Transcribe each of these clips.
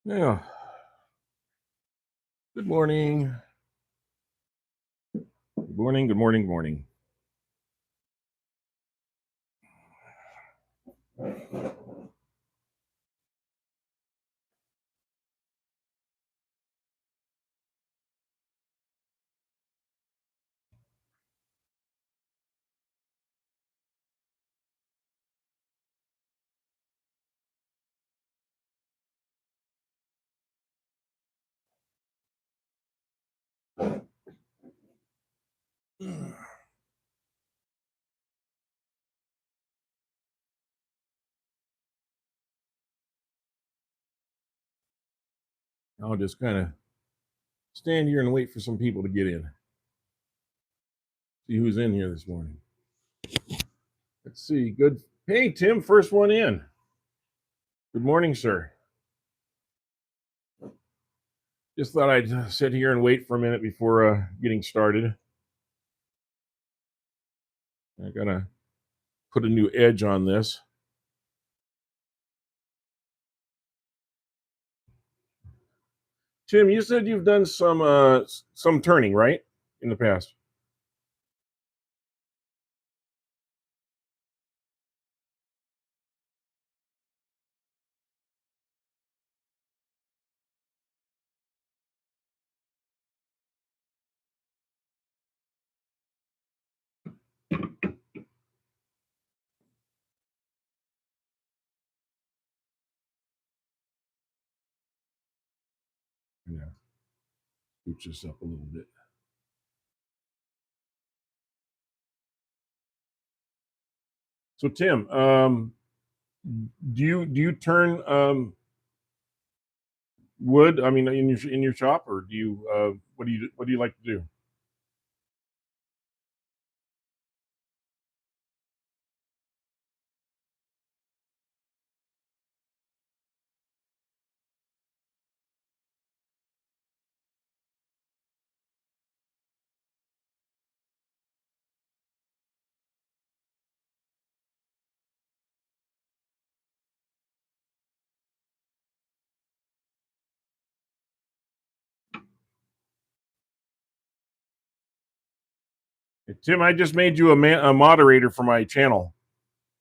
Yeah. Good morning. Good morning. Good morning. Good morning. I'll just kind of stand here and wait for some people to get in. See who's in here this morning. Let's see. Good. Hey, Tim, first one in. Good morning, sir. Just thought I'd sit here and wait for a minute before getting started. I gotta put a new edge on this. Tim, you said you've done some turning, right, in the past. Yeah. Scooch this up a little bit. So, Tim, do you turn wood? I mean, in your shop, or do you what do you like to do? Tim, I just made you a moderator for my channel.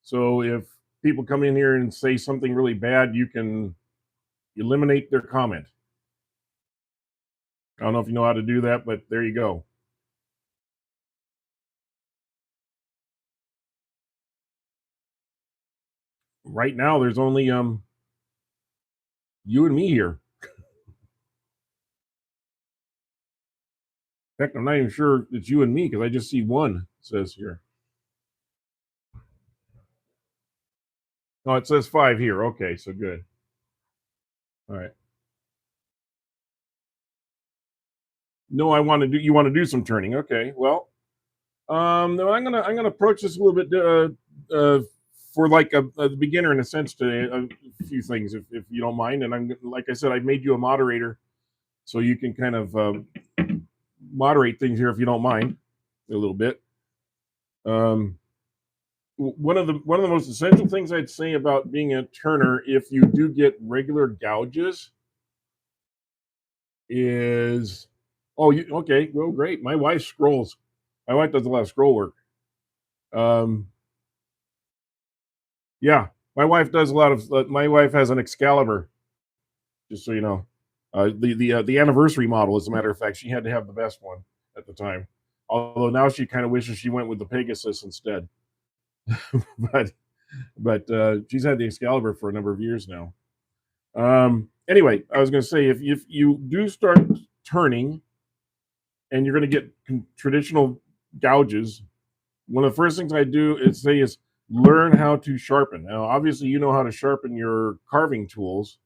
So if people come in here and say something really bad, you can eliminate their comment. I don't know if you know how to do that, but there you go. Right now, there's only you and me here. In fact, I'm not even sure it's you and me because I just see one. It says here. Oh, it says 5 here. Okay, so good. All right. No, I want to do. You want to do some turning? Okay. Well, no, I'm gonna approach this a little bit for like a beginner in a sense to a few things, if you don't mind. And I'm like I said, I made you a moderator, so you can kind of moderate things here if you don't mind a little bit. Um, one of the most essential things I'd say about being a turner, if you do get regular gouges, is okay, well, great. My wife scrolls. My wife does a lot of scroll work. Um, yeah, my wife does a lot of. My wife has an Excalibur, just so you know. The anniversary model, as a matter of fact, she had to have the best one at the time. Although now she kind of wishes she went with the Pegasus instead. but she's had the Excalibur for a number of years now. Anyway, I was going to say if you do start turning and you're going to get traditional gouges, one of the first things I do is learn how to sharpen. Now, obviously, you know how to sharpen your carving tools,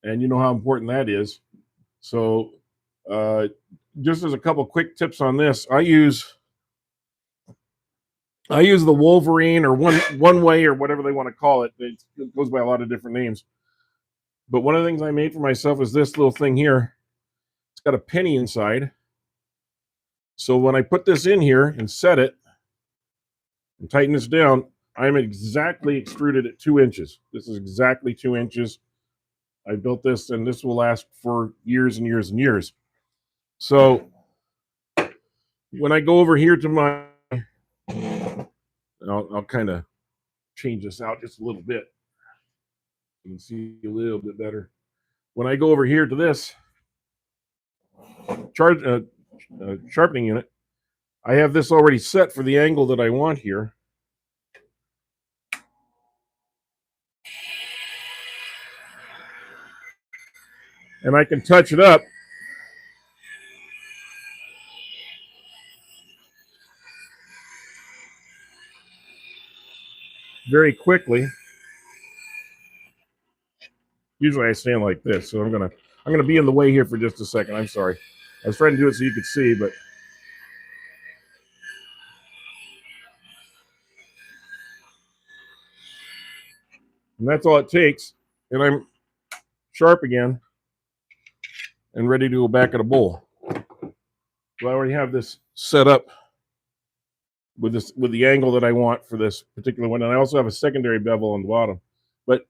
and you know how important that is. So, uh, just as a couple quick tips on this, I use the Wolverine or one way or whatever they want to call it. It goes by a lot of different names. But one of the things I made for myself is this little thing here. It's got a penny inside. So when I put this in here and set it and tighten this down, I'm exactly extruded at 2 inches. This is exactly 2 inches. I built this, and this will last for years and years and years. So when I go over here to my, I'll kind of change this out just a little bit. You can see a little bit better. When I go over here to this sharpening unit, I have this already set for the angle that I want here. And I can touch it up very quickly. Usually I stand like this, so I'm gonna be in the way here for just a second. I'm sorry. I was trying to do it so you could see, but and that's all it takes. And I'm sharp again and ready to go back at a bowl. So I already have this set up with the angle that I want for this particular one. And I also have a secondary bevel on the bottom. But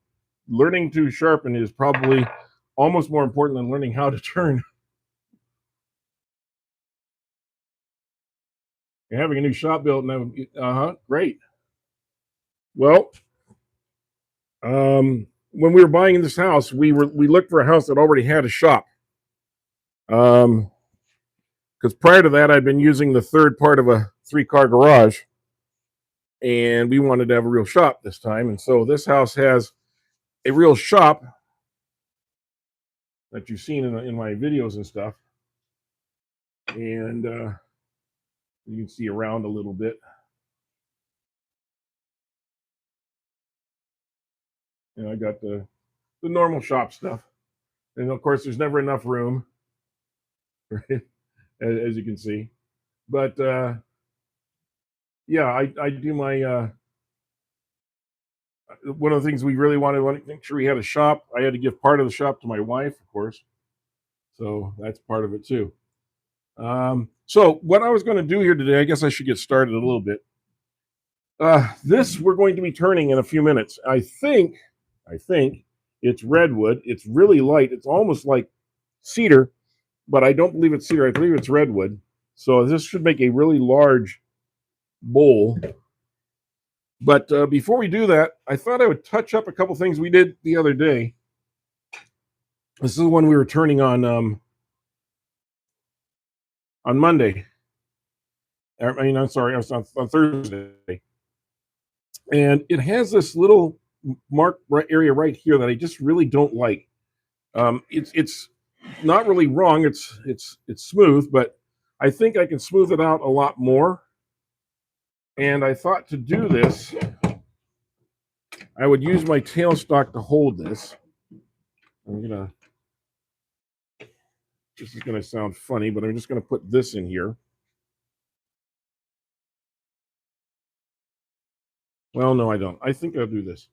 learning to sharpen is probably almost more important than learning how to turn. You're having a new shop built now. Great. Well, when we were buying this house, we looked for a house that already had a shop. Because prior to that, I'd been using the third part of a 3-car garage, and we wanted to have a real shop this time. And so this house has a real shop that you've seen in my videos and stuff. And you can see around a little bit. And I got the normal shop stuff. And of course, there's never enough room, right? As you can see. But yeah, I do my one of the things we really wanted to make sure we had a shop. I had to give part of the shop to my wife, of course. So that's part of it too. So what I was going to do here today, I guess I should get started a little bit. This we're going to be turning in a few minutes. I think it's redwood. It's really light. It's almost like cedar, but I don't believe it's cedar. I believe it's redwood. So this should make a really large bowl. But before we do that, I thought I would touch up a couple things we did the other day. This is one we were turning on Monday. I mean, I'm sorry, on Thursday. And it has this little marked area right here that I just really don't like. It's not really wrong. It's smooth, but I think I can smooth it out a lot more. And I thought to do this, I would use my tailstock to hold this. This is gonna sound funny, but I'm just gonna put this in here. Well, no, I don't. I think I'll do this.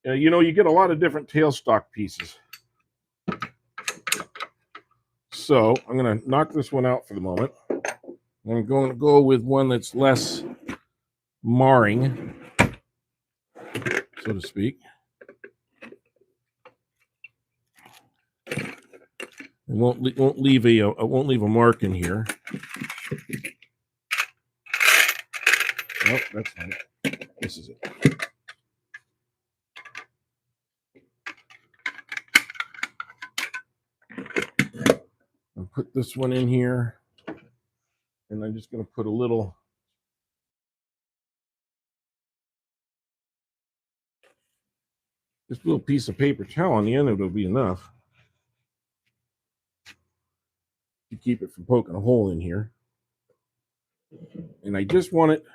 You get a lot of different tailstock pieces. So I'm going to knock this one out for the moment. I'm going to go with one that's less marring, so to speak. It won't leave a mark in here. Nope, that's not it. This is it. I'll put this one in here, and I'm just going to put a little piece of paper towel on the end of it will be enough to keep it from poking a hole in here. And I just want it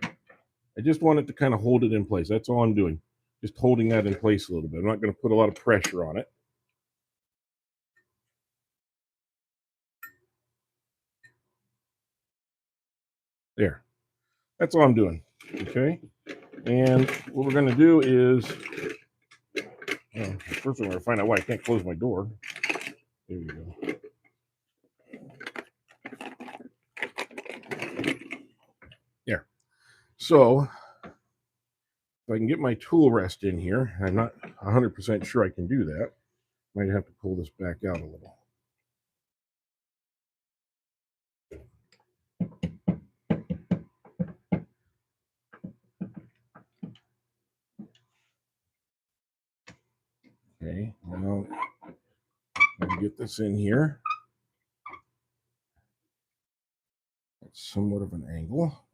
to kind of hold it in place. That's all I'm doing. Just holding that in place a little bit. I'm not going to put a lot of pressure on it. There. That's all I'm doing. Okay. And what we're going to do is, first I'm going to find out why I can't close my door. There you go. There. So if I can get my tool rest in here, I'm not 100% sure I can do that. Might have to pull this back out a little. Okay, now I'll get this in here. It's somewhat of an angle.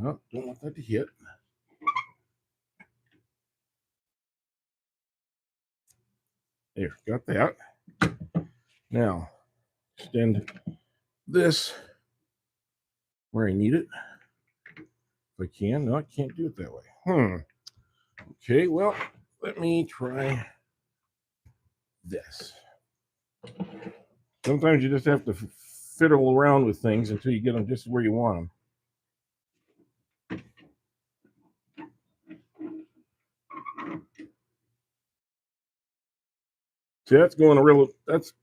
Oh, don't want that to hit. There, got that. Now, extend this where I need it. If I can. No, I can't do it that way. Okay, well, let me try this. Sometimes you just have to fiddle around with things until you get them just where you want them. See, that's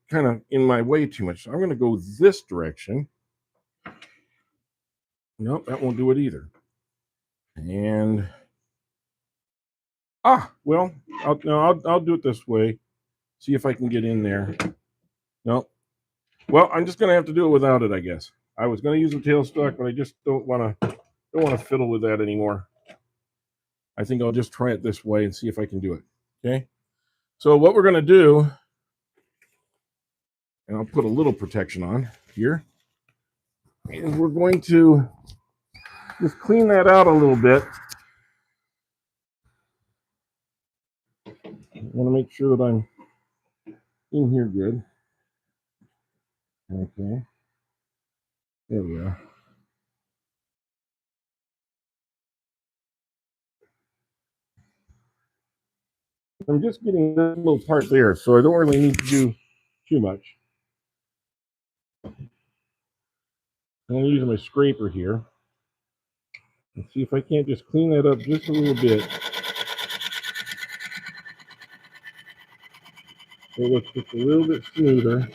kind of in my way too much. So I'm going to go this direction. Nope, that won't do it either. And well, I'll do it this way. See if I can get in there. Nope. Well, I'm just going to have to do it without it, I guess. I was going to use a tailstock, but I just don't want to fiddle with that anymore. I think I'll just try it this way and see if I can do it. Okay. So what we're going to do, and I'll put a little protection on here, is we're going to just clean that out a little bit. I want to make sure that I'm in here good. Okay. There we are. I'm just getting that little part there, so I don't really need to do too much. I'm going to use my scraper here and see if I can't just clean that up just a little bit. So it looks just a little bit smoother.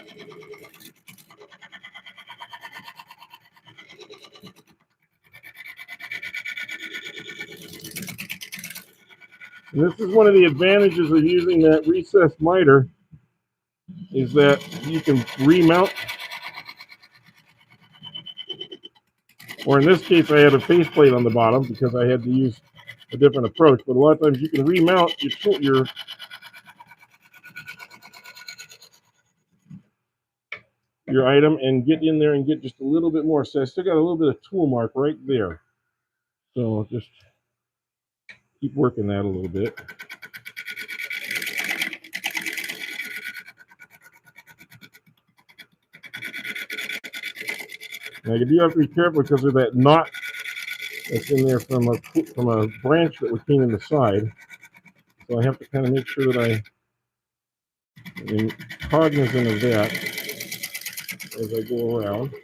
And this is one of the advantages of using that recessed miter, is that you can remount, or in this case I had a faceplate on the bottom because I had to use a different approach, but a lot of times you can remount your item and get in there and get just a little bit more. So I still got a little bit of tool mark right there. So just keep working that a little bit. Now you do have to be careful because of that knot that's in there from a branch that came in the side. So I have to kind of make sure that I am cognizant of that as I go around.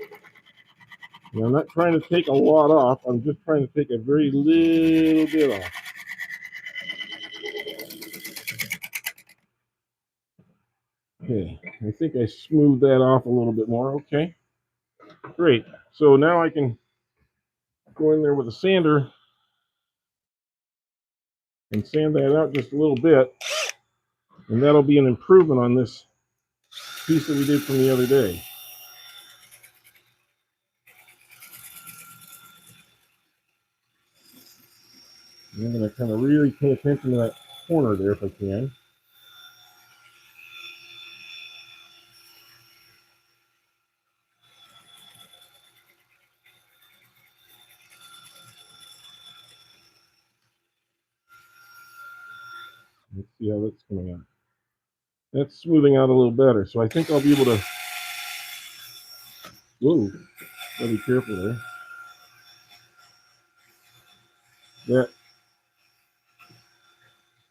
And I'm not trying to take a lot off. I'm just trying to take a very little bit off. Okay, I think I smoothed that off a little bit more. Okay, great. So now I can go in there with a sander and sand that out just a little bit, and that'll be an improvement on this piece that we did from the other day. And I'm going to kind of really pay attention to that corner there if I can. Let's see how that's coming out. That's smoothing out a little better, so I think I'll be able to. Whoa, gotta be careful there. That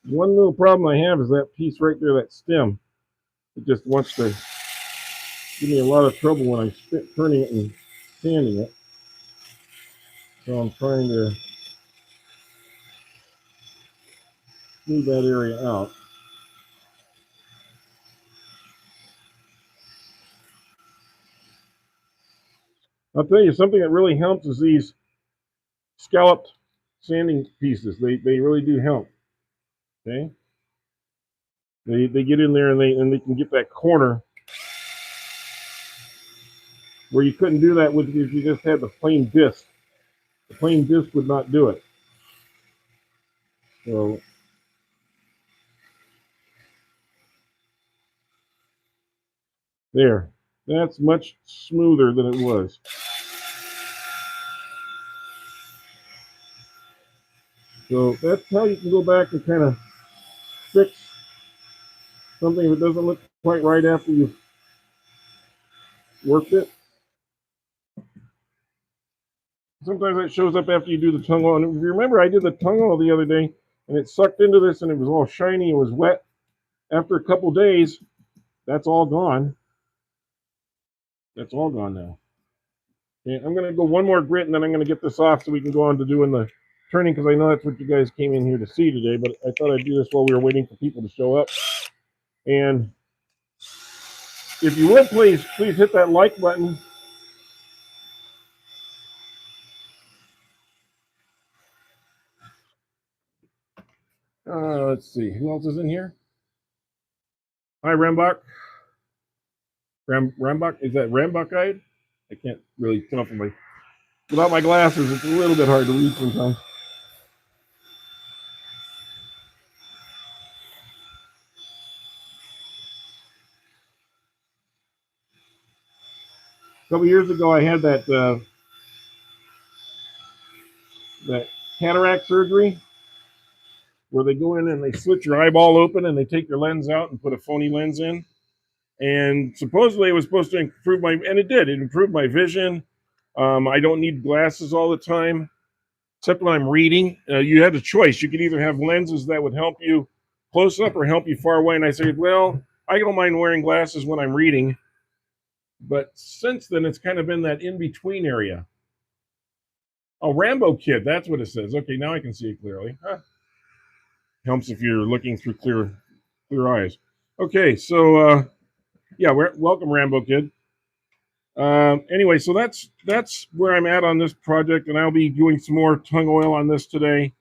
one little problem I have is that piece right there, that stem. It just wants to give me a lot of trouble when I'm turning it and sanding it. So I'm trying to smooth that area out. I'll tell you, something that really helps is these scalloped sanding pieces. They really do help. Okay. They get in there and they can get that corner where you couldn't do that with if you just had the plain disc. The plain disc would not do it. So there, that's much smoother than it was. So that's how you can go back and kind of fix something that doesn't look quite right after you've worked it. Sometimes that shows up after you do the tongue oil. And if you remember, I did the tongue oil the other day, and it sucked into this, and it was all shiny. It was wet. After a couple days, that's all gone. That's all gone now. Okay, I'm going to go one more grit, and then I'm going to get this off so we can go on to doing the turning, because I know that's what you guys came in here to see today, but I thought I'd do this while we were waiting for people to show up. And if you would, please hit that like button. Let's see. Who else is in here? Hi, Rambach. Rambach? Is that Rambach-eyed? I can't really tell from without my glasses, it's a little bit hard to read sometimes. A couple years ago, I had that cataract surgery where they go in and they slit your eyeball open and they take your lens out and put a phony lens in. And supposedly it was supposed to improve and it did. It improved my vision. I don't need glasses all the time, except when I'm reading. You had a choice. You could either have lenses that would help you close up or help you far away. And I said, well, I don't mind wearing glasses when I'm reading. But since then, it's kind of been that in-between area. Oh, Rambo Kid, that's what it says. Okay, now I can see it clearly. Huh. Helps if you're looking through clear eyes. Okay, so yeah, welcome, Rambo Kid. Anyway, so that's where I'm at on this project, and I'll be doing some more tongue oil on this today.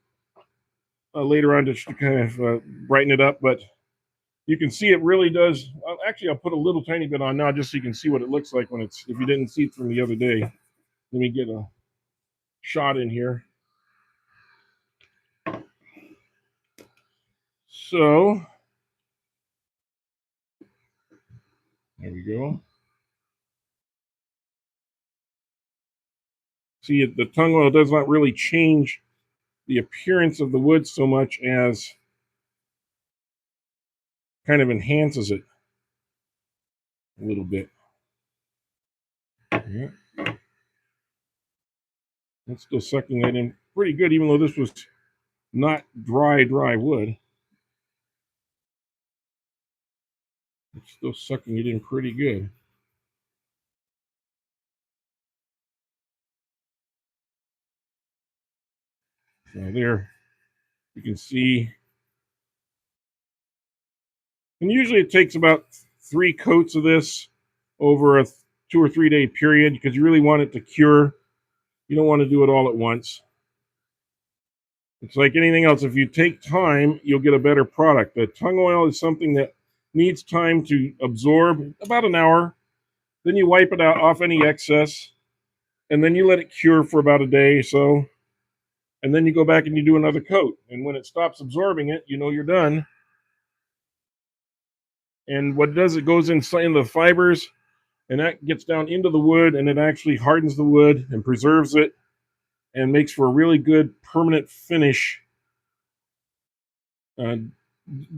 Later on to kind of brighten it up, but you can see it really does. Actually, I'll put a little tiny bit on now just so you can see what it looks like when if you didn't see it from the other day. Let me get a shot in here. So there we go. See, the tongue oil does not really change the appearance of the wood so much as kind of enhances it a little bit. Yeah. It's still sucking that in pretty good, even though this was not dry wood. It's still sucking it in pretty good. So there, you can see. And usually it takes about 3 coats of this over a 2 or 3 day period because you really want it to cure. You don't want to do it all at once. It's like anything else. If you take time, you'll get a better product. The tongue oil is something that needs time to absorb, about an hour. Then you wipe it out off any excess, and then you let it cure for about a day or so. And then you go back and you do another coat. And when it stops absorbing it, you know you're done. And what it does, it goes in the fibers, and that gets down into the wood, and it actually hardens the wood and preserves it and makes for a really good permanent finish,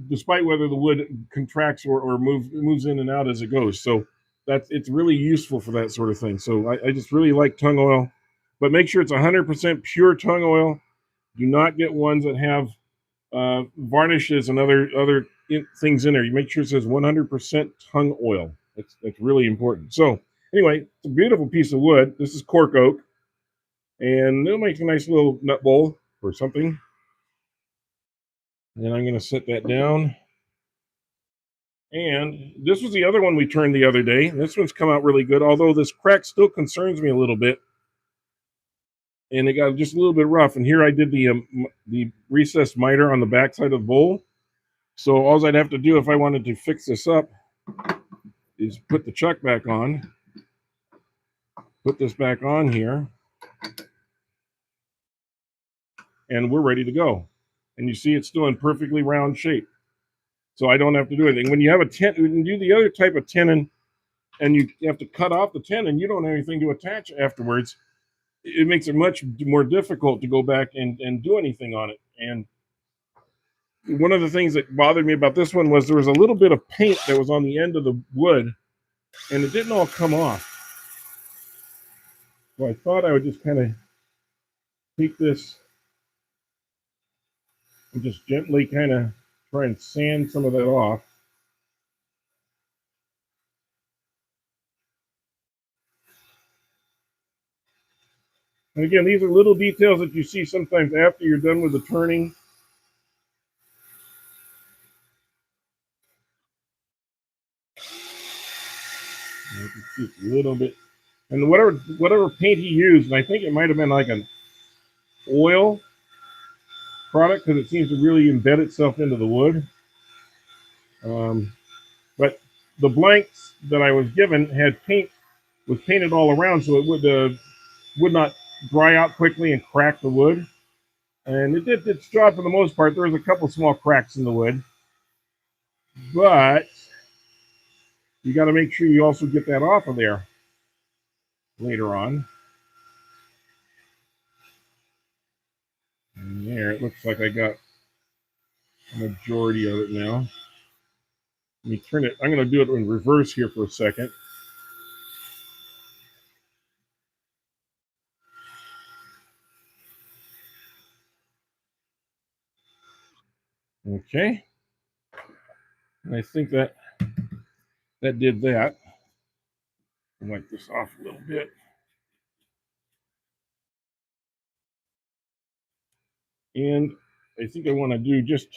despite whether the wood contracts or moves in and out as it goes. So it's really useful for that sort of thing. So I just really like tongue oil, but make sure it's 100% pure tongue oil. Do not get ones that have varnishes and other things in there. You make sure it says 100% tongue oil. That's really important. So anyway, it's a beautiful piece of wood. This is cork oak, and it'll make a nice little nut bowl or something. And I'm going to set that down. And this was the other one we turned the other day. This one's come out really good, although this crack still concerns me a little bit. And it got just a little bit rough. And here I did the recessed miter on the backside of the bowl. So all I'd have to do if I wanted to fix this up is put the chuck back on, put this back on here, and we're ready to go. And you see it's still in perfectly round shape. So I don't have to do anything. When you have a tenon, when you do the other type of tenon, and you have to cut off the tenon, you don't have anything to attach afterwards. It makes it much more difficult to go back and do anything on it. And one of the things that bothered me about this one was there was a little bit of paint that was on the end of the wood, and it didn't all come off. So I thought I would just kind of take this and just gently kind of try and sand some of that off. And again, these are little details that you see sometimes after you're done with the turning. You can see it's a little bit, and whatever paint he used, and I think it might have been like an oil product because it seems to really embed itself into the wood. But the blanks that I was given had was painted all around, so it would not dry out quickly and crack the wood. And it did its job for the most part. There was a couple small cracks in the wood, but you got to make sure you also get that off of there later on. And there, it looks like I got a majority of it now. Let me turn it. I'm going to do it in reverse here for a second. Okay. And I think that did that. I'll wipe this off a little bit. And I think I want to do just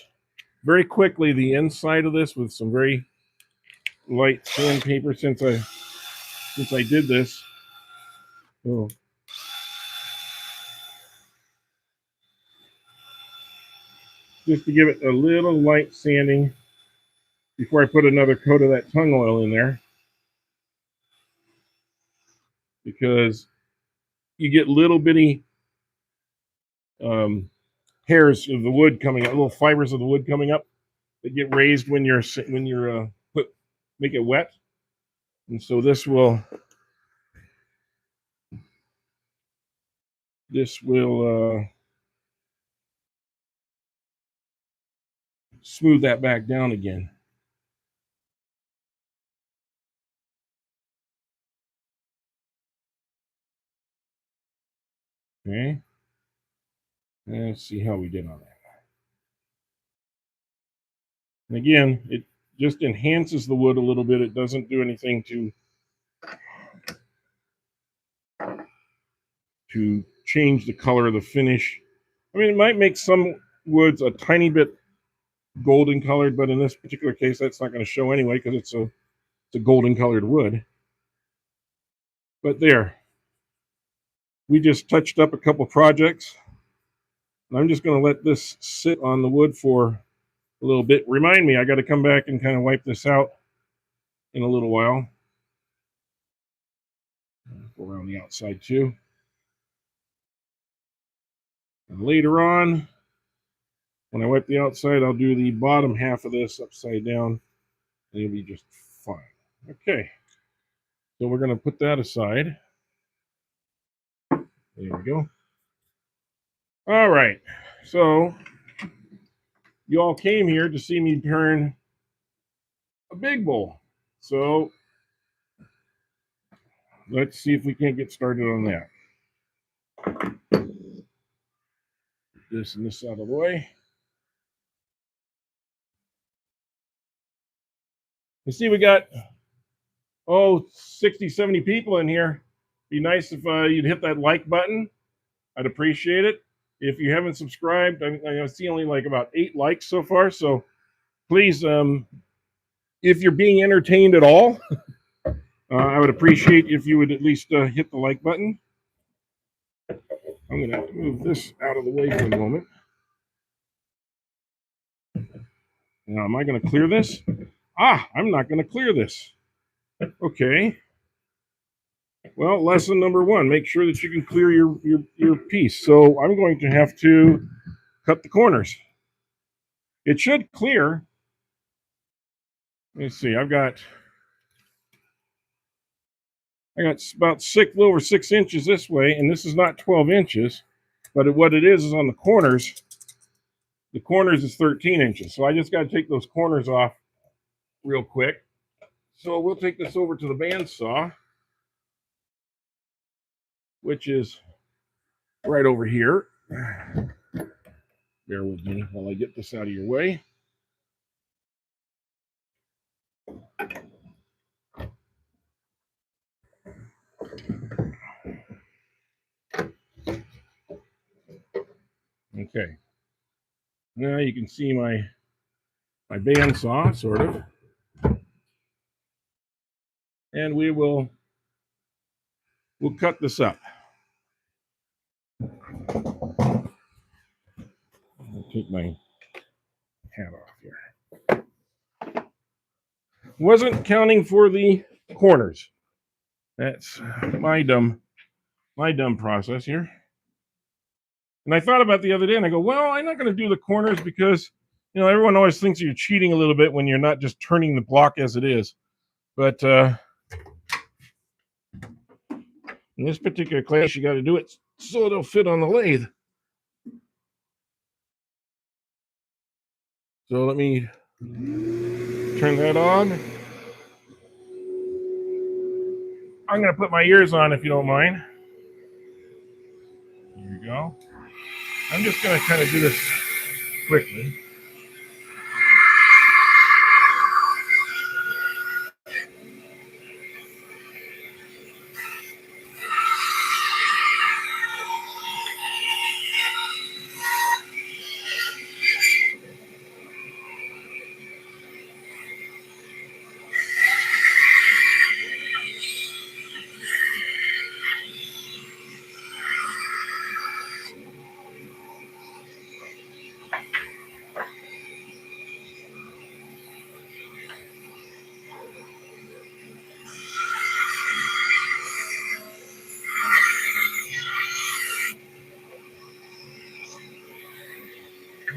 very quickly the inside of this with some very light sandpaper since I did this. Oh. Just to give it a little light sanding before I put another coat of that tung oil in there. Because you get little bitty hairs of the wood coming up, little fibers of the wood coming up that get raised when you're make it wet. And so this will smooth that back down again. Okay. Let's see how we did on that. And again, it just enhances the wood a little bit. It doesn't do anything to change the color of the finish. I mean, it might make some woods a tiny bit golden colored, but in this particular case, that's not going to show anyway because it's a golden colored wood. But there, we just touched up a couple projects. I'm just going to let this sit on the wood for a little bit. Remind me, I got to come back and kind of wipe this out in a little while. Go around the outside too. And later on, when I wipe the outside, I'll do the bottom half of this upside down, and it'll be just fine. Okay, so we're going to put that aside. There we go. All right, so you all came here to see me turn a big bowl. So let's see if we can't get started on that. This and this out of the way. You see, we got 60, 70 people in here. Be nice if you'd hit that like button. I'd appreciate it. If you haven't subscribed, I see only like about 8 likes so far. So please, if you're being entertained at all, I would appreciate if you would at least hit the like button. I'm going to have to move this out of the way for a moment. Now, am I going to clear this? I'm not going to clear this. Okay. Well, lesson number one, make sure that you can clear your piece. So I'm going to have to cut the corners. It should clear. Let me see. I got about little over 6 inches this way, and this is not 12 inches, but what it is on the corners. The corners is 13 inches. So I just got to take those corners off real quick. So we'll take this over to the bandsaw, which is right over here. Bear with me while I get this out of your way. Okay. Now you can see my bandsaw, sort of. And we'll cut this up. I'll take my hat off here. Wasn't counting for the corners. That's my dumb process here. And I thought about the other day, and I go, well, I'm not going to do the corners because, everyone always thinks you're cheating a little bit when you're not just turning the block as it is. But in this particular case, you got to do it so it'll fit on the lathe. So let me turn that on. I'm going to put my ears on if you don't mind. Here we go. I'm just going to kind of do this quickly.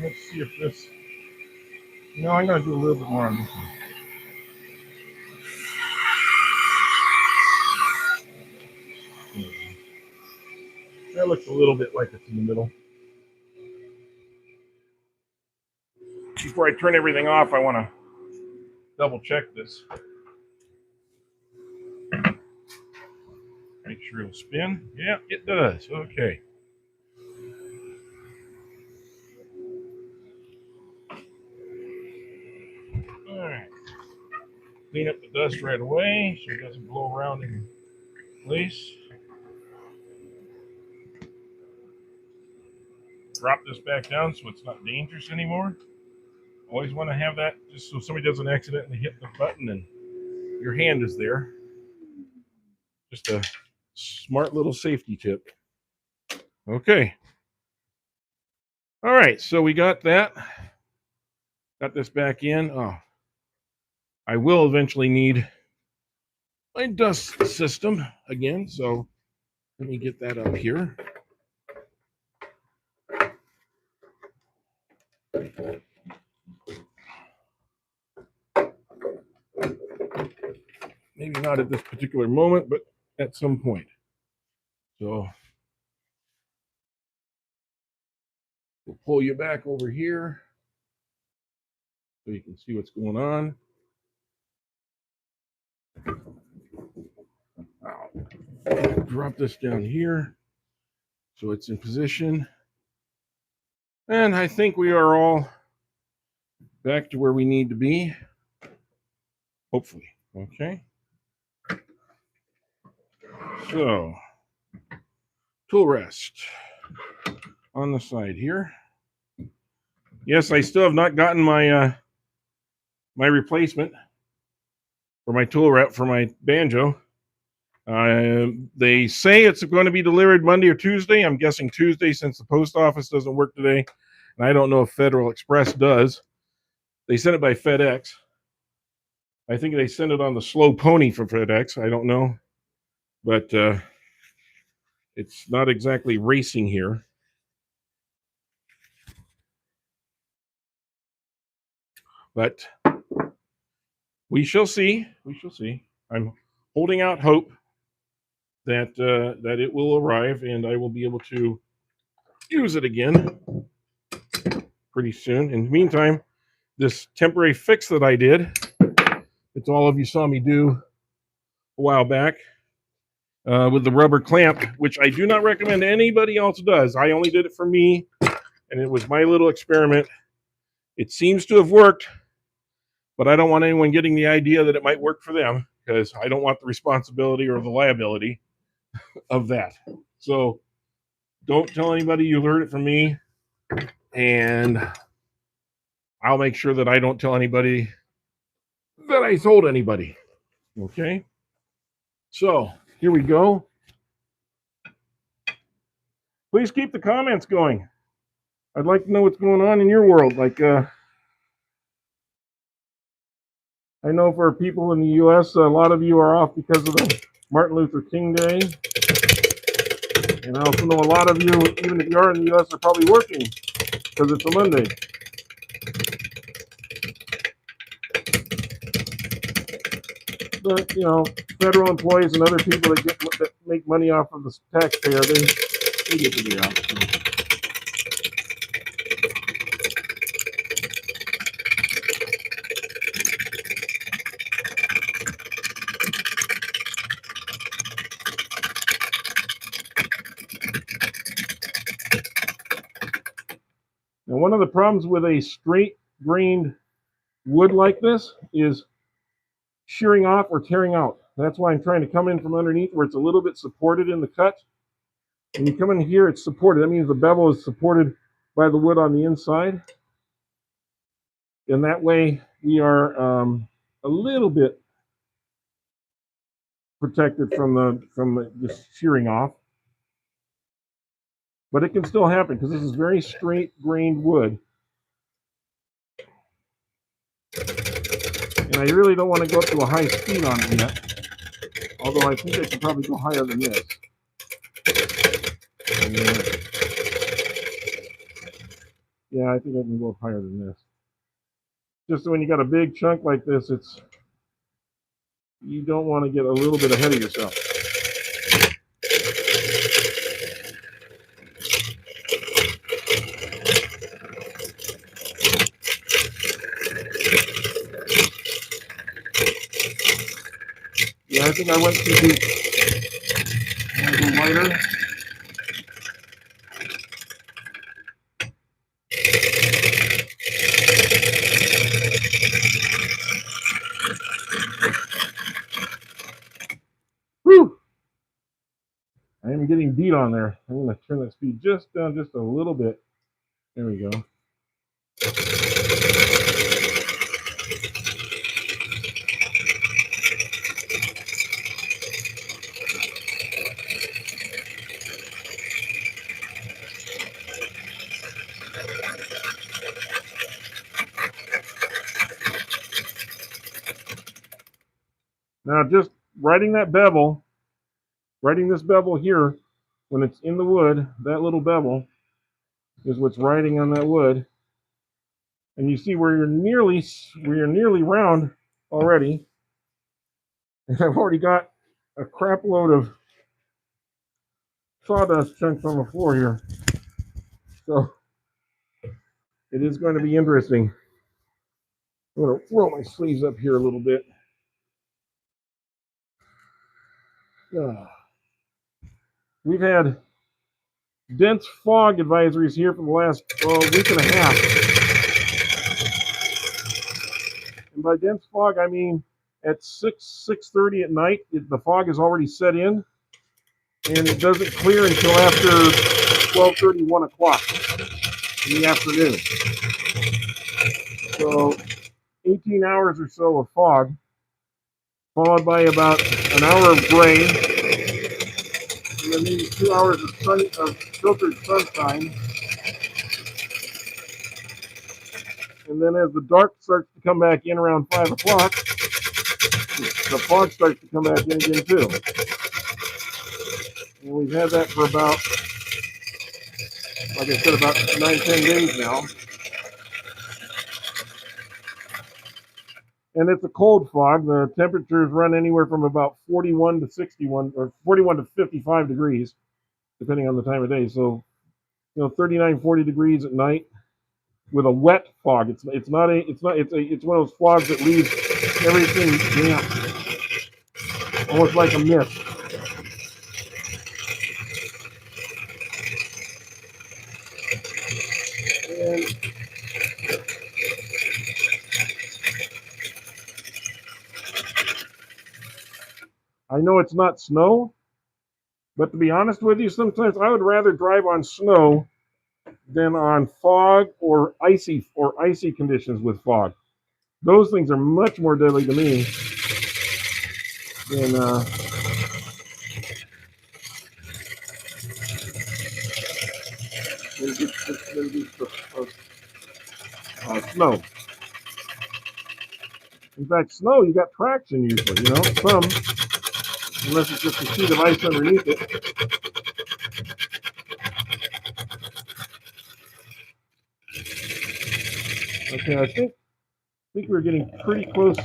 Let's see if this. I'm going to do a little bit more on this one. That looks a little bit like it's in the middle. Before I turn everything off, I want to double check this. Make sure it'll spin. Yeah, it does. Okay. All right. Clean up the dust right away so it doesn't blow around in place. Drop this back down so it's not dangerous anymore. Always want to have that just so somebody doesn't accidentally hit the button and your hand is there. Just a smart little safety tip. Okay. All right, so we got that. Got this back in. I will eventually need my dust system again, so let me get that up here. Maybe not at this particular moment, but at some point. So we'll pull you back over here so you can see what's going on. I'll drop this down here so it's in position. And I think we are all back to where we need to be. Hopefully. Okay. So, tool rest on the side here. Yes, I still have not gotten my my replacement for my tool rep for my banjo. They say it's going to be delivered Monday or Tuesday. I'm guessing Tuesday since the post office doesn't work today, and I don't know if Federal Express does. They sent it by FedEx. I think they sent it on the slow pony for FedEx. I don't know. But it's not exactly racing here. But we shall see. We shall see. I'm holding out hope that that it will arrive and I will be able to use it again pretty soon. In the meantime, this temporary fix that I did, it's all of you saw me do a while back with the rubber clamp, which I do not recommend anybody else does. I only did it for me, and it was my little experiment. It seems to have worked, but I don't want anyone getting the idea that it might work for them because I don't want the responsibility or the liability of that. So don't tell anybody you heard it from me, and I'll make sure that I don't tell anybody that I told anybody. Okay? So here we go. Please keep the comments going. I'd like to know what's going on in your world. Like, I know for people in the U.S., a lot of you are off because of the Martin Luther King Day. And I also know a lot of you, even if you are in the U.S., are probably working because it's a Monday. But, you know, federal employees and other people that make money off of the taxpayer, they get the day off. So. Now, one of the problems with a straight-grained wood like this is shearing off or tearing out. That's why I'm trying to come in from underneath where it's a little bit supported in the cut. When you come in here, it's supported. That means the bevel is supported by the wood on the inside. And that way we are a little bit protected from the just shearing off. But it can still happen because this is very straight-grained wood. And I really don't want to go up to a high speed on it yet. Although I think I can probably go higher than this. Yeah, I think I can go up higher than this. Just so when you got a big chunk like this, you don't want to get a little bit ahead of yourself. Yeah, I think I went too deep. A little lighter. Whew! I am getting beat on there. I'm going to turn that speed just down just a little bit. There we go. Now, just writing this bevel here, when it's in the wood, that little bevel is what's riding on that wood. And you see where you're nearly round already. And I've already got a crap load of sawdust chunks on the floor here. So it is going to be interesting. I'm going to roll my sleeves up here a little bit. We've had dense fog advisories here for the last week and a half. And by dense fog, I mean at 6:30 at night, the fog is already set in, and it doesn't clear until after 12:30, 1 o'clock in the afternoon. So 18 hours or so of fog, followed by about an hour of gray, and then maybe 2 hours of filtered sunshine. And then as the dark starts to come back in around 5 o'clock, the fog starts to come back in again too. And we've had that for about, like I said, about 9-10 days now. And it's a cold fog. The temperatures run anywhere from about 41 to 61 or 41 to 55 degrees, depending on the time of day. So, 39, 40 degrees at night with a wet fog. It's one of those fogs that leaves everything damp, almost like a mist. And I know it's not snow, but to be honest with you, sometimes I would rather drive on snow than on fog or icy conditions with fog. Those things are much more deadly to me than snow. In fact, snow, you got traction usually, some, unless it's just a sheet of ice underneath it. Okay, I think we're getting pretty close.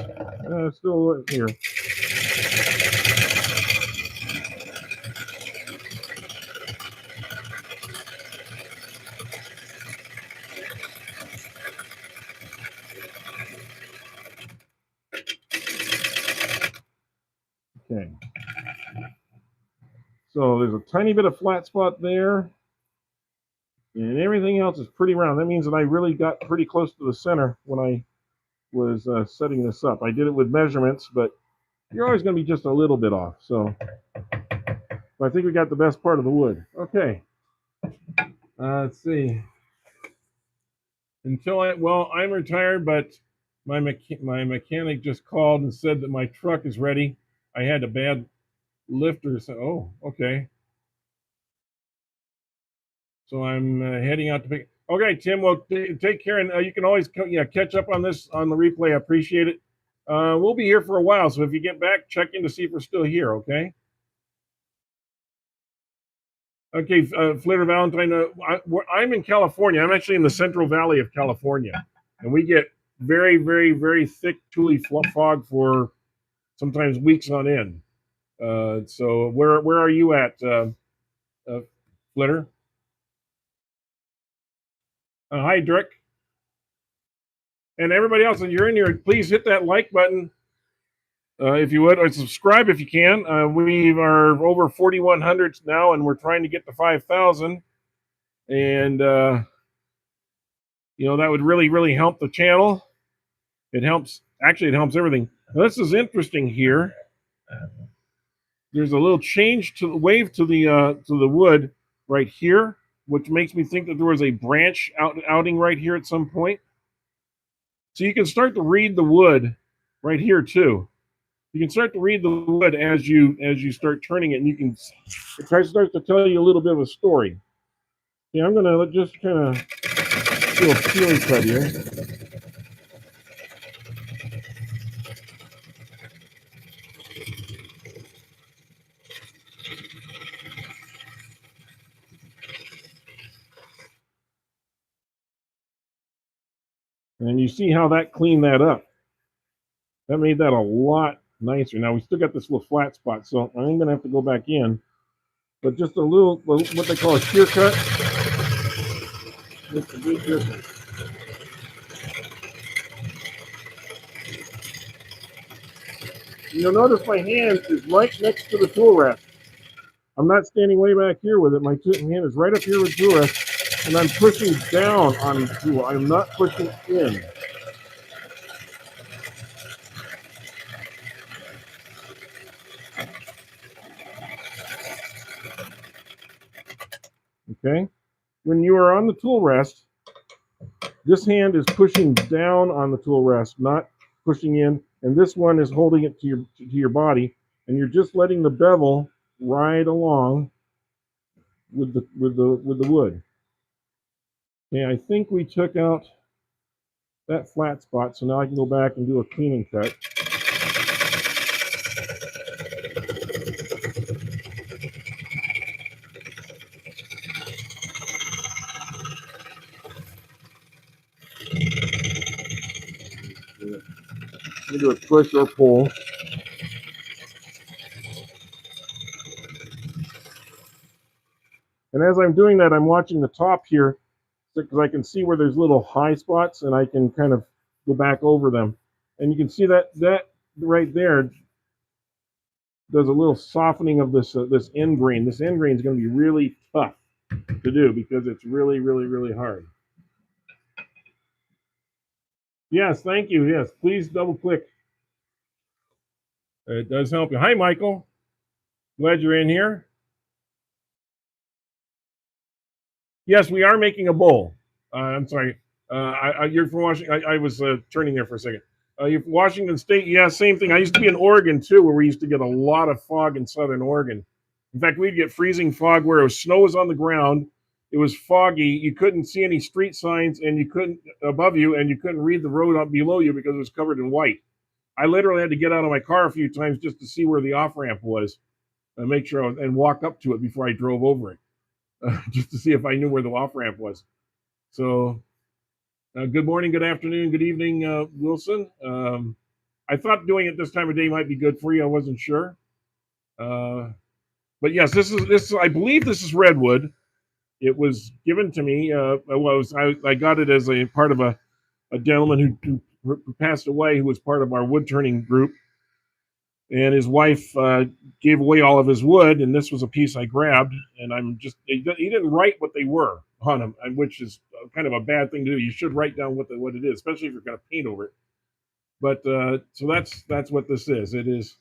Still here. Okay. So there's a tiny bit of flat spot there, and everything else is pretty round. That means that I really got pretty close to the center when I was setting this up. I did it with measurements, but you're always going to be just a little bit off. So I think we got the best part of the wood. Okay. Let's see. I'm retired, but my mechanic just called and said that my truck is ready. I had a bad lifter. So, okay. So I'm heading out to pick. Okay, Tim. Well, take care, and you can always catch up on this on the replay. I appreciate it. We'll be here for a while, so if you get back, check in to see if we're still here. Okay. Okay, Flitter Valentine. I'm in California. I'm actually in the Central Valley of California, and we get very, very, very thick, tooly fog for sometimes weeks on end. So where are you at, Flitter? Hi, Drick. And everybody else, if you're in here, please hit that like button if you would, or subscribe if you can. We are over 4,100 now, and we're trying to get to 5,000. And that would really, really help the channel. It helps everything. Now, this is interesting here. There's a little change to the wave to the wood right here, which makes me think that there was a branch outing right here at some point. So you can start to read the wood right here too. You can start to read the wood as you start turning it, and it starts to tell you a little bit of a story. Yeah, I'm gonna just kind of do a feeling cut here. And you see how that cleaned that up. That made that a lot nicer. Now we still got this little flat spot, so I'm gonna have to go back in. But just a little, what they call a shear cut. Makes a big difference. You'll notice my hand is right next to the tool rest. I'm not standing way back here with it. My hand is right up here with the tool rest, and I'm pushing down on the tool. I'm not pushing in. Okay? When you are on the tool rest, this hand is pushing down on the tool rest, not pushing in, and this one is holding it to your body, and you're just letting the bevel ride along with the wood. Okay, I think we took out that flat spot. So now I can go back and do a cleaning cut. You do a push or pull. And as I'm doing that, I'm watching the top here because I can see where there's little high spots and I can kind of go back over them. And you can see that right there does a little softening of this end grain. This end grain is going to be really tough to do because it's really, really, really hard. Yes, thank you. Yes, please double click. It does help you. Hi, Michael. Glad you're in here. Yes, we are making a bowl. I'm sorry. You're from Washington. I was turning there for a second. You're from Washington State. Yeah, same thing. I used to be in Oregon too, where we used to get a lot of fog in Southern Oregon. In fact, we'd get freezing fog where it was snow was on the ground. It was foggy. You couldn't see any street signs, and you couldn't above you, and you couldn't read the road up below you because it was covered in white. I literally had to get out of my car a few times just to see where the off ramp was, and make sure and walk up to it before I drove over it, just to see if I knew where the off ramp was. So, good morning, good afternoon, good evening, Wilson. I thought doing it this time of day might be good for you. I wasn't sure, but yes, this is. I believe this is Redwood. It was given to me. I got it as a part of a gentleman who passed away, who was part of our wood turning group, and his wife gave away all of his wood, and this was a piece I grabbed, and he didn't write what they were on them, which is kind of a bad thing to do. You should write down what it is, especially if you're going to paint over it. But so that's what this is. It is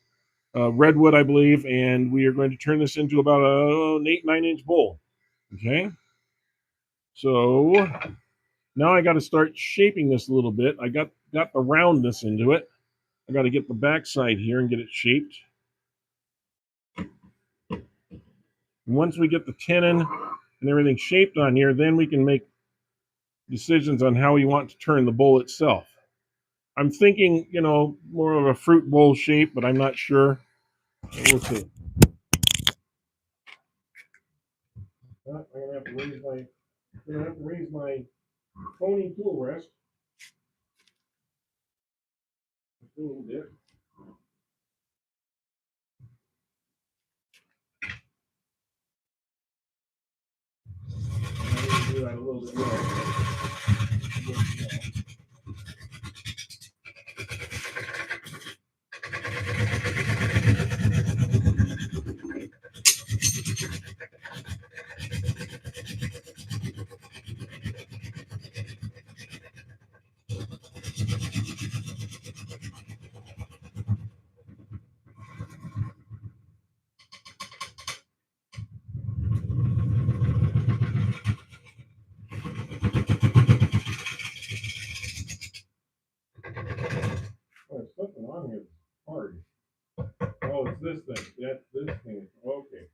redwood, I believe, and we are going to turn this into about an 8-9 inch bowl. Okay, so now I got to start shaping this a little bit. I got the roundness into it. I got to get the backside here and get it shaped. Once we get the tenon and everything shaped on here, then we can make decisions on how we want to turn the bowl itself. I'm thinking, more of a fruit bowl shape, but I'm not sure. We'll see. I'm gonna have to raise my pony tool rest a little bit. I'm going to do that a little bit more. Oh, there's something on here that's hard. Oh, it's this thing. That's this thing. Okay.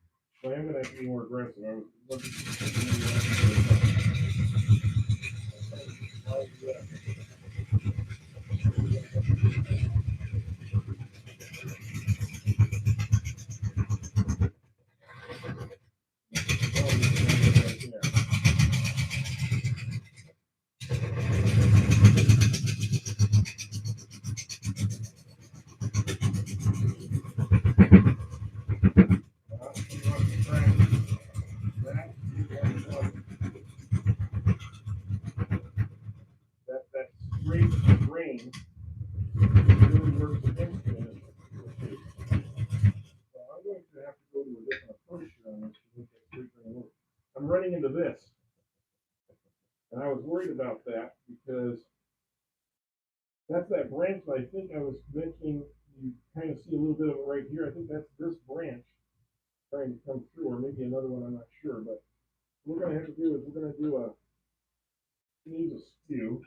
So I am going to have to be more aggressive. I was looking that straight grain really works against me. So I'm going to have to go to a different approach here on this to make that straight grain work. I'm running into this. And I was worried about that because that's that branch that I think I was mentioning. You kind of see a little bit of it right here. I think that's this branch trying to come through, or maybe another one, I'm not sure. But what we're going to have to do is we're going to use a skew.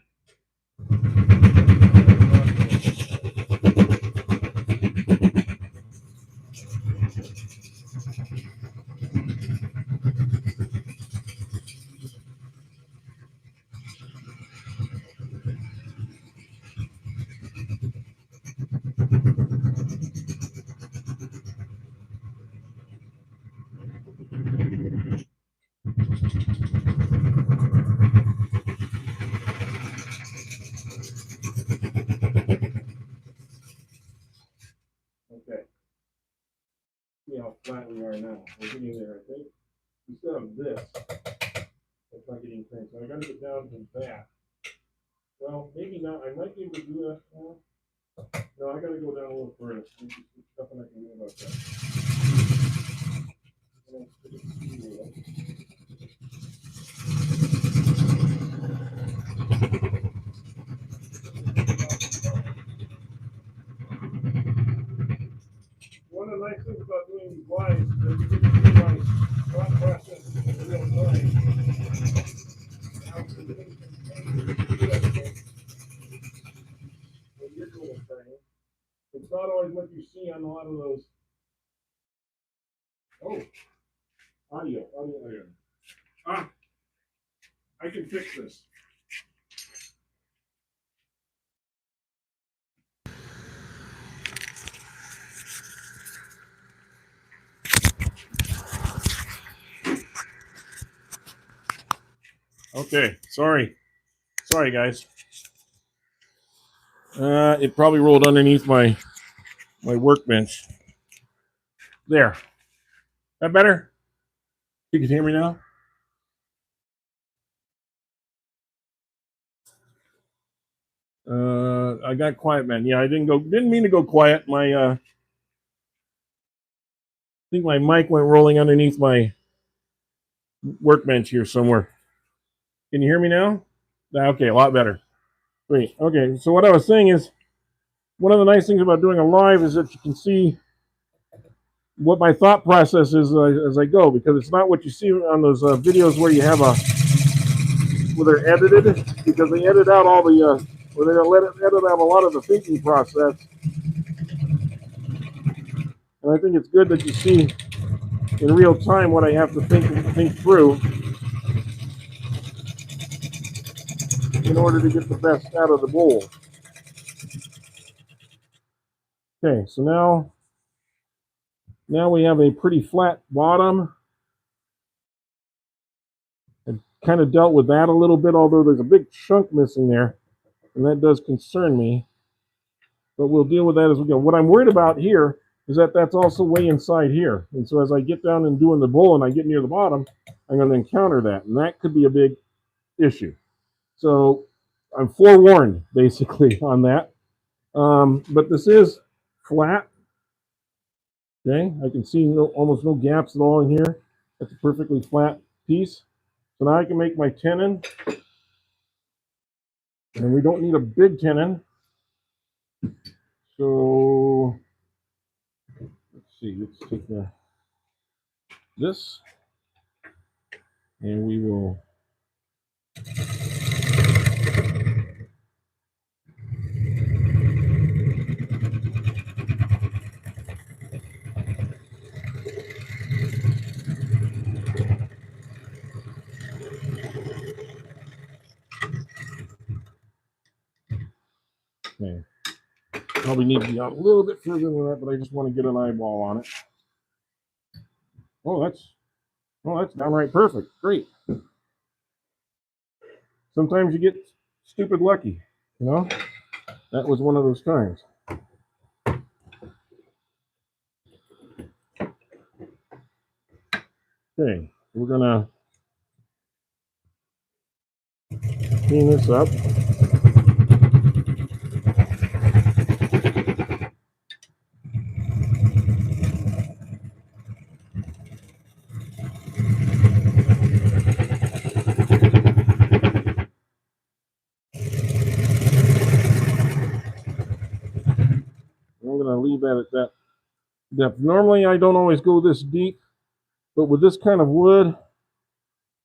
Okay. See how flat we are now. We're getting there, I think. Instead of this, it's not getting clean. So I got to get down to that. Well, maybe not. I might be able to do that. No, I got to go down a little further. There's nothing I can do about that. One of the nice things about doing these lives is that you get to see my thought process in real time. How things can change when you're doing training. It's not always what you see on a lot of those. Oh, audio. Ah, I can fix this. Okay, sorry guys. It probably rolled underneath my workbench. There. That better? You can hear me now? I got quiet, man. Yeah, I didn't mean to go quiet. I think my mic went rolling underneath my workbench here somewhere. Can you hear me now? Okay, a lot better. Great. Okay, so what I was saying is, one of the nice things about doing a live is that you can see what my thought process is as I go, because it's not what you see on those videos where you have where they're edited, because they edit out all the where they edit out a lot of the thinking process. And I think it's good that you see in real time what I have to think through in order to get the best out of the bowl. Okay, so now we have a pretty flat bottom. I kind of dealt with that a little bit, although there's a big chunk missing there, and that does concern me. But we'll deal with that as we go. What I'm worried about here is that that's also way inside here. And so as I get down and doing the bowl and I get near the bottom, I'm going to encounter that. And that could be a big issue. So I'm forewarned, basically, on that. But this is flat. Okay, I can see almost no gaps at all in here. That's a perfectly flat piece. So now I can make my tenon. And we don't need a big tenon. So let's see, let's take this, and we will okay. Probably need to be out a little bit further than that, but I just want to get an eyeball on it. Oh, that's downright perfect. Great. Sometimes you get stupid lucky, you know? That was one of those times. Okay, we're gonna clean this up. I'm gonna leave that at that depth. Normally I don't always go this deep, but with this kind of wood,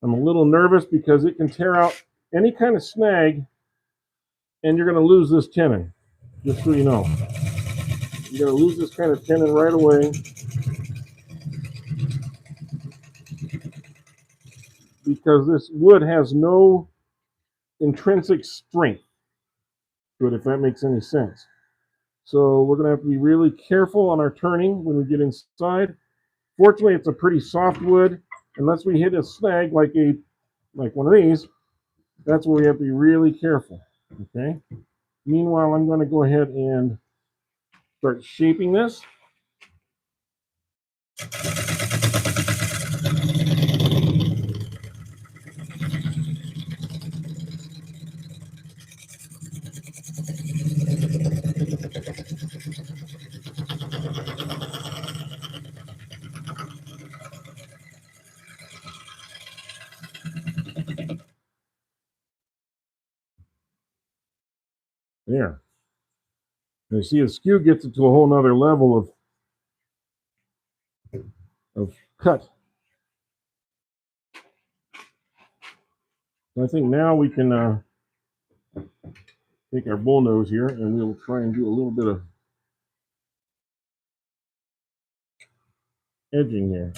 I'm a little nervous because it can tear out any kind of snag, and you're gonna lose this tenon, just so you know. You're gonna lose this kind of tenon right away, because this wood has no intrinsic strength to it, if that makes any sense. So we're gonna have to be really careful on our turning when we get inside. Fortunately, it's a pretty soft wood. Unless we hit a snag like one of these, that's where we have to be really careful. Okay. Meanwhile, I'm going to go ahead and start shaping this. There. And you see the skew gets it to a whole nother level of cut. So I think now we can take our bull nose here and we'll try and do a little bit of edging here.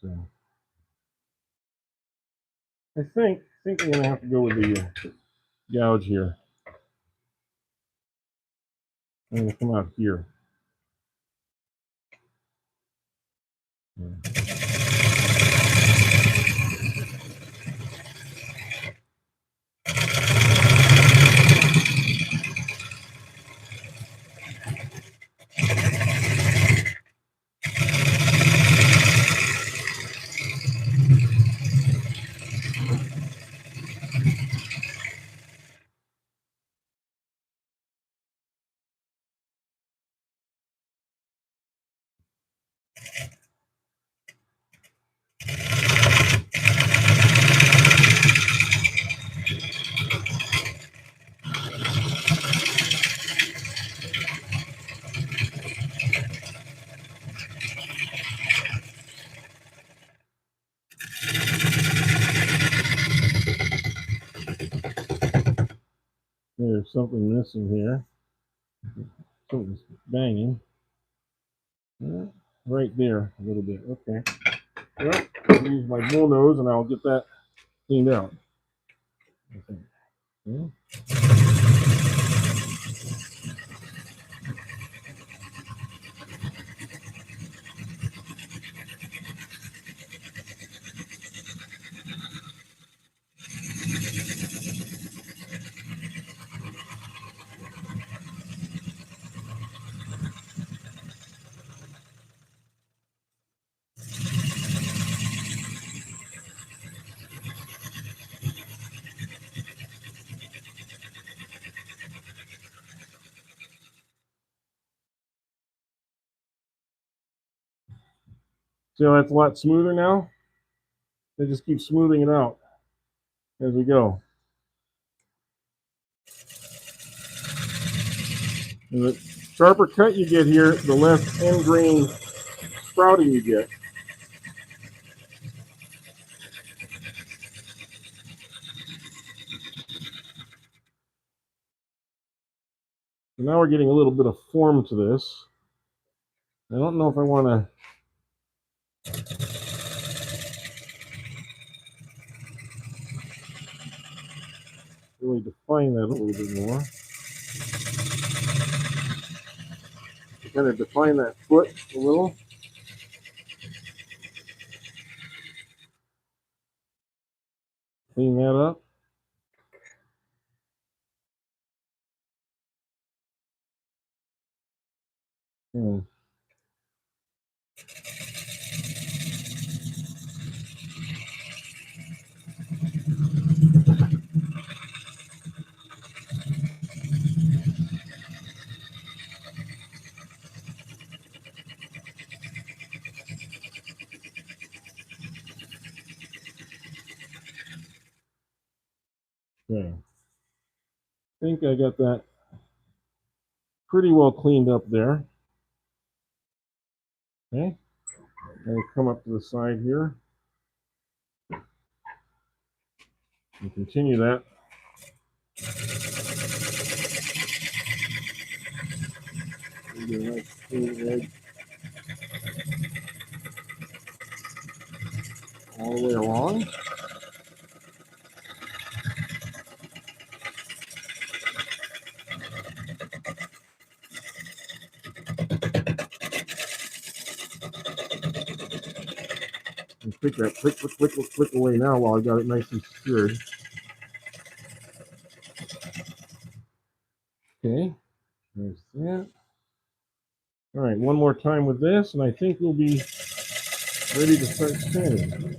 So I think I'm gonna have to go with the gouge here. I'm gonna come out here. Yeah. There's something missing here. Something's banging. Right there, a little bit. Okay. Well, I'll use my bull nose and I'll get that cleaned out. Okay. Yeah. So that's a lot smoother now. I just keep smoothing it out as we go. And the sharper cut you get here, the less end grain sprouting you get. So now we're getting a little bit of form to this. I don't know if I want to really define that a little bit more. Kind of define that foot a little. Clean that up. Hmm. Okay. I think I got that pretty well cleaned up there. Okay. I'll come up to the side here and continue that. Get a nice clean edge all the way along. take that click away now while I got it nice and secured. Okay, there's that. All right, one more time with this, and I think we'll be ready to start sanding.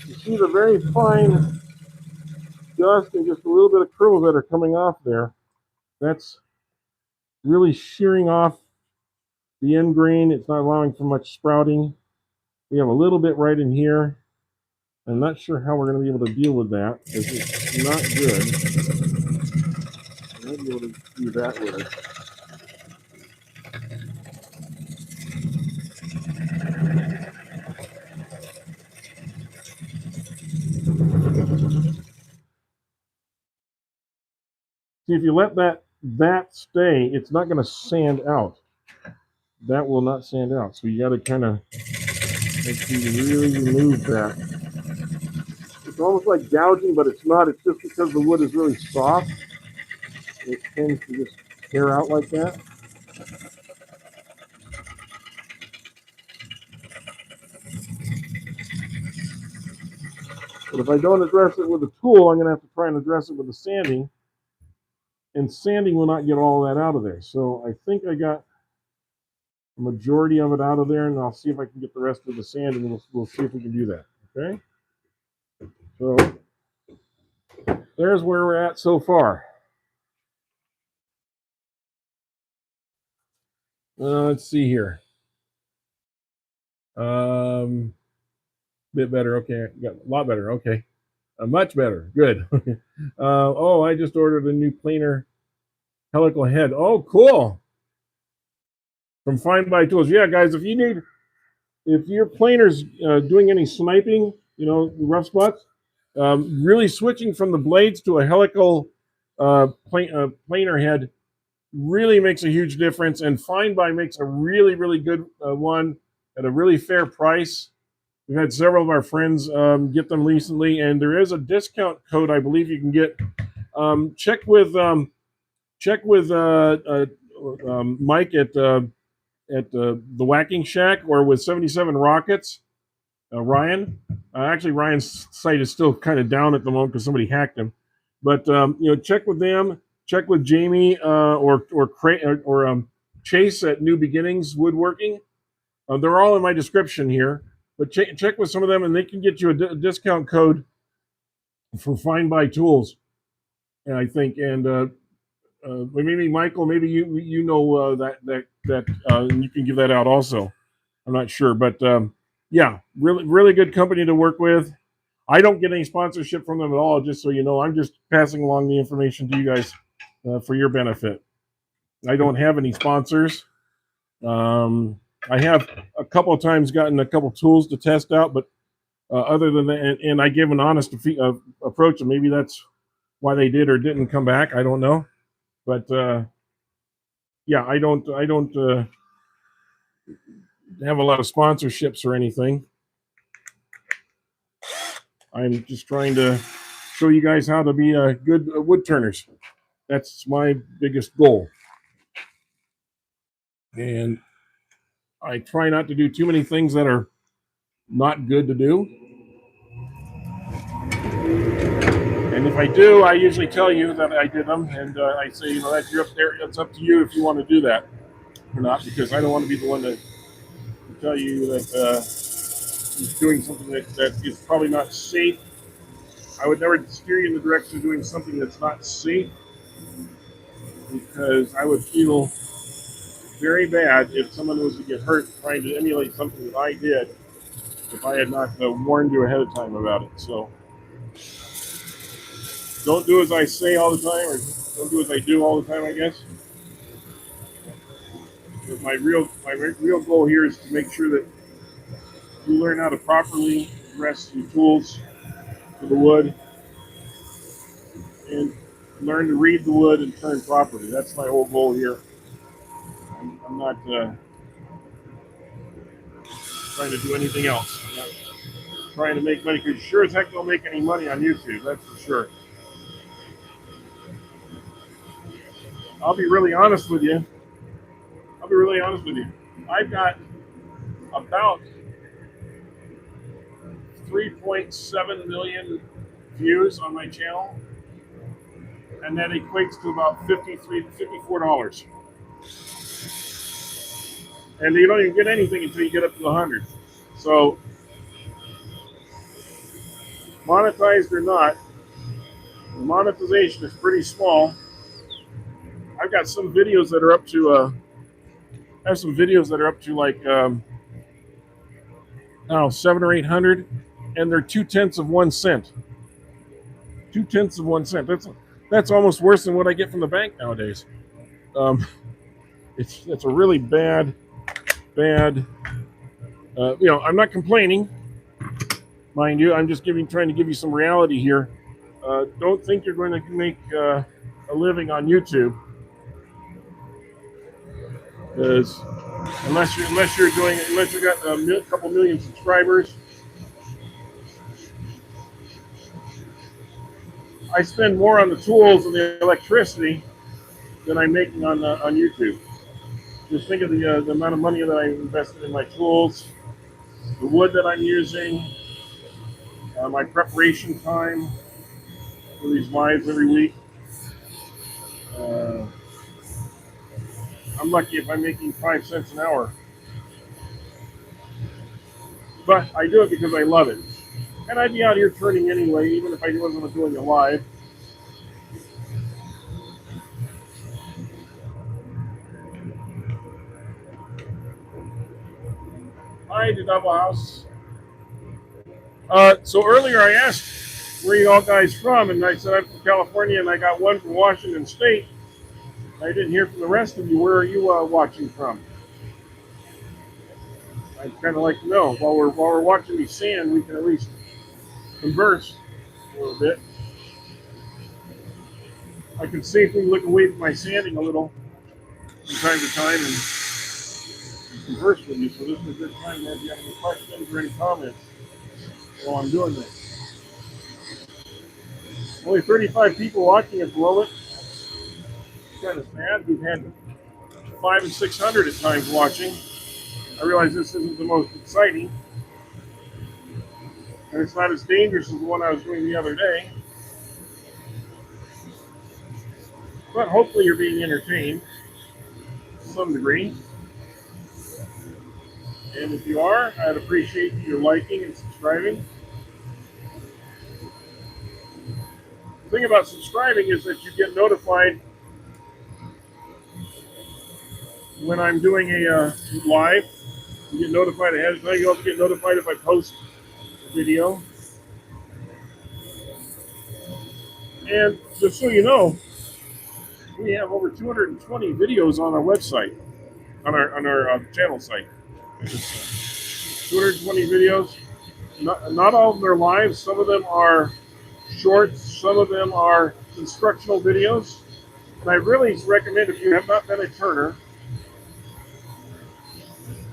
You see the very fine dust and just a little bit of kernels that are coming off there. That's really shearing off the end grain. It's not allowing for much sprouting. We have a little bit right in here. I'm not sure how we're going to be able to deal with that, because it's not good. I might be able to do that with it. See, if you let that stay, it's not going to sand out. That will not sand out. So you got to kind of make sure you really remove that. It's almost like gouging, but it's not. It's just because the wood is really soft. It tends to just tear out like that. But if I don't address it with a tool, I'm going to have to try and address it with the sanding. And sanding will not get all that out of there. So I think I got a majority of it out of there, and I'll see if I can get the rest of the sanding, and we'll see if we can do that. Okay? So there's where we're at so far. Let's see here. Bit better. Okay, got a lot better. Okay, much better. Good. Oh, I just ordered a new planer helical head. Oh, cool. From Fine By Tools. Yeah, guys, if your planer's doing any sniping, rough spots, really switching from the blades to a helical planer head really makes a huge difference. And Fine By makes a really, really good one at a really fair price. We've had several of our friends get them recently, and there is a discount code I believe you can get. Check with Mike at the Whacking Shack, or with 77 Rockets. Ryan. Actually, Ryan's site is still kind of down at the moment because somebody hacked him. But check with them. Check with Jamie or Chase at New Beginnings Woodworking. They're all in my description here. But check with some of them, and they can get you a discount code for Fine By Tools. And I think, and maybe Michael, maybe you know that and you can give that out also. I'm not sure, but yeah, really good company to work with. I don't get any sponsorship from them at all, just so you know. I'm just passing along the information to you guys for your benefit. I don't have any sponsors. I have a couple of times gotten a couple tools to test out, but other than that, and I give an honest approach, and maybe that's why they did or didn't come back. I don't know, but yeah, I don't have a lot of sponsorships or anything. I'm just trying to show you guys how to be good wood turners. That's my biggest goal. And I try not to do too many things that are not good to do. And if I do, I usually tell you that I did them, and I say, that you're up there. It's up to you if you want to do that or not, because I don't want to be the one to tell you that he's doing something that is probably not safe. I would never steer you in the direction of doing something that's not safe, because I would feel very bad if someone was to get hurt trying to emulate something that I did if I had not warned you ahead of time about it. So don't do as I say all the time, or don't do as I do all the time, I guess. But my real goal here is to make sure that you learn how to properly address your tools to the wood, and learn to read the wood and turn properly. That's my whole goal here. I'm not trying to do anything else. I'm not trying to make money, because sure as heck don't make any money on YouTube, that's for sure. I'll be really honest with you. I'll be really honest with you. I've got about 3.7 million views on my channel, and that equates to about $54. And you don't even get anything until you get up to 100. So, monetized or not, the monetization is pretty small. I've got some videos that are up to. I have some videos that are up to like now 700 or 800, and they're 2/10 of 1 cent. 2/10 of 1 cent. That's almost worse than what I get from the bank nowadays. Um, it's a really bad. I'm not complaining, mind you. I'm just trying to give you some reality here. Don't think you're going to make a living on YouTube, because unless you've got a couple million subscribers. I spend more on the tools and the electricity than I'm making on YouTube. Just think of the amount of money that I invested in my tools, the wood that I'm using, my preparation time for these lives every week. I'm lucky if I'm making 5 cents an hour, but I do it because I love it. And I'd be out here turning anyway, even if I wasn't doing it live. Hi, the Double House. So earlier I asked where you all guys from, and I said I'm from California, and I got one from Washington State. I didn't hear from the rest of you. Where are you watching from? I'd kind of like to know. While we're watching these sand, we can at least converse a little bit. I can safely look away from my sanding a little from time to time and converse with you. So this is a good time if you have any questions or any comments while I'm doing this. Only 35 people watching at the moment. It's kind of sad. We've had 500 and 600 at times watching. I realize this isn't the most exciting, and it's not as dangerous as the one I was doing the other day. But hopefully you're being entertained to some degree. And if you are, I'd appreciate your liking and subscribing. The thing about subscribing is that you get notified when I'm doing a live. You get notified ahead of time. You also get notified if I post a video. And just so you know, we have over 220 videos on our website, on our channel site. 220 videos. Not all of them are live. Some of them are shorts. Some of them are instructional videos. And I really recommend, if you have not been a turner,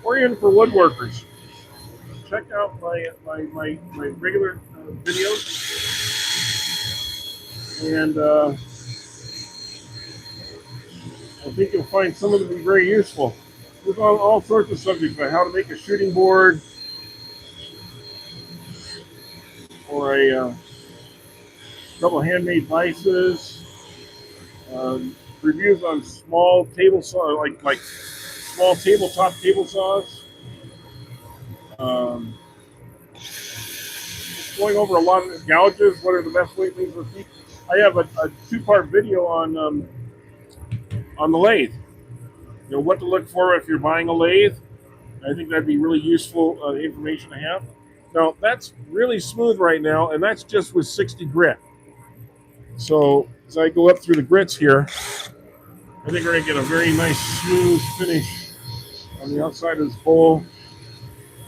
or even for woodworkers, check out my regular videos. And I think you'll find some of them to be very useful. There's all sorts of subjects about how to make a shooting board, or a couple handmade vices, reviews on small table saw, like small tabletop table saws. Going over a lot of gouges. What are the best way things to keep? I have a 2-part video on the lathe. You know, what to look for if you're buying a lathe. I think that'd be really useful information to have. Now, that's really smooth right now, and that's just with 60 grit. So as I go up through the grits here, I think we're going to get a very nice smooth finish on the outside of this bowl.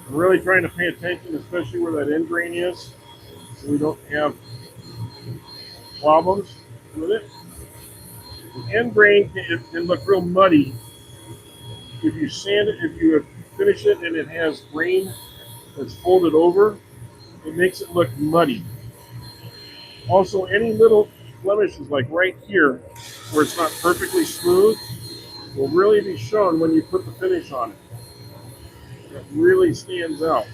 I'm really trying to pay attention, especially where that end grain is, so we don't have problems with it. The end grain can look real muddy if you sand it, if you finish it and it has grain that's folded over. It makes it look muddy. Also, any little blemishes, like right here, where it's not perfectly smooth, will really be shown when you put the finish on it. It really stands out.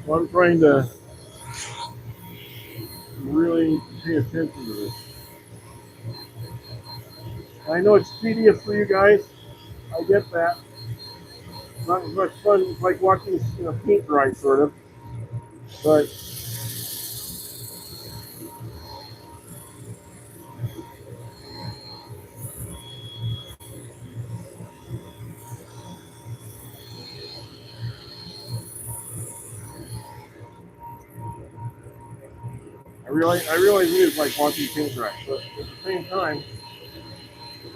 So I'm trying to really pay attention to this. I know it's tedious for you guys. I get that. It's not as much fun. It's like watching paint dry, sort of. But I realize it is like watching paint dry. But at the same time,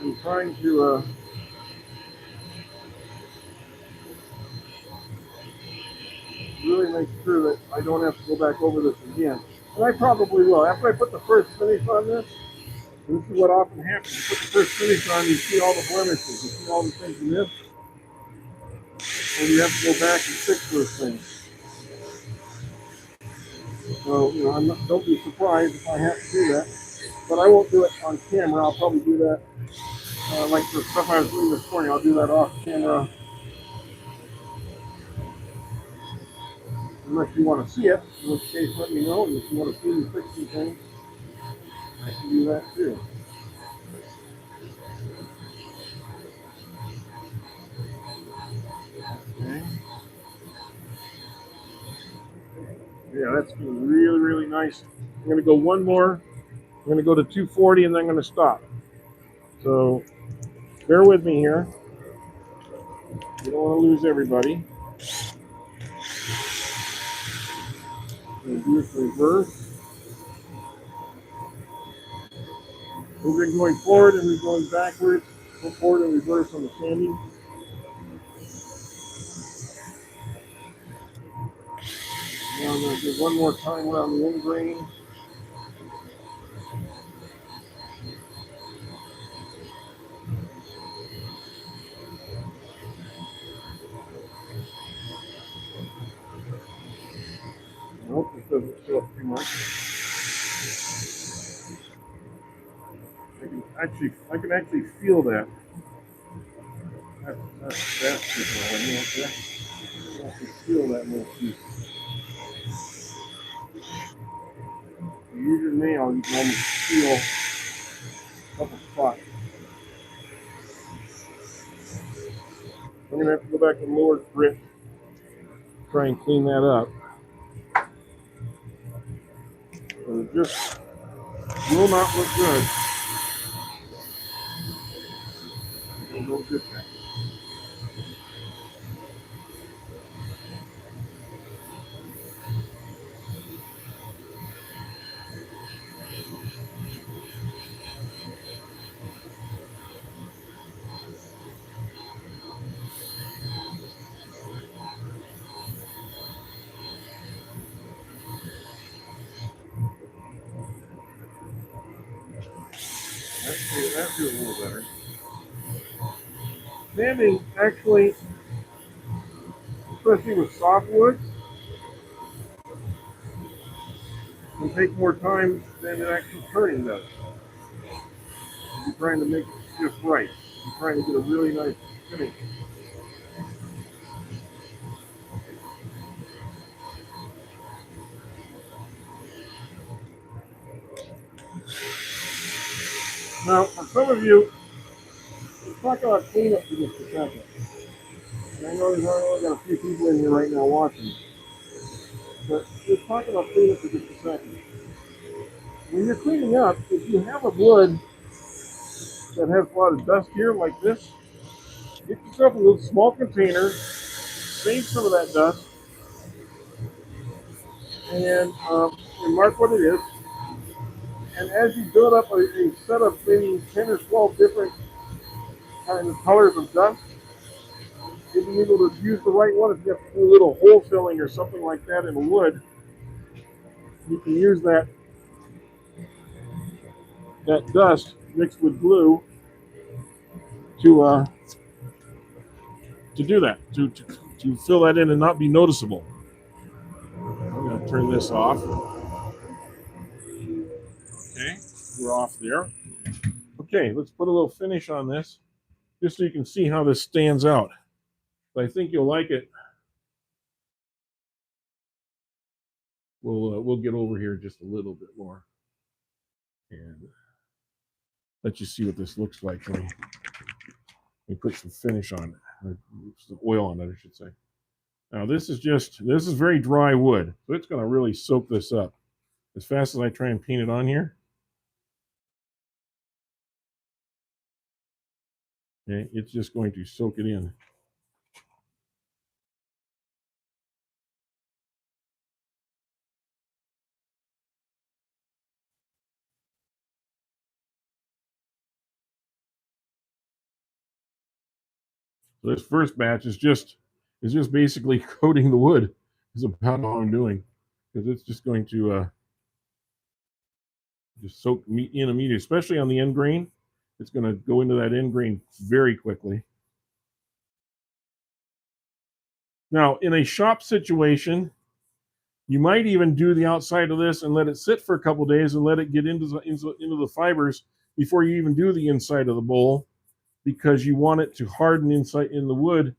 I'm trying to really make sure that I don't have to go back over this again. And I probably will. After I put the first finish on this, and this is what often happens. You put the first finish on, you see all the blemishes, you see all the things in this, and you have to go back and fix those things. So, don't be surprised if I have to do that. But I won't do it on camera. I'll probably do that, like the stuff I was doing this morning, I'll do that off camera. Unless you want to see it, in which case let me know. And if you want to see me fixing things, I can do that too. Okay. Yeah, that's really, really nice. I'm going to go one more. I'm going to go to 240 and then I'm going to stop. So bear with me here. You don't want to lose everybody. I'm going to do this reverse. We've been going forward and we're going backwards. Go forward and reverse on the sanding. Now I'm going to do one more time around the end grain. Nope, this doesn't show up too much. I can actually feel that. That's just one right there. I can feel that little piece. You use your nail, you can almost feel a couple spots. I'm gonna have to go back and lower grit, try and clean that up. But it just will not look good. Don't get that. That feels a little better. Sanding actually, especially with softwood, can take more time than it actually turning does. You're trying to make it just right. You're trying to get a really nice finish. Now, for some of you, let's talk about cleanup for just a second. And I know there's only got a few people in here right now watching, but let's talk about cleanup for just a second. When you're cleaning up, if you have a wood that has a lot of dust here, like this, get yourself a little small container, save some of that dust, and mark what it is. And as you build up a set of maybe 10 or 12 different kind of colors of dust, you'll be able to use the right one. If you have to do a little hole filling or something like that in a wood, you can use that dust mixed with glue to do that, to fill that in and not be noticeable. I'm going to turn this off. Okay, we're off there. Okay, let's put a little finish on this. just so you can see how this stands out. I think you'll like it. We'll get over here just a little bit more and let you see what this looks like. Let me put some finish on it, or some oil on it, I should say. Now this is very dry wood, so it's going to really soak this up. As fast as I try and paint it on here, okay, it's just going to soak it in. So this first batch is just basically coating the wood. Is about all I'm doing, because it's just going to just soak in immediately, especially on the end grain. It's going to go into that end grain very quickly. Now, in a shop situation, you might even do the outside of this and let it sit for a couple days and let it get into the fibers before you even do the inside of the bowl, because you want it to harden inside in the wood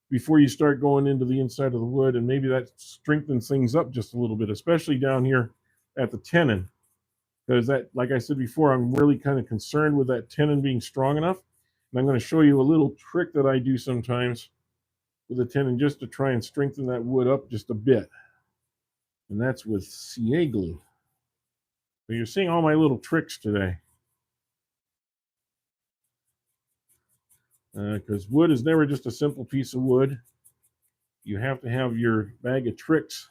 before you start going into the inside of the wood, and maybe that strengthens things up just a little bit, especially down here at the tenon. Because that, like I said before, I'm really kind of concerned with that tenon being strong enough. And I'm going to show you a little trick that I do sometimes with the tenon just to try and strengthen that wood up just a bit. And that's with CA glue. So you're seeing all my little tricks today. Because wood is never just a simple piece of wood. You have to have your bag of tricks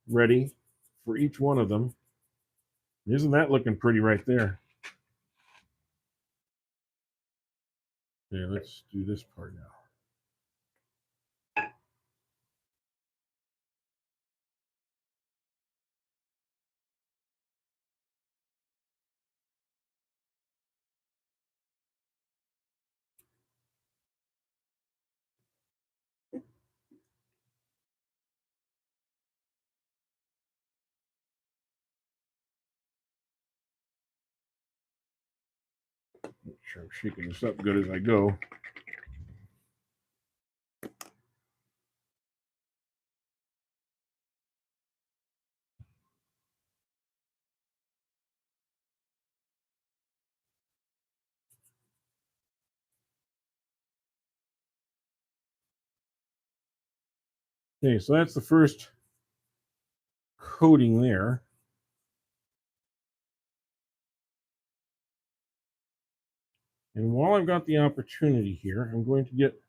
ready for each one of them. Isn't that looking pretty right there? Yeah, let's do this part now. Make sure I'm shaking this up good as I go. Okay, so that's the first coating there. And while I've got the opportunity here, I'm going to get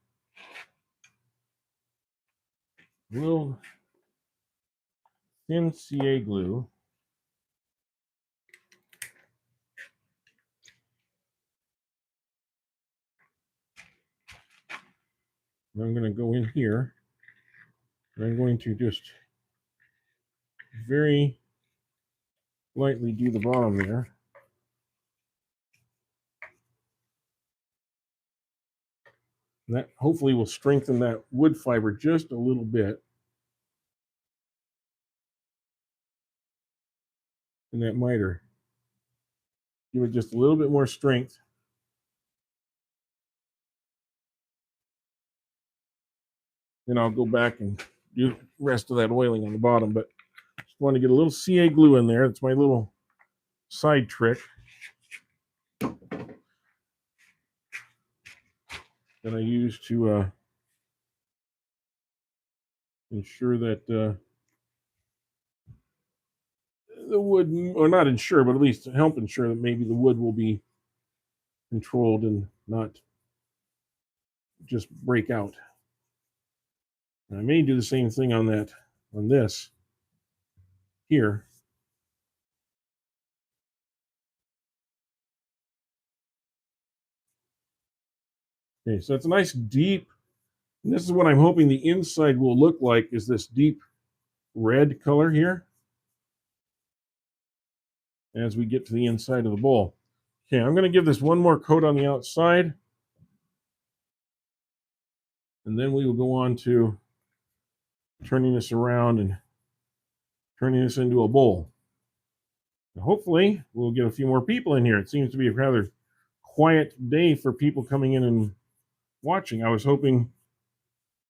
a little thin CA glue. And I'm going to go in here, and I'm going to just very lightly do the bottom there. And that hopefully will strengthen that wood fiber just a little bit. And that miter. Give it just a little bit more strength. Then I'll go back and do the rest of that oiling on the bottom. But just want to get a little CA glue in there. That's my little side trick that I use to ensure that the wood, or not ensure, but at least help ensure that maybe the wood will be controlled and not just break out. And I may do the same thing on this here. Okay, so it's a nice deep, and this is what I'm hoping the inside will look like, is this deep red color here as we get to the inside of the bowl. Okay, I'm going to give this one more coat on the outside, and then we will go on to turning this around and turning this into a bowl. Now, hopefully, we'll get a few more people in here. It seems to be rather quiet day for people coming in and watching. I was hoping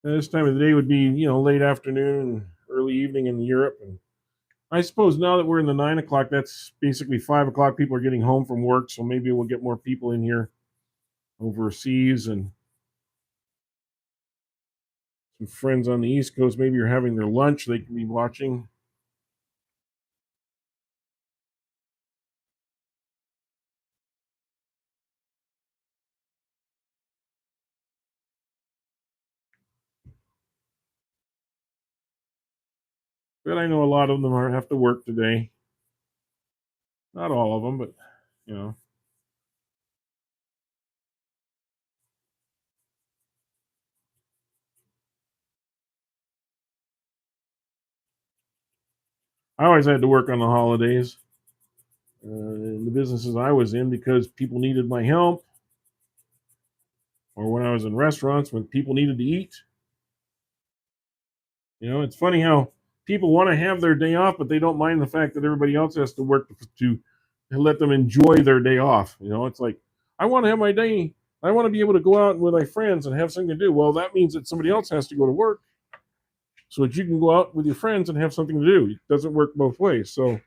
this time of the day would be, late afternoon and early evening in Europe. And I suppose now that we're in the 9 o'clock, that's basically 5 o'clock. People are getting home from work, so maybe we'll get more people in here overseas, and some friends on the East Coast maybe are having their lunch. They can be watching. But I know a lot of them have to work today. Not all of them, but you know. I always had to work on the holidays in the businesses I was in because people needed my help, or when I was in restaurants when people needed to eat. It's funny how people want to have their day off, but they don't mind the fact that everybody else has to work to let them enjoy their day off. It's like, I want to have my day. I want to be able to go out with my friends and have something to do. Well, that means that somebody else has to go to work so that you can go out with your friends and have something to do. It doesn't work both ways. So,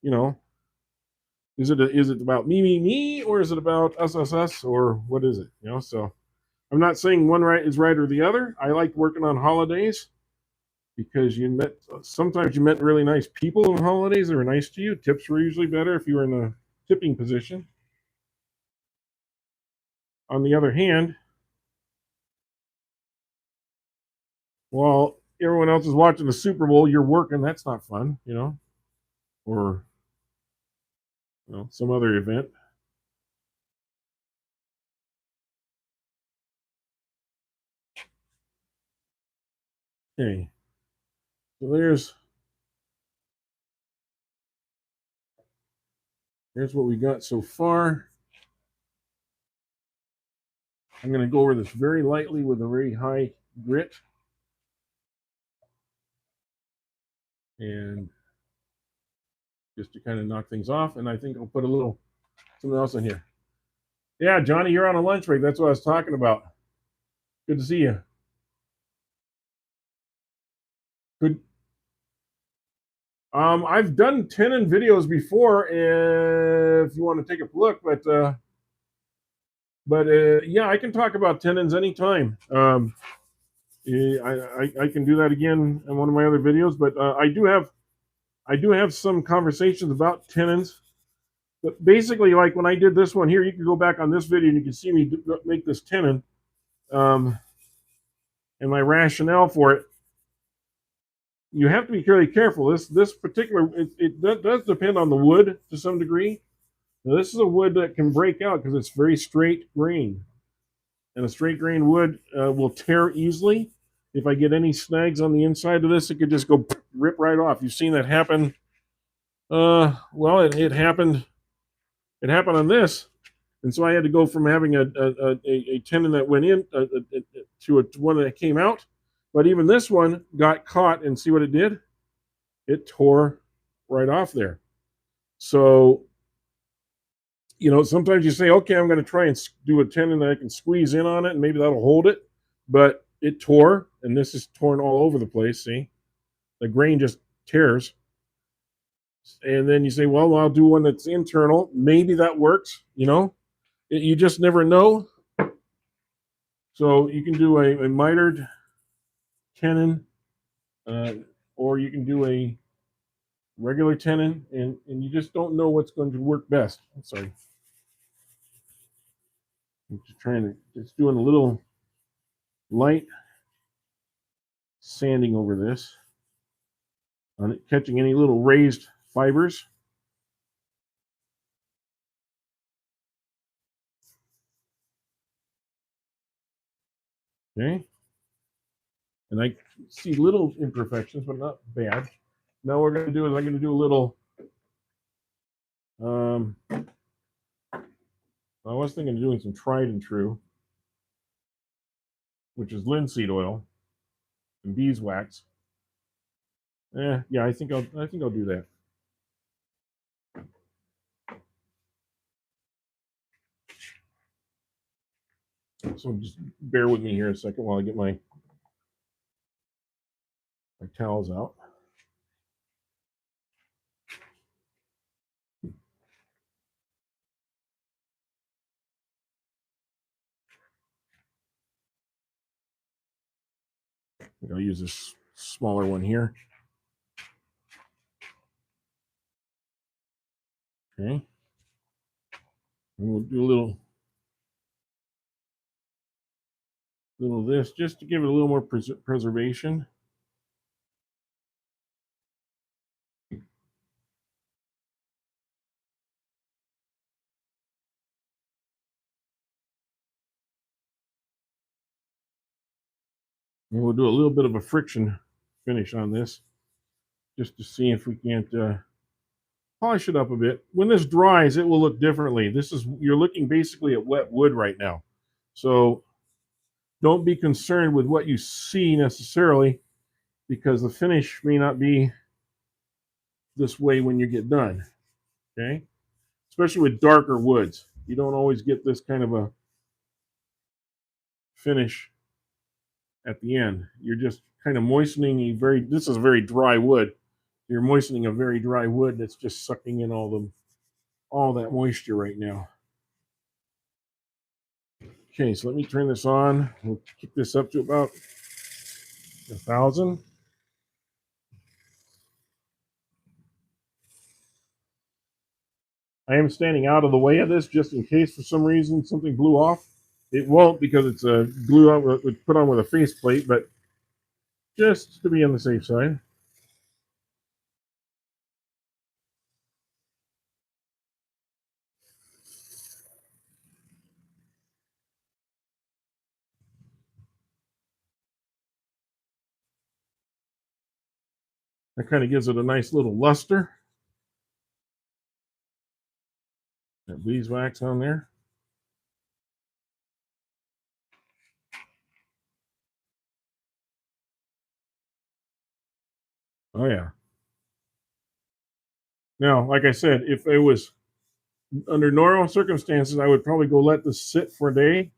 you know, is it about me, or is it about us, or what is it? So I'm not saying one right is right or the other. I liked working on holidays because sometimes you met really nice people on holidays that were nice to you. Tips were usually better if you were in a tipping position. On the other hand, while everyone else is watching the Super Bowl, you're working. That's not fun, or some other event. Okay, so here's what we got so far. I'm going to go over this very lightly with a very high grit, and just to kind of knock things off. And I think I'll put a little something else in here. Yeah, Johnny, you're on a lunch break. That's what I was talking about. Good to see you. Good. I've done tenon videos before, if you want to take a look, but yeah, I can talk about tenons anytime. I can do that again in one of my other videos, but I do have some conversations about tenons. But basically, like when I did this one here, you can go back on this video and you can see me make this tenon, and my rationale for it. You have to be really careful. This particular it does depend on the wood to some degree. Now, this is a wood that can break out because it's very straight grain, and a straight grain wood will tear easily. If I get any snags on the inside of this, it could just go rip right off. You've seen that happen. Well, it happened. It happened on this, and so I had to go from having a tenon that went in to one that came out. But even this one got caught, and see what it did? It tore right off there. So, sometimes you say, okay, I'm going to try and do a tenon that I can squeeze in on it, and maybe that'll hold it. But it tore, and this is torn all over the place. See, the grain just tears. And then you say, well, I'll do one that's internal. Maybe that works. You just never know. So you can do a mitered tenon, or you can do a regular tenon, and you just don't know what's going to work best. I'm sorry. I'm just doing a little light sanding over this, on it, catching any little raised fibers. Okay. And I see little imperfections, but not bad. Now what we're going to do is I'm going to do a little, I was thinking of doing some tried and true, which is linseed oil and beeswax. Yeah, I think I'll do that. So just bear with me here a second while I get my towels out. I'll use this smaller one here. Okay. And we'll do a little of this just to give it a little more preservation. And we'll do a little bit of a friction finish on this just to see if we can't polish it up a bit. When this dries, it will look differently. You're looking basically at wet wood right now. So don't be concerned with what you see necessarily, because the finish may not be this way when you get done. Okay? Especially with darker woods. You don't always get this kind of a finish at the end. You're just kind of moistening this is a very dry wood. You're moistening a very dry wood that's just sucking in all that moisture right now. Okay, so let me turn this on. We'll kick this up to about 1,000. I am standing out of the way of this just in case for some reason something blew off. It won't, because it's a glue on, put on with a faceplate, but just to be on the safe side. That kind of gives it a nice little luster. That beeswax on there. Oh yeah. Now, like I said, if it was under normal circumstances, I would probably go let this sit for a day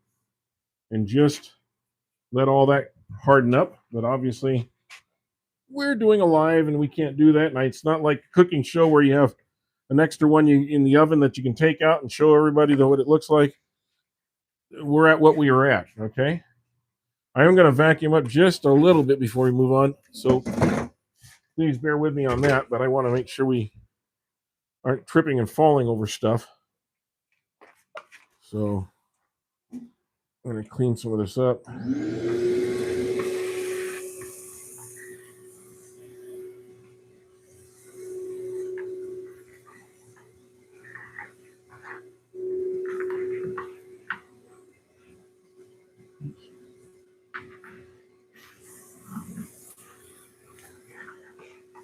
and just let all that harden up. But obviously, we're doing a live and we can't do that. And it's not like a cooking show where you have an extra one in the oven that you can take out and show everybody what it looks like. We're at what we are at, okay? I am going to vacuum up just a little bit before we move on. So please bear with me on that, but I want to make sure we aren't tripping and falling over stuff. So I'm going to clean some of this up.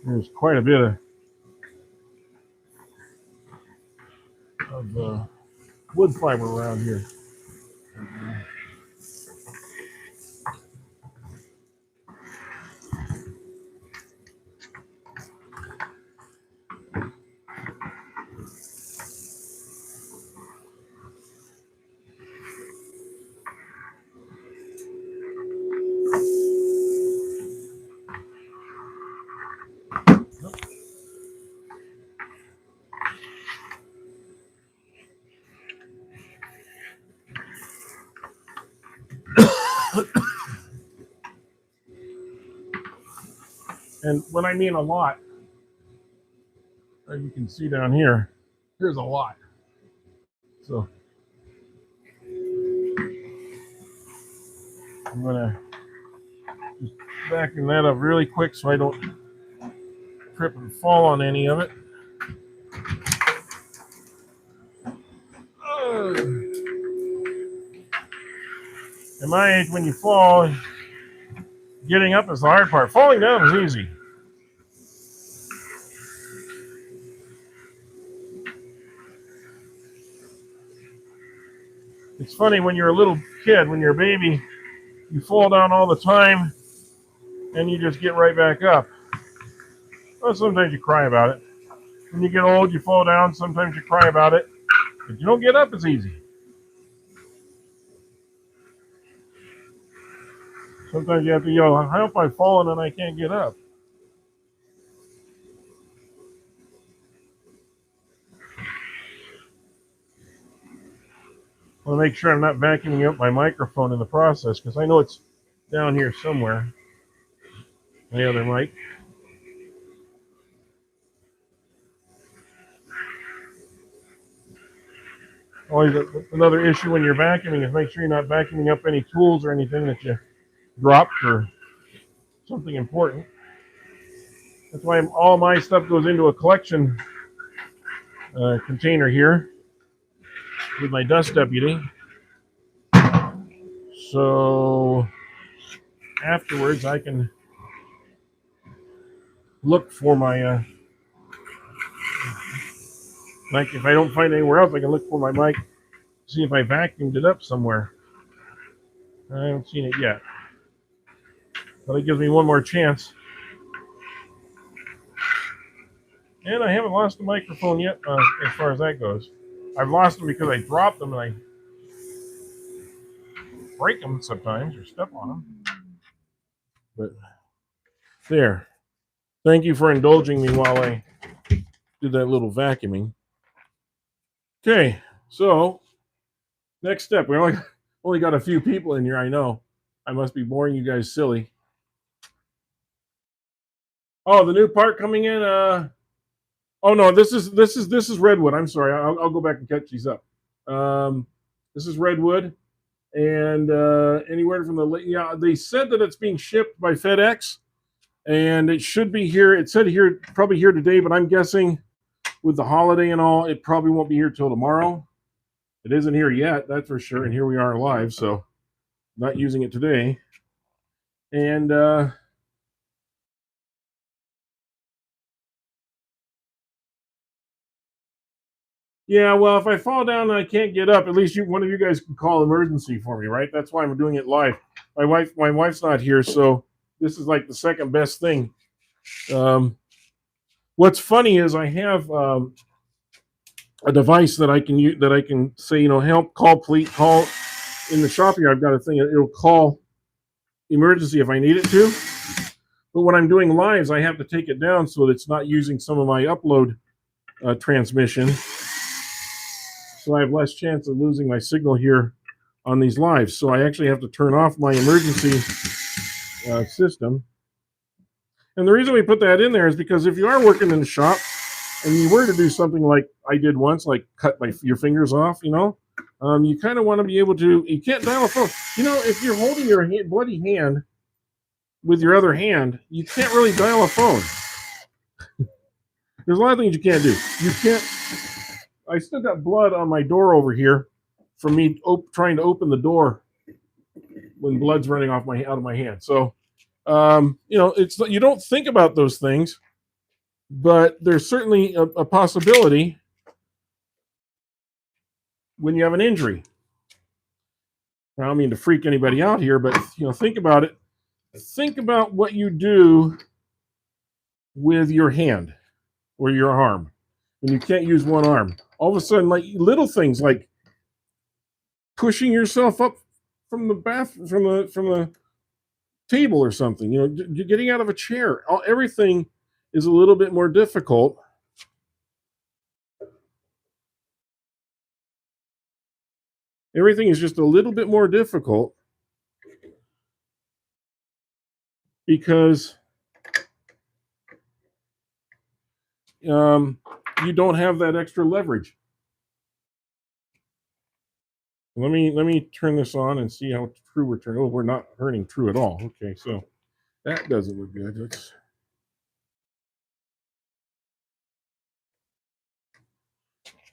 There's quite a bit of wood fiber around here. And when I mean a lot, as you can see down here, here's a lot. So I'm going to just vacuum that up really quick so I don't trip and fall on any of it. At my age, when you fall, getting up is the hard part. Falling down is easy. It's funny, when you're a little kid, when you're a baby, you fall down all the time and you just get right back up. Well, sometimes you cry about it. When you get old, you fall down, sometimes you cry about it. But you don't get up as easy. Sometimes you have to yell, help, I've fallen and I can't get up. I want to make sure I'm not vacuuming up my microphone in the process, because I know it's down here somewhere. The other mic. Always another issue when you're vacuuming is make sure you're not vacuuming up any tools or anything that you dropped or something important. That's why all my stuff goes into a collection container here with my dust deputy. So afterwards I can look for my mic. If I don't find it anywhere else, I can look for my mic, see if I vacuumed it up somewhere. I haven't seen it yet. But it gives me one more chance. And I haven't lost the microphone yet as far as that goes. I've lost them because I dropped them and I break them sometimes or step on them. But there. Thank you for indulging me while I did that little vacuuming. Okay, so next step. We only got a few people in here, I know. I must be boring you guys silly. Oh, the new part coming in. Oh no, this is Redwood. I'm sorry. I'll go back and catch these up. This is Redwood, and anywhere from they said that it's being shipped by FedEx, and it should be here. It said here probably here today, but I'm guessing with the holiday and all, it probably won't be here till tomorrow. It isn't here yet, that's for sure. And here we are live, so not using it today. And yeah, well, if I fall down and I can't get up, at least one of you guys can call emergency for me, right? That's why I'm doing it live. My wife's not here, so this is like the second best thing. What's funny is I have a device that I can use, that I can say, help, call, please, call. In the shop here, I've got a thing. It'll call emergency if I need it to. But when I'm doing lives, I have to take it down so that it's not using some of my upload transmission. So I have less chance of losing my signal here on these lives. So I actually have to turn off my emergency system. And the reason we put that in there is because if you are working in the shop and you were to do something like I did once, like cut your fingers off, you kind of want to be able to, you can't dial a phone. If you're holding your bloody hand with your other hand, you can't really dial a phone. There's a lot of things you can't do. You can't, I still got blood on my door over here from me trying to open the door when blood's running off out of my hand. So, it's, you don't think about those things, but there's certainly a possibility when you have an injury. I don't mean to freak anybody out here, but think about it. Think about what you do with your hand or your arm when you can't use one arm. All of a sudden, like little things like pushing yourself up from the table or something, getting out of a chair. Everything is a little bit more difficult. Everything is just a little bit more difficult because you don't have that extra leverage. Let me turn this on and see how true we're turning. Oh, we're not turning true at all. Okay, so that doesn't look good. Let's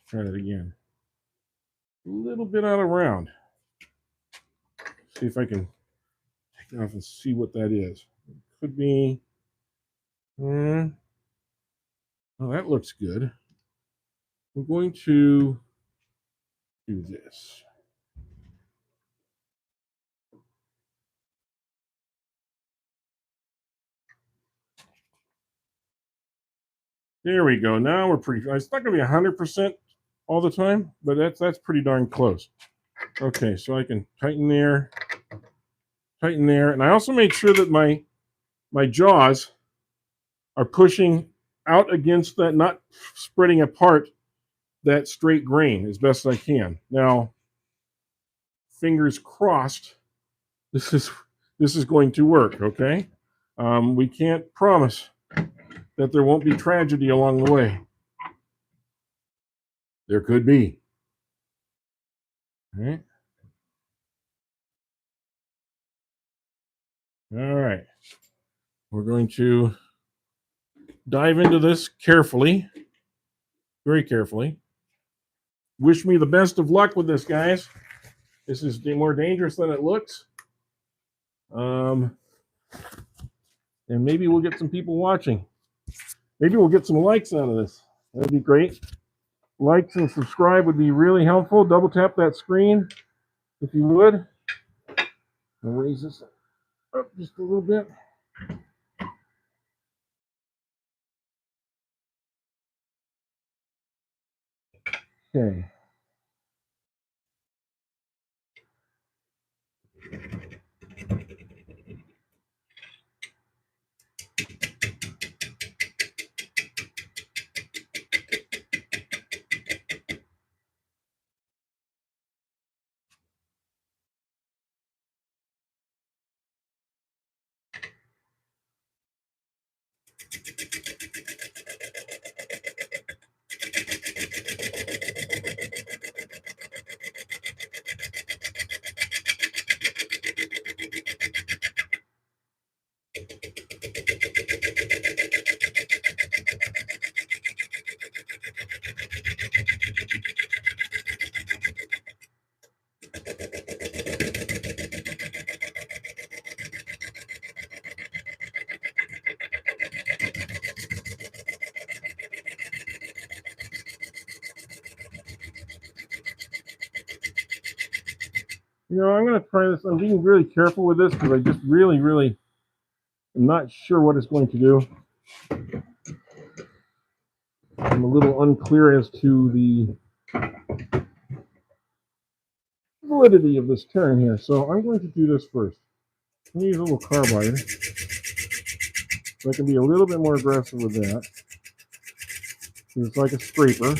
try that again. A little bit out of round. See if I can take it off and see what that is. It could be. Oh, that looks good. We're going to do this. There we go. Now we're pretty. It's not going to be 100% all the time, but that's pretty darn close. Okay, so I can tighten there, tighten there. And I also make sure that my jaws are pushing out against that, not spreading apart that straight grain as best I can. Now, fingers crossed, this is going to work, okay? We can't promise that there won't be tragedy along the way. There could be. All right. All right. We're going to dive into this carefully, very carefully. Wish me the best of luck with this, guys. This is more dangerous than it looks. And maybe we'll get some people watching. Maybe we'll get some likes out of this. That'd be great. Likes and subscribe would be really helpful. Double tap that screen if you would. I'll raise this up just a little bit. Okay. You know, I'm going to try this. I'm being really careful with this because I just really am not sure what it's going to do. I'm a little unclear as to the validity of this turn here. So I'm going to do this first. I'm going to use a little carbide so I can be a little bit more aggressive with that. It's like a scraper.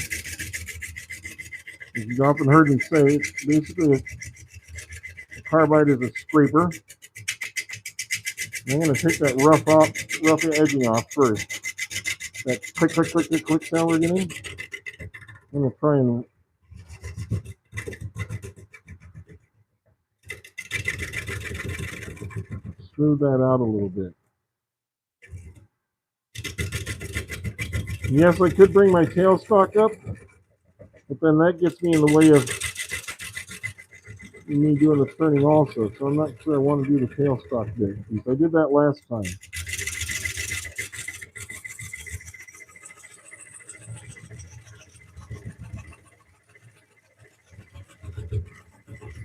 As you've often heard me say, it's basically a carbide is a scraper. I'm going to take that rough edging off first. That click sound we're getting. I'm going to try and smooth that out a little bit. Yes, I could bring my tailstock up, but then that gets me in the way of me doing the turning also. So I'm not sure I want to do the tailstock bit. I did that last time.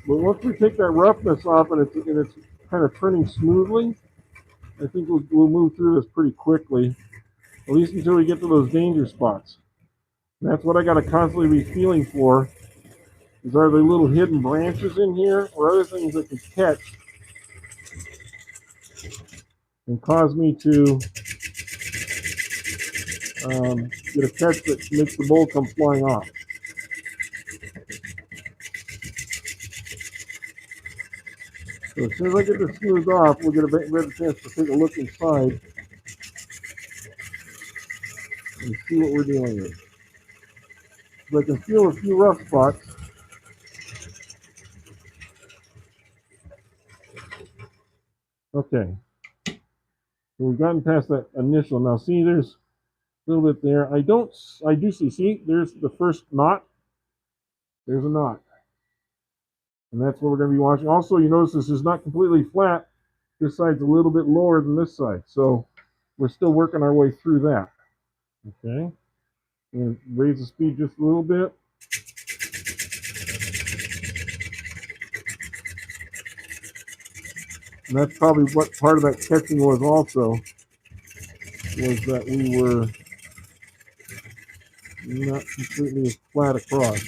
But once we take that roughness off and it's kind of turning smoothly, I think we'll move through this pretty quickly, at least until we get to those danger spots. And that's what I got to constantly be feeling for. Is are there little hidden branches in here or other things that could catch and cause me to get a catch that makes the bolt come flying off. So as soon as I get this smoothed off, we'll get a better chance to take a look inside and see what we're dealing with. So I can feel a few rough spots. Okay. So we've gotten past that initial. Now see, there's a little bit there. I do see, there's the first knot. There's a knot. And that's what we're going to be watching. Also, you notice this is not completely flat. This side's a little bit lower than this side. So we're still working our way through that. Okay. And raise the speed just a little bit. And that's probably what part of that catching was also, was that we were not completely flat across.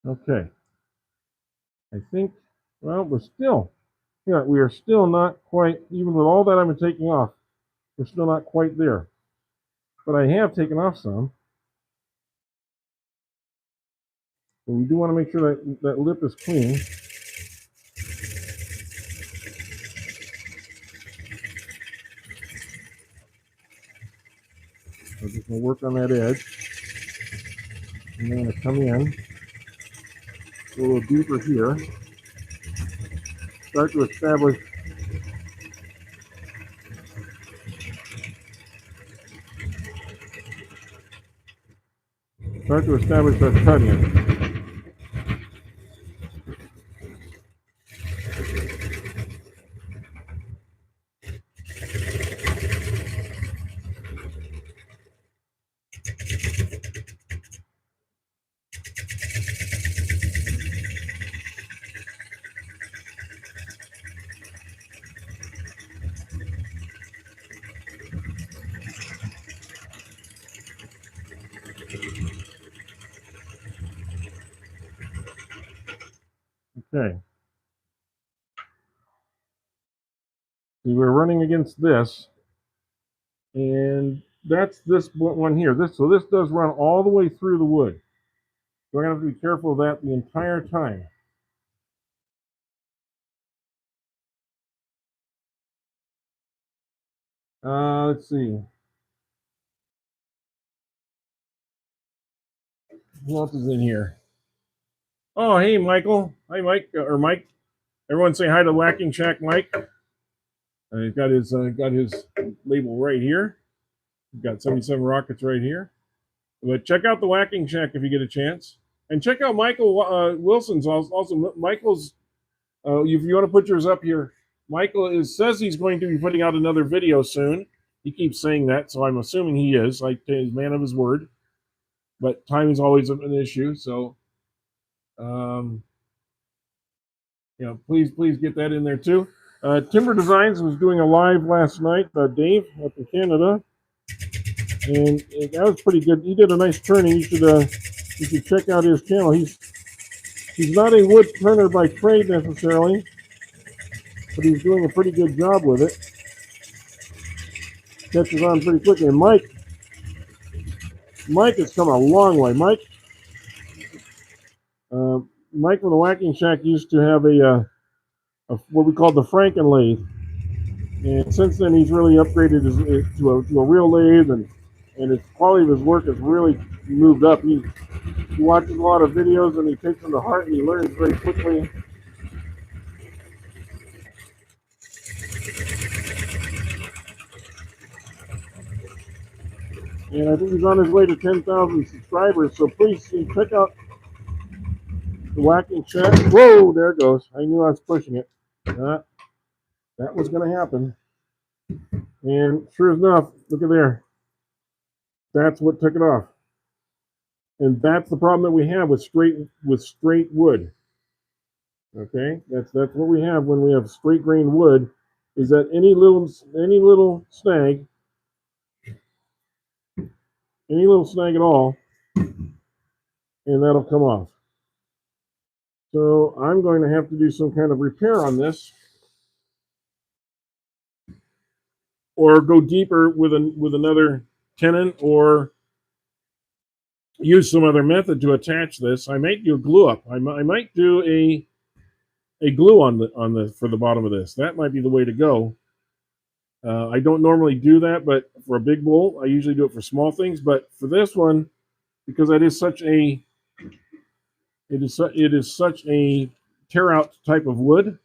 Okay. I think, well, we are still not quite, even with all that I've been taking off, we're still not quite there. But I have taken off some. And we do want to make sure that that lip is clean. I'm just going to work on that edge. And then I'm going to come in a little deeper here. Start to establish that cut in. Okay. See, we're running against this, and that's this one here. So this does run all the way through the wood. So we're going to have to be careful of that the entire time. Let's see. Who else is in here? Oh, hey, Michael. Hi, Mike, or Mike. Everyone say hi to Whacking Shack Mike. He's got his label right here. We've got 77 rockets right here. But check out the Whacking Shack if you get a chance. And check out Michael Wilson's also. Michael's, if you want to put yours up here, Michael says he's going to be putting out another video soon. He keeps saying that, so I'm assuming he is. Like, he's a man of his word. But time is always an issue, so please get that in there too. Timber Designs was doing a live last night. Dave up in Canada, and that was pretty good. He did a nice turning. You should check out his channel. He's not a wood turner by trade necessarily, but he's doing a pretty good job with it. Catches on pretty quickly. And Mike has come a long way. Mike from the Whacking Shack used to have a what we call the Franken lathe, and since then he's really upgraded to a real lathe, and his quality of his work has really moved up. He watches a lot of videos and he takes them to heart, and he learns very quickly. And I think he's on his way to 10,000 subscribers, so please check out the Whacking Shack. Whoa, there it goes. I knew I was pushing it. That was going to happen. And sure enough, look at there. That's what took it off. And that's the problem that we have with straight wood. Okay, that's what we have when we have straight grain wood, is that any little snag at all, and that'll come off. So I'm going to have to do some kind of repair on this, or go deeper with another tenon, or use some other method to attach this. I might do a glue up. I might do a glue on the for the bottom of this. That might be the way to go. I don't normally do that, but for a big bowl, I usually do it for small things. But for this one, because it is such a tear out type of wood,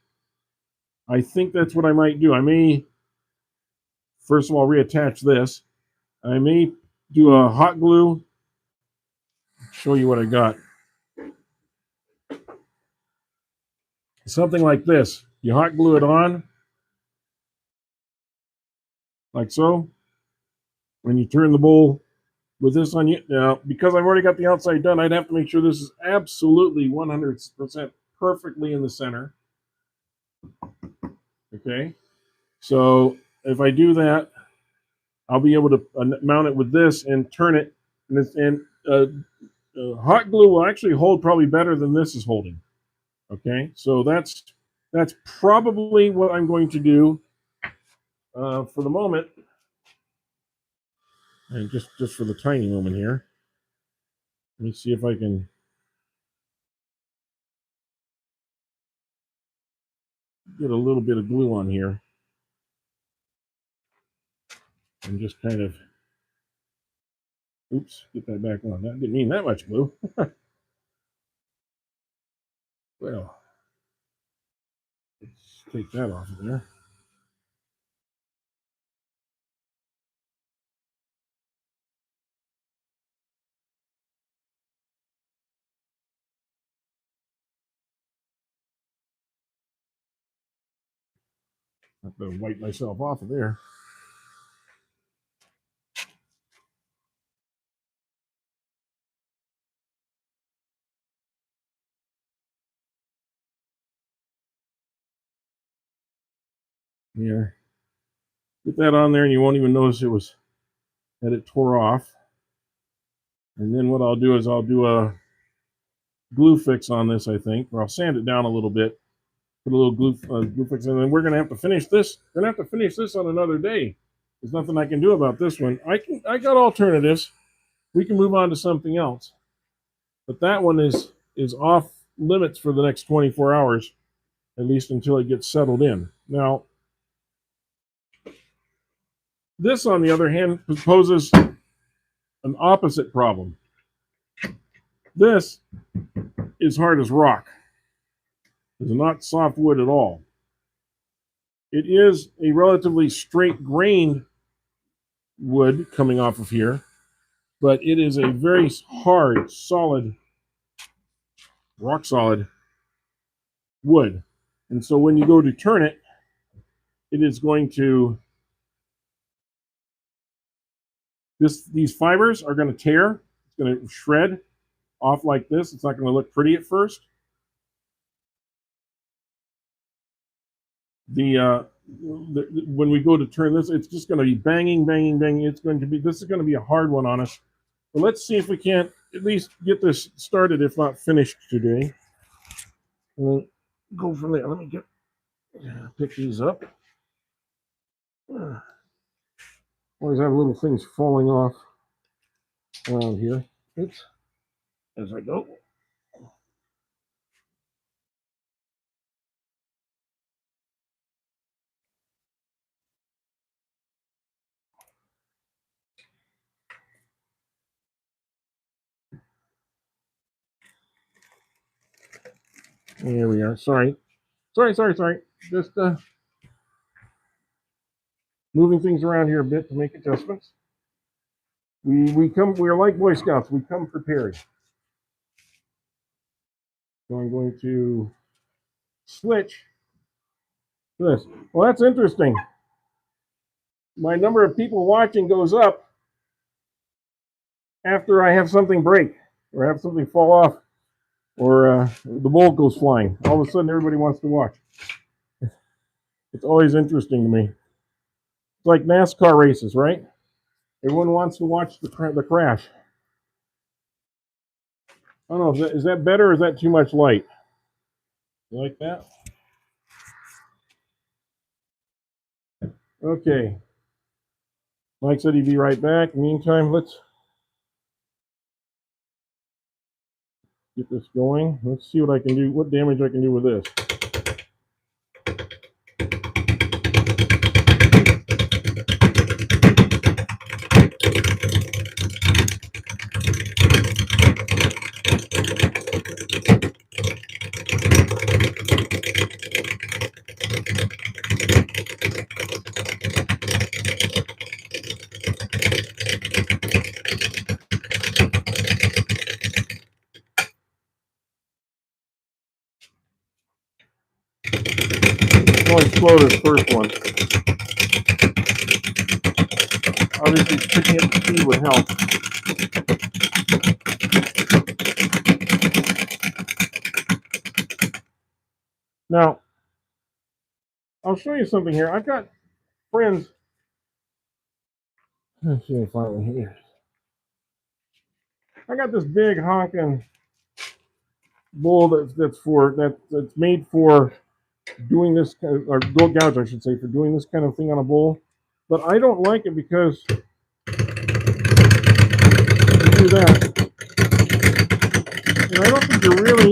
I think that's what I might do. I may first of all reattach this. I may do a hot glue. Show you what I got. Something like this. You hot glue it on, like so, and you turn the bowl with this on. Now, because I've already got the outside done, I'd have to make sure this is absolutely 100% perfectly in the center. Okay, so if I do that, I'll be able to mount it with this and turn it, and hot glue will actually hold probably better than this is holding. Okay, so that's probably what I'm going to do for the moment, and just for the tiny moment here. Let me see if I can get a little bit of glue on here, and just kind of, oops, get that back on. That didn't mean that much glue. Well, let's take that off of there. I have to wipe myself off of there. Here, get that on there, and you won't even notice that it tore off. And then what I'll do is I'll do a glue fix on this, I think, or I'll sand it down a little bit, put a little glue fix in, and then we're gonna have to finish this. We're gonna have to finish this on another day. There's nothing I can do about this one. I got alternatives. We can move on to something else, but that one is off limits for the next 24 hours, at least until it gets settled in. Now, this, on the other hand, poses an opposite problem. This is hard as rock. It's not soft wood at all. It is a relatively straight grained wood coming off of here, but it is a very hard, solid, rock solid wood. And so when you go to turn it, it is going to, these fibers are going to tear. It's going to shred off like this. It's not going to look pretty at first. When we go to turn this, it's just going to be banging, banging, banging. This is going to be a hard one on us. But let's see if we can't at least get this started, if not finished today. And we'll go from there. Let me pick these up. Always have little things falling off around here. Oops. As I go. There we are. Sorry. Just moving things around here a bit to make adjustments. We are like Boy Scouts. We come prepared. So I'm going to switch this. Well, that's interesting. My number of people watching goes up after I have something break or have something fall off or the bolt goes flying. All of a sudden, everybody wants to watch. It's always interesting to me. It's like NASCAR races, right? Everyone wants to watch the crash. I don't know. Is that better or is that too much light? You like that? Okay. Mike said he'd be right back. Meantime, let's get this going. Let's see what I can do, what damage I can do with this. Going slow this first one. Obviously, picking up the speed would help. Now, I'll show you something here. I've got friends. Let's see if I can hear. I got this big honking bowl that's made for doing this kind of, or gold gouge, I should say, for doing this kind of thing on a bowl. But I don't like it because you do that, and I don't think you're really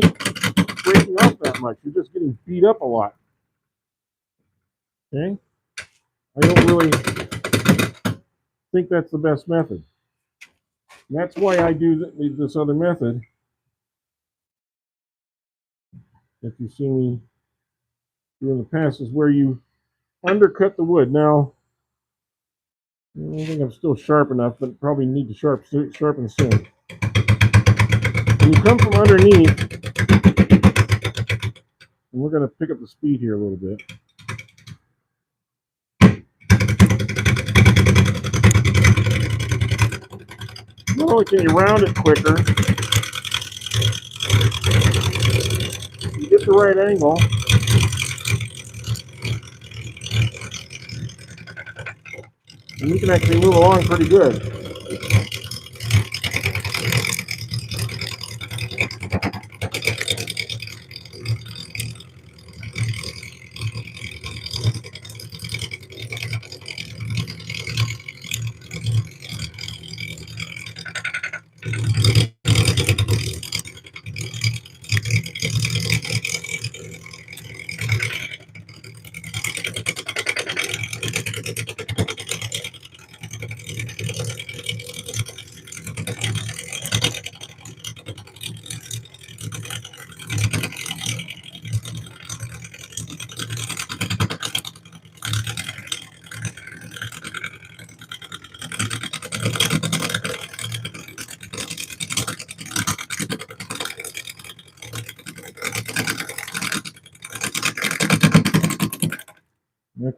breaking off that much. You're just getting beat up a lot. Okay, I don't really think that's the best method. And that's why I do this other method that you've seen me do in the past, is where you undercut the wood. Now, I don't think I'm still sharp enough, but probably need to sharpen soon. When you come from underneath, and we're going to pick up the speed here a little bit. Not only can you round it quicker, you get the right angle, and you can actually move along pretty good.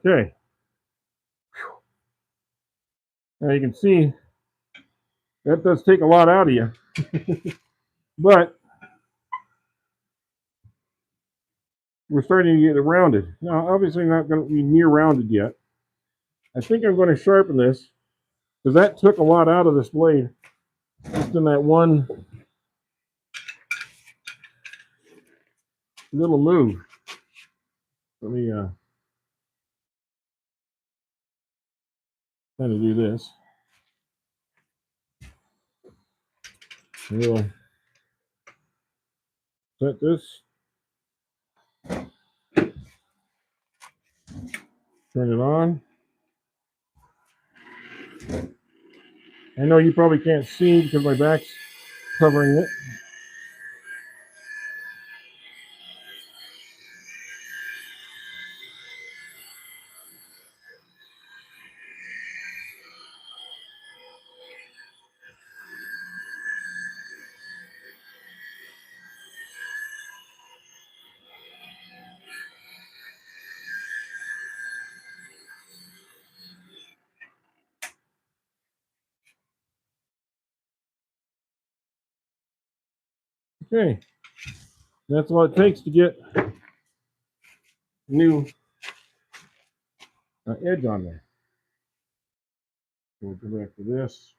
Okay. Now you can see that does take a lot out of you. But we're starting to get it rounded. Now, obviously not going to be near rounded yet. I think I'm going to sharpen this, because that took a lot out of this blade just in that one little move. Let me kind of do this. We'll set this, turn it on. I know you probably can't see because my back's covering it. Okay, that's what it takes to get new edge on there. We'll go back to this.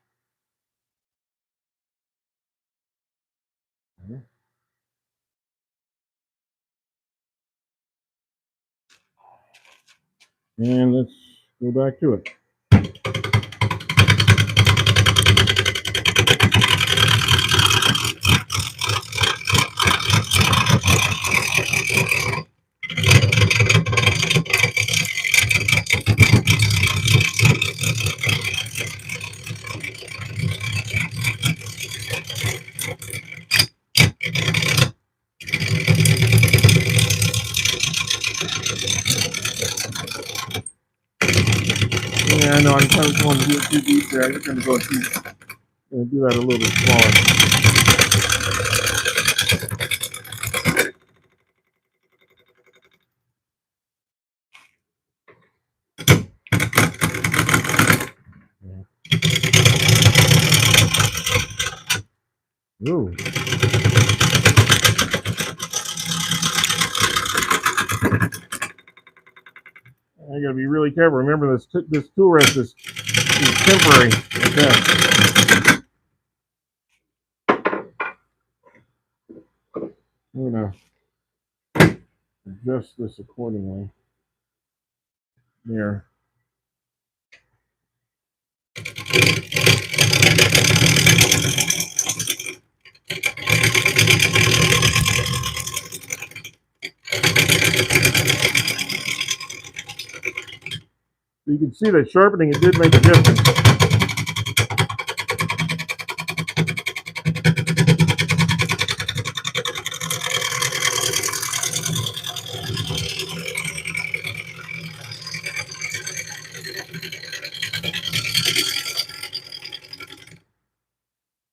And let's go back to it. Yeah, I know, I'm kind of going to do it too deep there. I'm just going to go do that a little bit smaller. Ooh. I got to be really careful. Remember, this tool rest is temporary. Like that. adjust this accordingly. There. So you can see that sharpening, it did make a difference.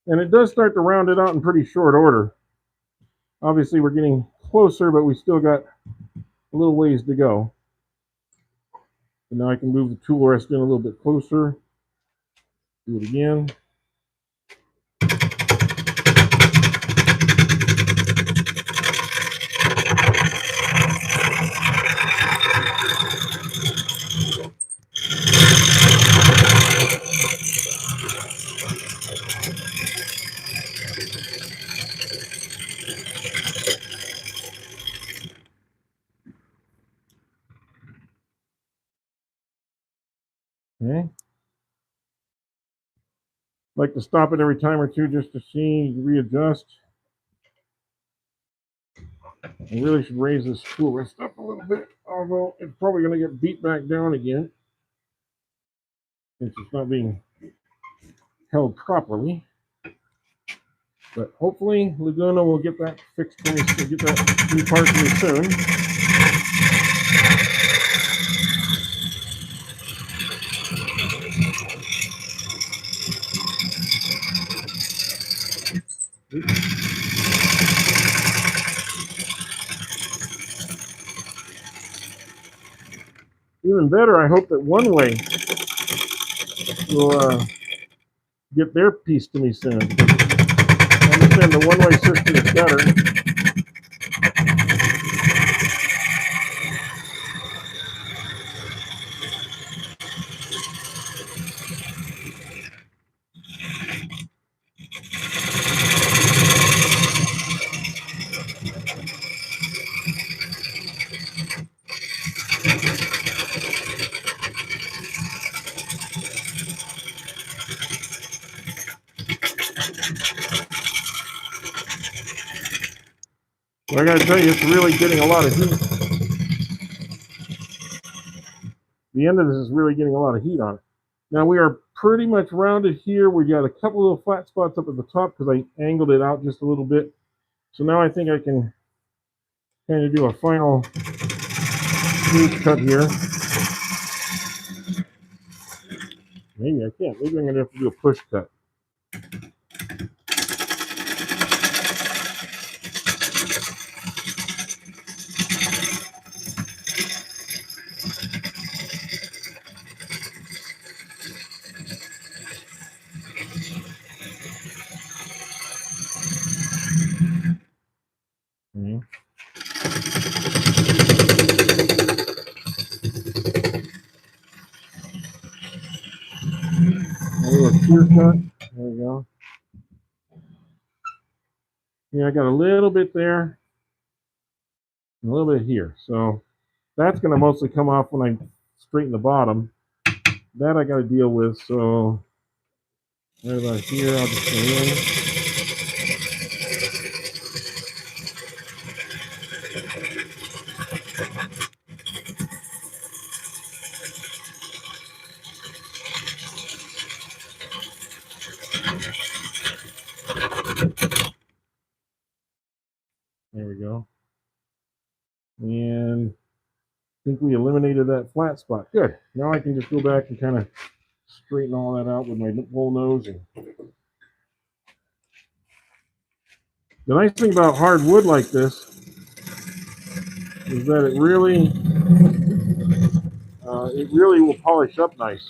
And it does start to round it out in pretty short order. Obviously, we're getting closer, but we still got a little ways to go. And now I can move the tool rest in a little bit closer. Do it again. Okay. Like to stop it every time or two just to see, readjust. I really should raise this tool rest up a little bit, although it's probably going to get beat back down again since it's not being held properly. But hopefully Laguna will get that fixed for me, get that new part for me soon. Even better, I hope that One Way will get their piece to me soon. I understand the One Way system is better. But I gotta tell you, it's really getting a lot of heat. The end of this is really getting a lot of heat on it. Now we are pretty much rounded here. We got a couple little flat spots up at the top because I angled it out just a little bit. So now I think I can kind of do a final smooth cut here. Maybe I can't. Maybe I'm gonna have to do a push cut. Okay. A little shear cut. There we go. Yeah, I got a little bit there, a little bit here. So that's going to mostly come off when I straighten the bottom. That I got to deal with. So right about here, I'll just go in. There we go. And I think we eliminated that flat spot. Good. Now I can just go back and kind of straighten all that out with my bull nose. And the nice thing about hard wood like this is that it really will polish up nice.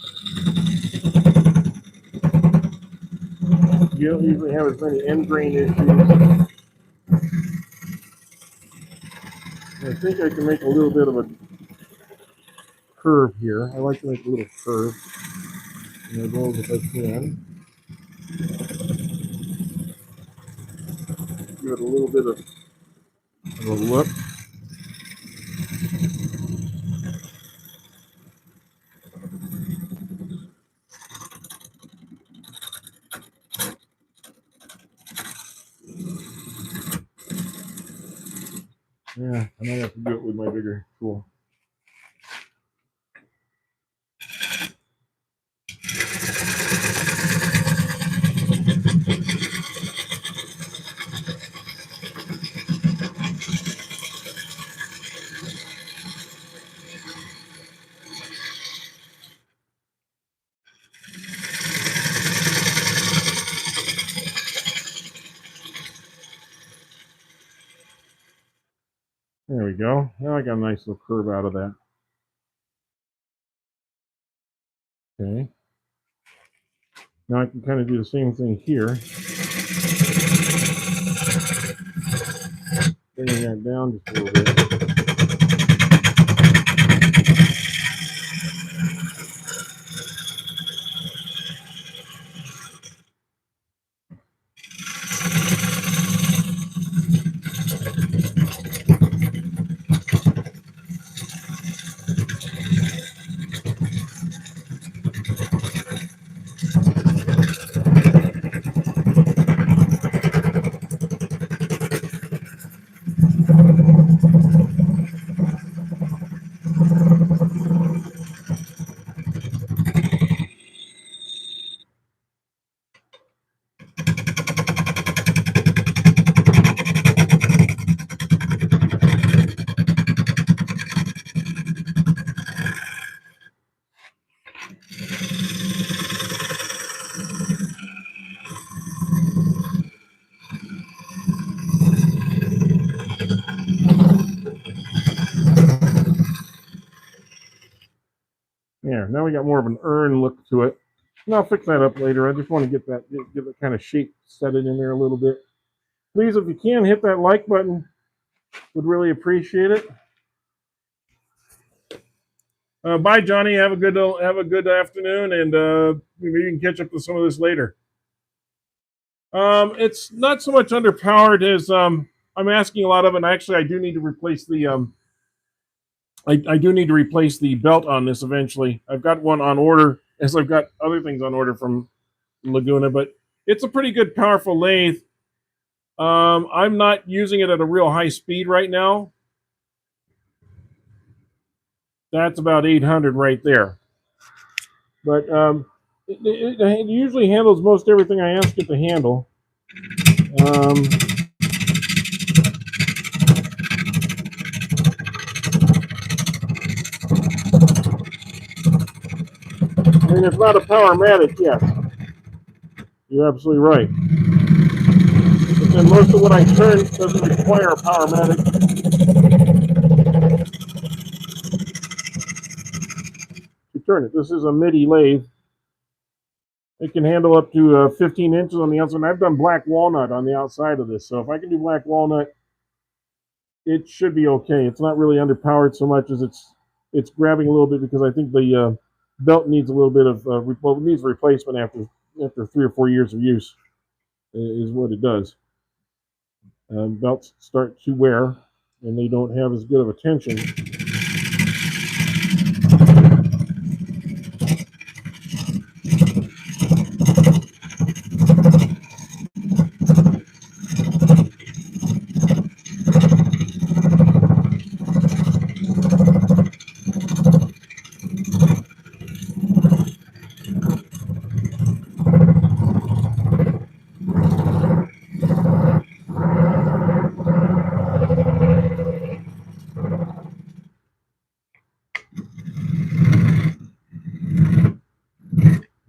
You don't usually have as many end grain issues. I think I can make a little bit of a curve here. I like to make a little curve in the rolls if I can. Give it a little bit of a look. Yeah, I might have to do it with my bigger tool. There we go. Now I got a nice little curve out of that. Okay. Now I can kind of do the same thing here. Bringing that down just a little bit. There, now we got more of an urn look to it. And I'll fix that up later. I just want to get it kind of shape, set it in there a little bit. Please, if you can, hit that like button. Would really appreciate it. Bye, Johnny. Have a good afternoon, and maybe you can catch up with some of this later. It's not so much underpowered as I'm asking a lot of it. And actually, I do need to replace the I do need to replace the belt on this eventually. I've got one on order, as I've got other things on order from Laguna, but it's a pretty good, powerful lathe. I'm not using it at a real high speed right now. That's about 800 right there. But it usually handles most everything I ask it to handle. I mean, it's not a Powermatic, yes. You're absolutely right. But then most of what I turn doesn't require a Powermatic. To turn it. This is a MIDI lathe. It can handle up to 15 inches on the outside. And I've done black walnut on the outside of this, so if I can do black walnut, it should be okay. It's not really underpowered so much as it's grabbing a little bit because I think the belt needs a little bit of it needs replacement after 3 or 4 years of use is what it does. Belts start to wear and they don't have as good of a tension.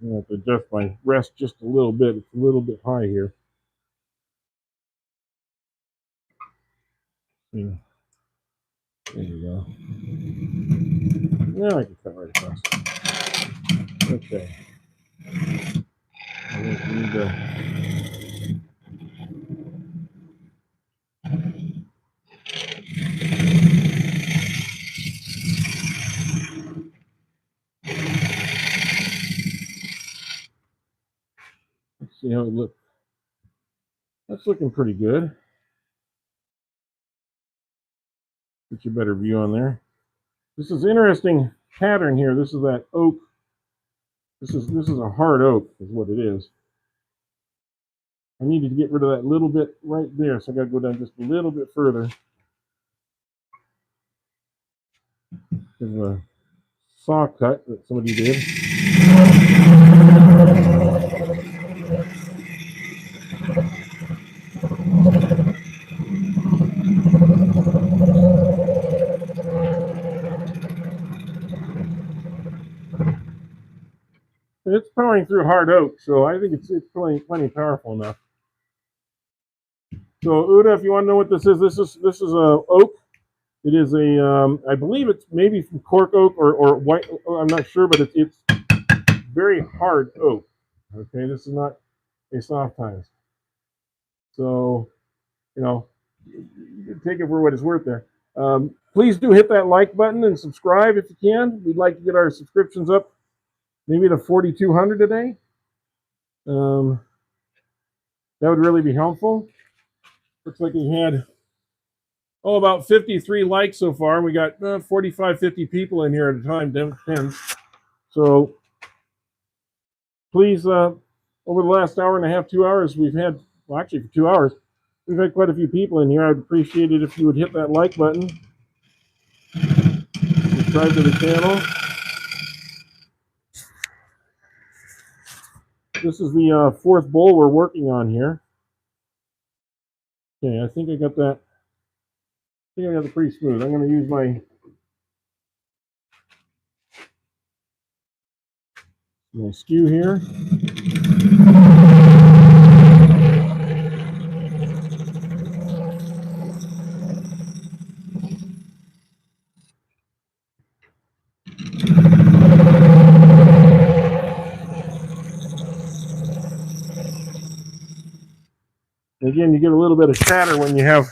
I have to adjust my rest just a little bit. It's a little bit high here. Yeah. There you go. Now I can cut right across. Okay. I need to. Let's see how it looks. That's looking pretty good. Get you a better view on there. This is interesting pattern here. This is that oak. This is a hard oak, is what it is. I needed to get rid of that little bit right there, so I got to go down just a little bit further. There's a saw cut that somebody did. It's powering through hard oak, so I think it's plenty powerful enough. So Uda, if you want to know what this is a oak. It is a I believe it's maybe from cork oak or white. I'm not sure, but it's very hard oak. Okay, this is not a soft tines. So you know, you take it for what it's worth there. Please do hit that like button and subscribe if you can. We'd like to get our subscriptions up maybe to 4,200 today. That would really be helpful. Looks like we had about 53 likes so far. We got 45, 50 people in here at a time. Depends. So please, over the last hour and a half, 2 hours, we've had, well, actually for 2 hours, we've had quite a few people in here. I'd appreciate it if you would hit that like button. Subscribe to the channel. This is the fourth bowl we're working on here. Okay, I think I got that. I think I got it pretty smooth. I'm going to use my skew here. Again, you get a little bit of shatter when you have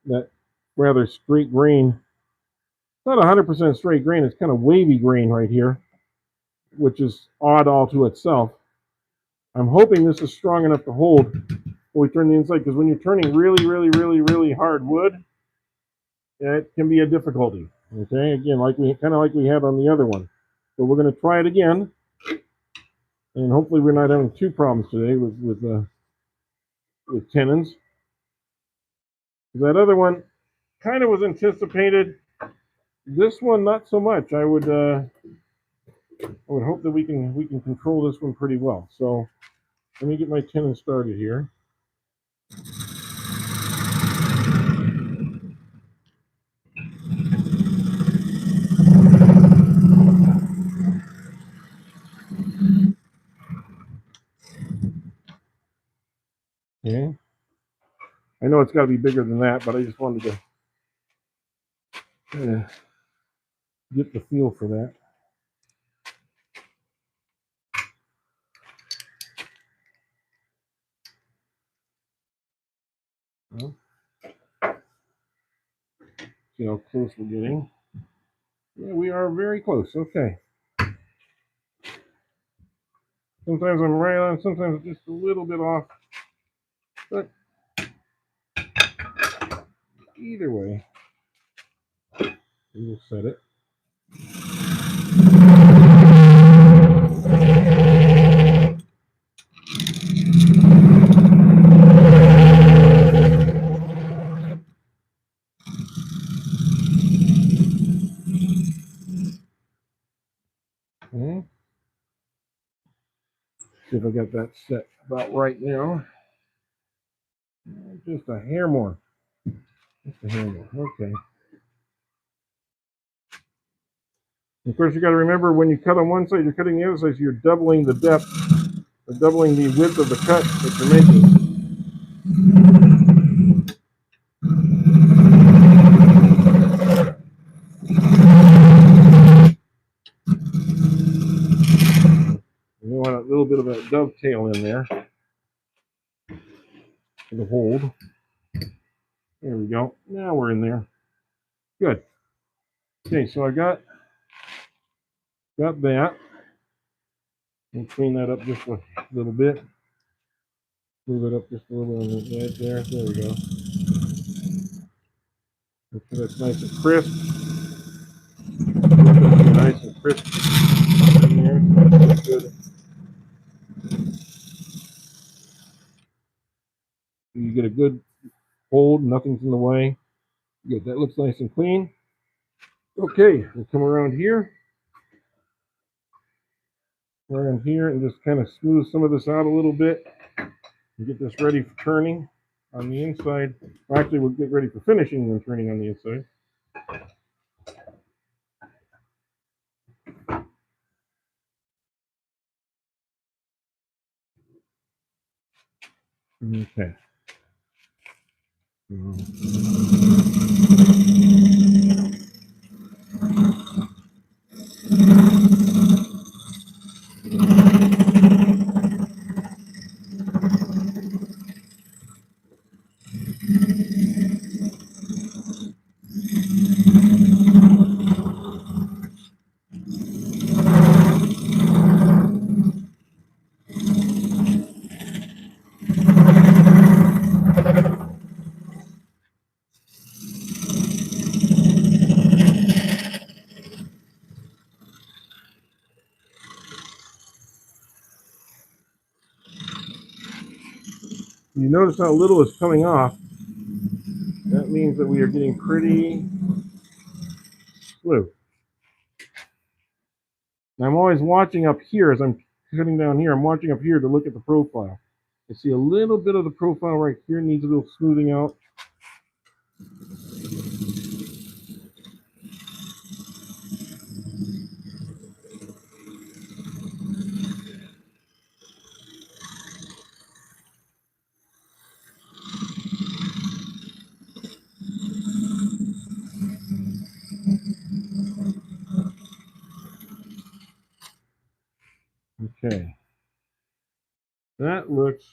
that rather straight grain. Not 100% straight grain, it's kind of wavy grain right here, which is odd all to itself. I'm hoping this is strong enough to hold when we turn the inside, because when you're turning really hard wood, it can be a difficulty. Okay, again, kind of like we had on the other one. But we're going to try it again, and hopefully we're not having two problems today with tenons. That other one kind of was anticipated. This one, not so much. I would hope that we can control this one pretty well. So let me get my tenon started here. Okay. I know it's got to be bigger than that, but I just wanted to get the feel for that. Well, see how close we're getting. Yeah, we are very close. Okay. Sometimes I'm right on, sometimes just a little bit off. But either way, we'll set it. Okay. See if I got that set about right now. Just a hair more. Just a hair more. Okay. Of course, you got to remember when you cut on one side, you're cutting the other side, so you're doubling the depth, or doubling the width of the cut that you're making. You want a little bit of a dovetail in there for the hold. There we go. Now we're in there. Good. Okay, so I got that. And clean that up just a little bit. Move it up just a little bit on the edge there. There we go. That's nice and crisp. Nice and crisp in there. That's good. You get a good hold, nothing's in the way. Good, that looks nice and clean. Okay, we'll come around here. And just kind of smooth some of this out a little bit and get this ready for turning on the inside. Well, actually, we'll get ready for finishing and then turning on the inside. Okay. You notice how little is coming off. That means that we are getting pretty smooth. And I'm always watching up here as I'm sitting down here. I'm watching up here to look at the profile. I see a little bit of the profile right here needs a little smoothing out. Okay. That looks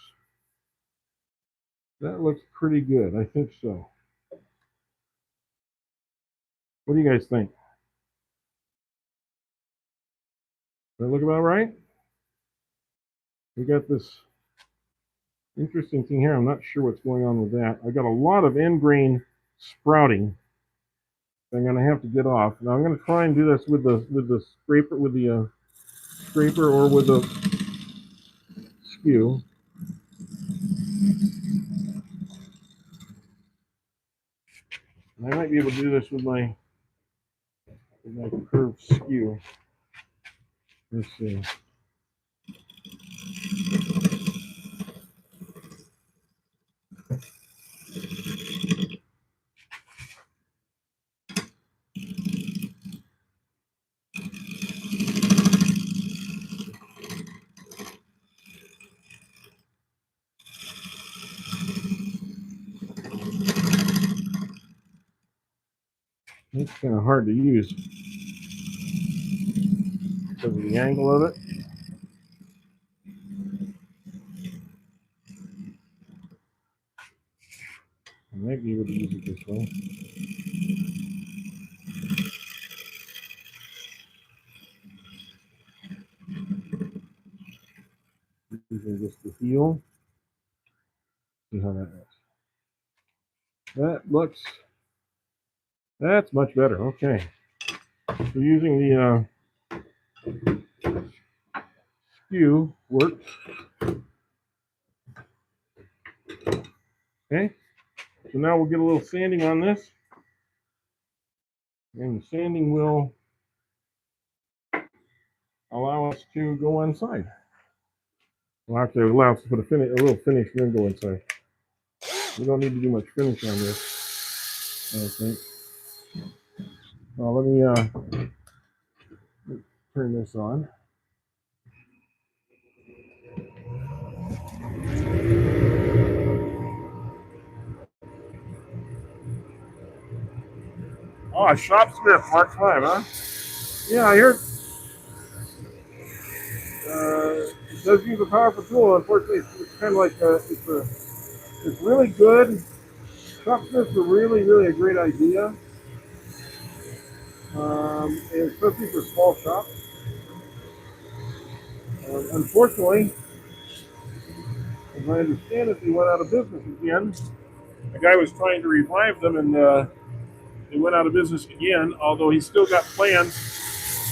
pretty good. I think so. What do you guys think? Does that look about right? We got this interesting thing here. I'm not sure what's going on with that. I got a lot of end grain sprouting. I'm going to have to get off. Now I'm going to try and do this with the scraper, with the scraper, or with the skew. And I might be able to do this with my curved skew. Let's see. It's kind of hard to use because of the angle of it. I might be able to use it this way. Using just the heel. See how that looks. That's much better. Okay. So using the skew works. Okay. So now we'll get a little sanding on this. And the sanding will allow us to go inside. Well, actually, it allows us to put a little finish and then go inside. We don't need to do much finish on this, I don't think. Well, let me turn this on. Oh, a Shopsmith Mark 5, huh? Yeah, I heard. It does use a powerful tool. Unfortunately, it's kind of like it's really good. Shopsmiths are really a great idea, especially for small shops. Unfortunately, as I understand it, they went out of business again. The guy was trying to revive them, and They went out of business again, although he's still got plans.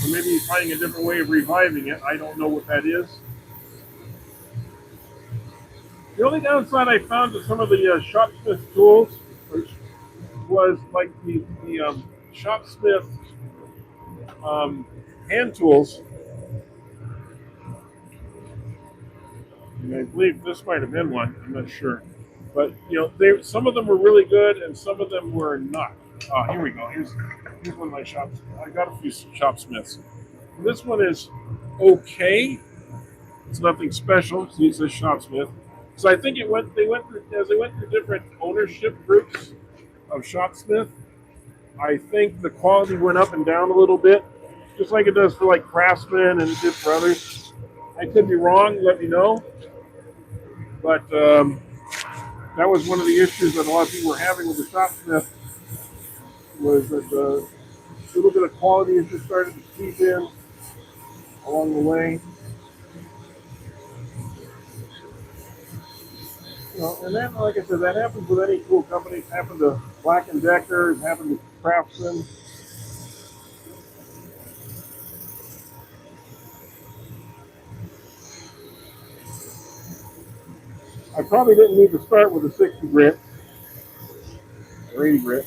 Or maybe he's finding a different way of reviving it. I don't know what that is. The only downside I found to some of the Shopsmith tools was like the Shopsmith hand tools. And I believe this might have been one. I'm not sure, but some of them were really good and some of them were not. Oh, here we go. Here's one of my shops. I got a few Shopsmiths. This one is okay. It's nothing special. It's a Shopsmith. So I think they went through different ownership groups of Shopsmith. I think the quality went up and down a little bit, just like it does for like Craftsman and did for others. I could be wrong. Let me know. But that was one of the issues that a lot of people were having with the Shopsmith was that a little bit of quality has just started to seep in along the way. And then, like I said, that happens with any tool company. It's happened to Black & Decker. It's happened to Craftsman. I probably didn't need to start with a 60 grit or 80 grit.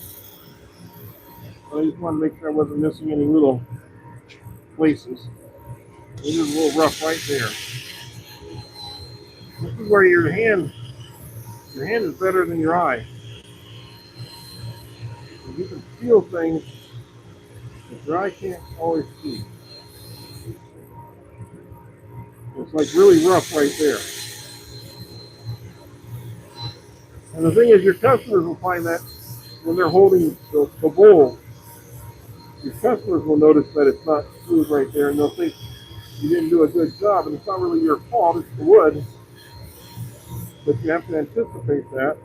But I just wanted to make sure I wasn't missing any little places. It is a little rough right there. This is where your hand is better than your eye. You can feel things that your eye can't always see. It's like really rough right there. And the thing is, your customers will find that when they're holding the bowl, your customers will notice that it's not smooth right there, and they'll think you didn't do a good job, and it's not really your fault, it's the wood. But you have to anticipate that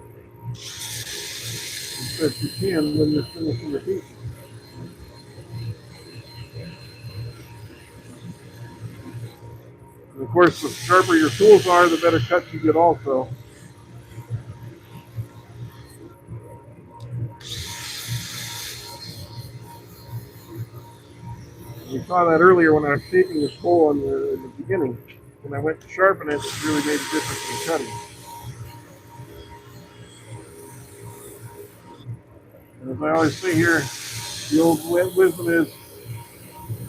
as best you can when you're finishing the piece. And of course, the sharper your tools are, the better cuts you get also. We saw that earlier when I was shaping this bowl in the beginning. When I went to sharpen it, it really made a difference in cutting. And as I always say here, the old wisdom is,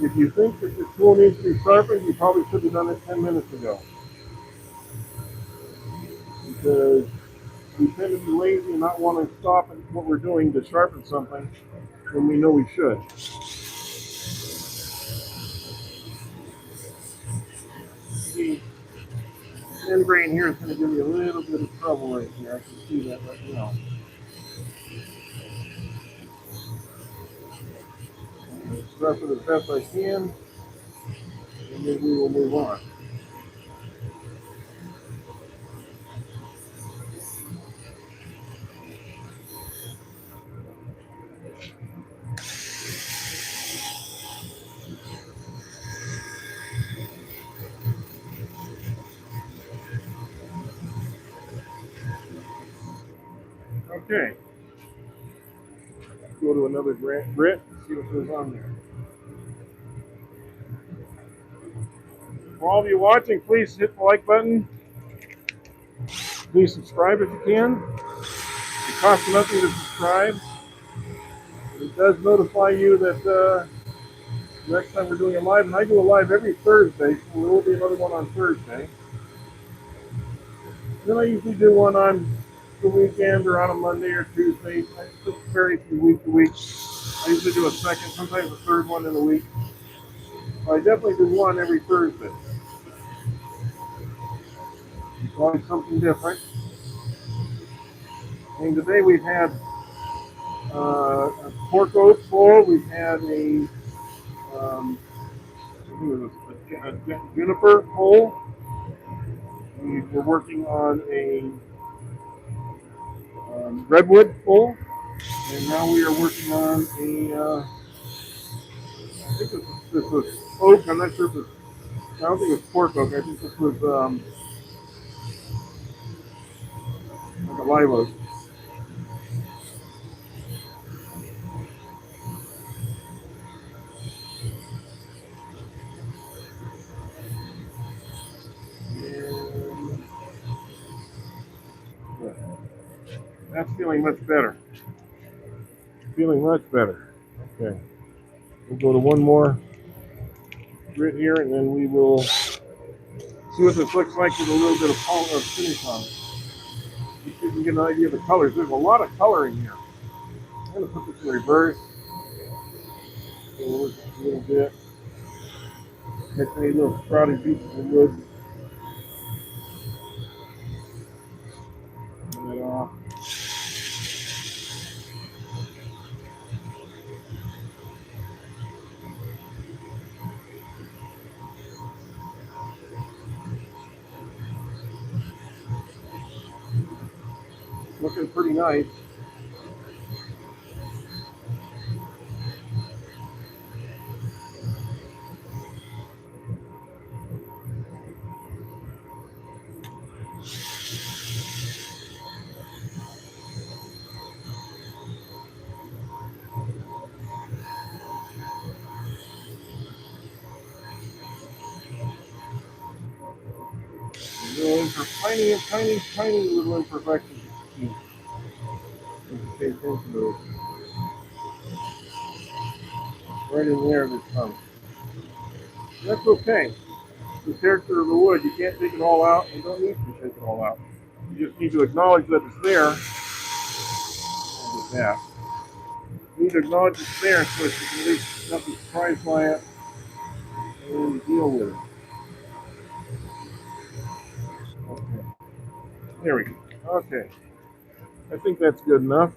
if you think that your tool needs to be sharpened, you probably should have done it 10 minutes ago. Because we tend to be lazy and not want to stop at what we're doing to sharpen something when we know we should. The end grain here is going to give me a little bit of trouble right here. I can see that right now. Rough it as best I can, and then we will move on. Okay. Go to another grit and see what goes on there. For all of you watching, please hit the like button. Please subscribe if you can. It costs nothing to subscribe. It does notify you that next time we're doing a live, and I do a live every Thursday, so there will be another one on Thursday. Then I usually do one on the weekend or on a Monday or Tuesday. It varies from week to week. I usually do a second, sometimes a third one in a week. But I definitely do one every Thursday. It's always something different. And today we've had a pork oat bowl. We've had a juniper bowl. We're working on a redwood bowl, and now we are working on a. I think this was oak. I'm not sure if it's. I don't think it's pork oak. I think this was like a live oak. That's feeling much better. Feeling much better. Okay. We'll go to one more grit here, and then we will see what this looks like with a little bit of finish on it. You can get an idea of the colors. There's a lot of color in here. I'm going to put this in reverse a little bit. Get any little sprouting pieces of wood. Turn that off. Looking pretty nice. Tiny little imperfections you can pay attention to. Right in there this time. That's okay. The character of the wood, you can't take it all out. You don't need to take it all out. You just need to acknowledge that it's there. That. You need to acknowledge it's there so that you can at least not be surprised by it and deal with it. Okay. There we go. Okay. I think that's good enough.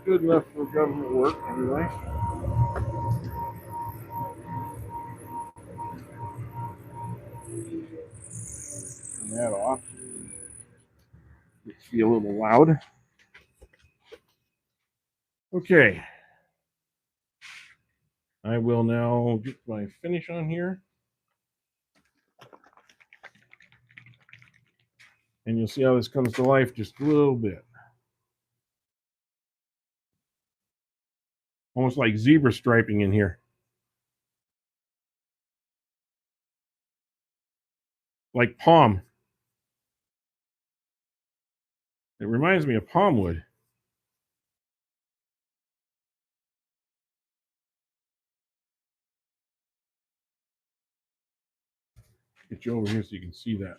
Good enough for government work, anyway. Turn that off. It's be a little loud. Okay. I will now get my finish on here. And you'll see how this comes to life just a little bit. Almost like zebra striping in here. Like palm. It reminds me of palm wood. Get you over here so you can see that.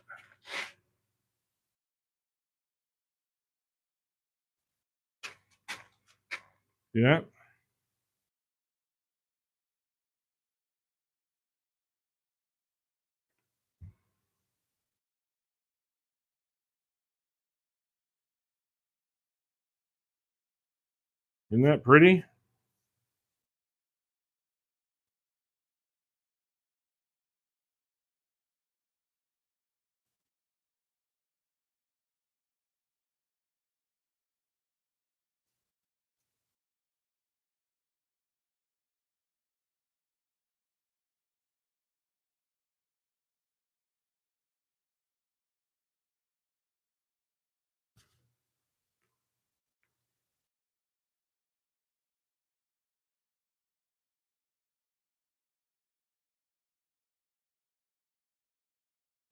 See that? Isn't that pretty?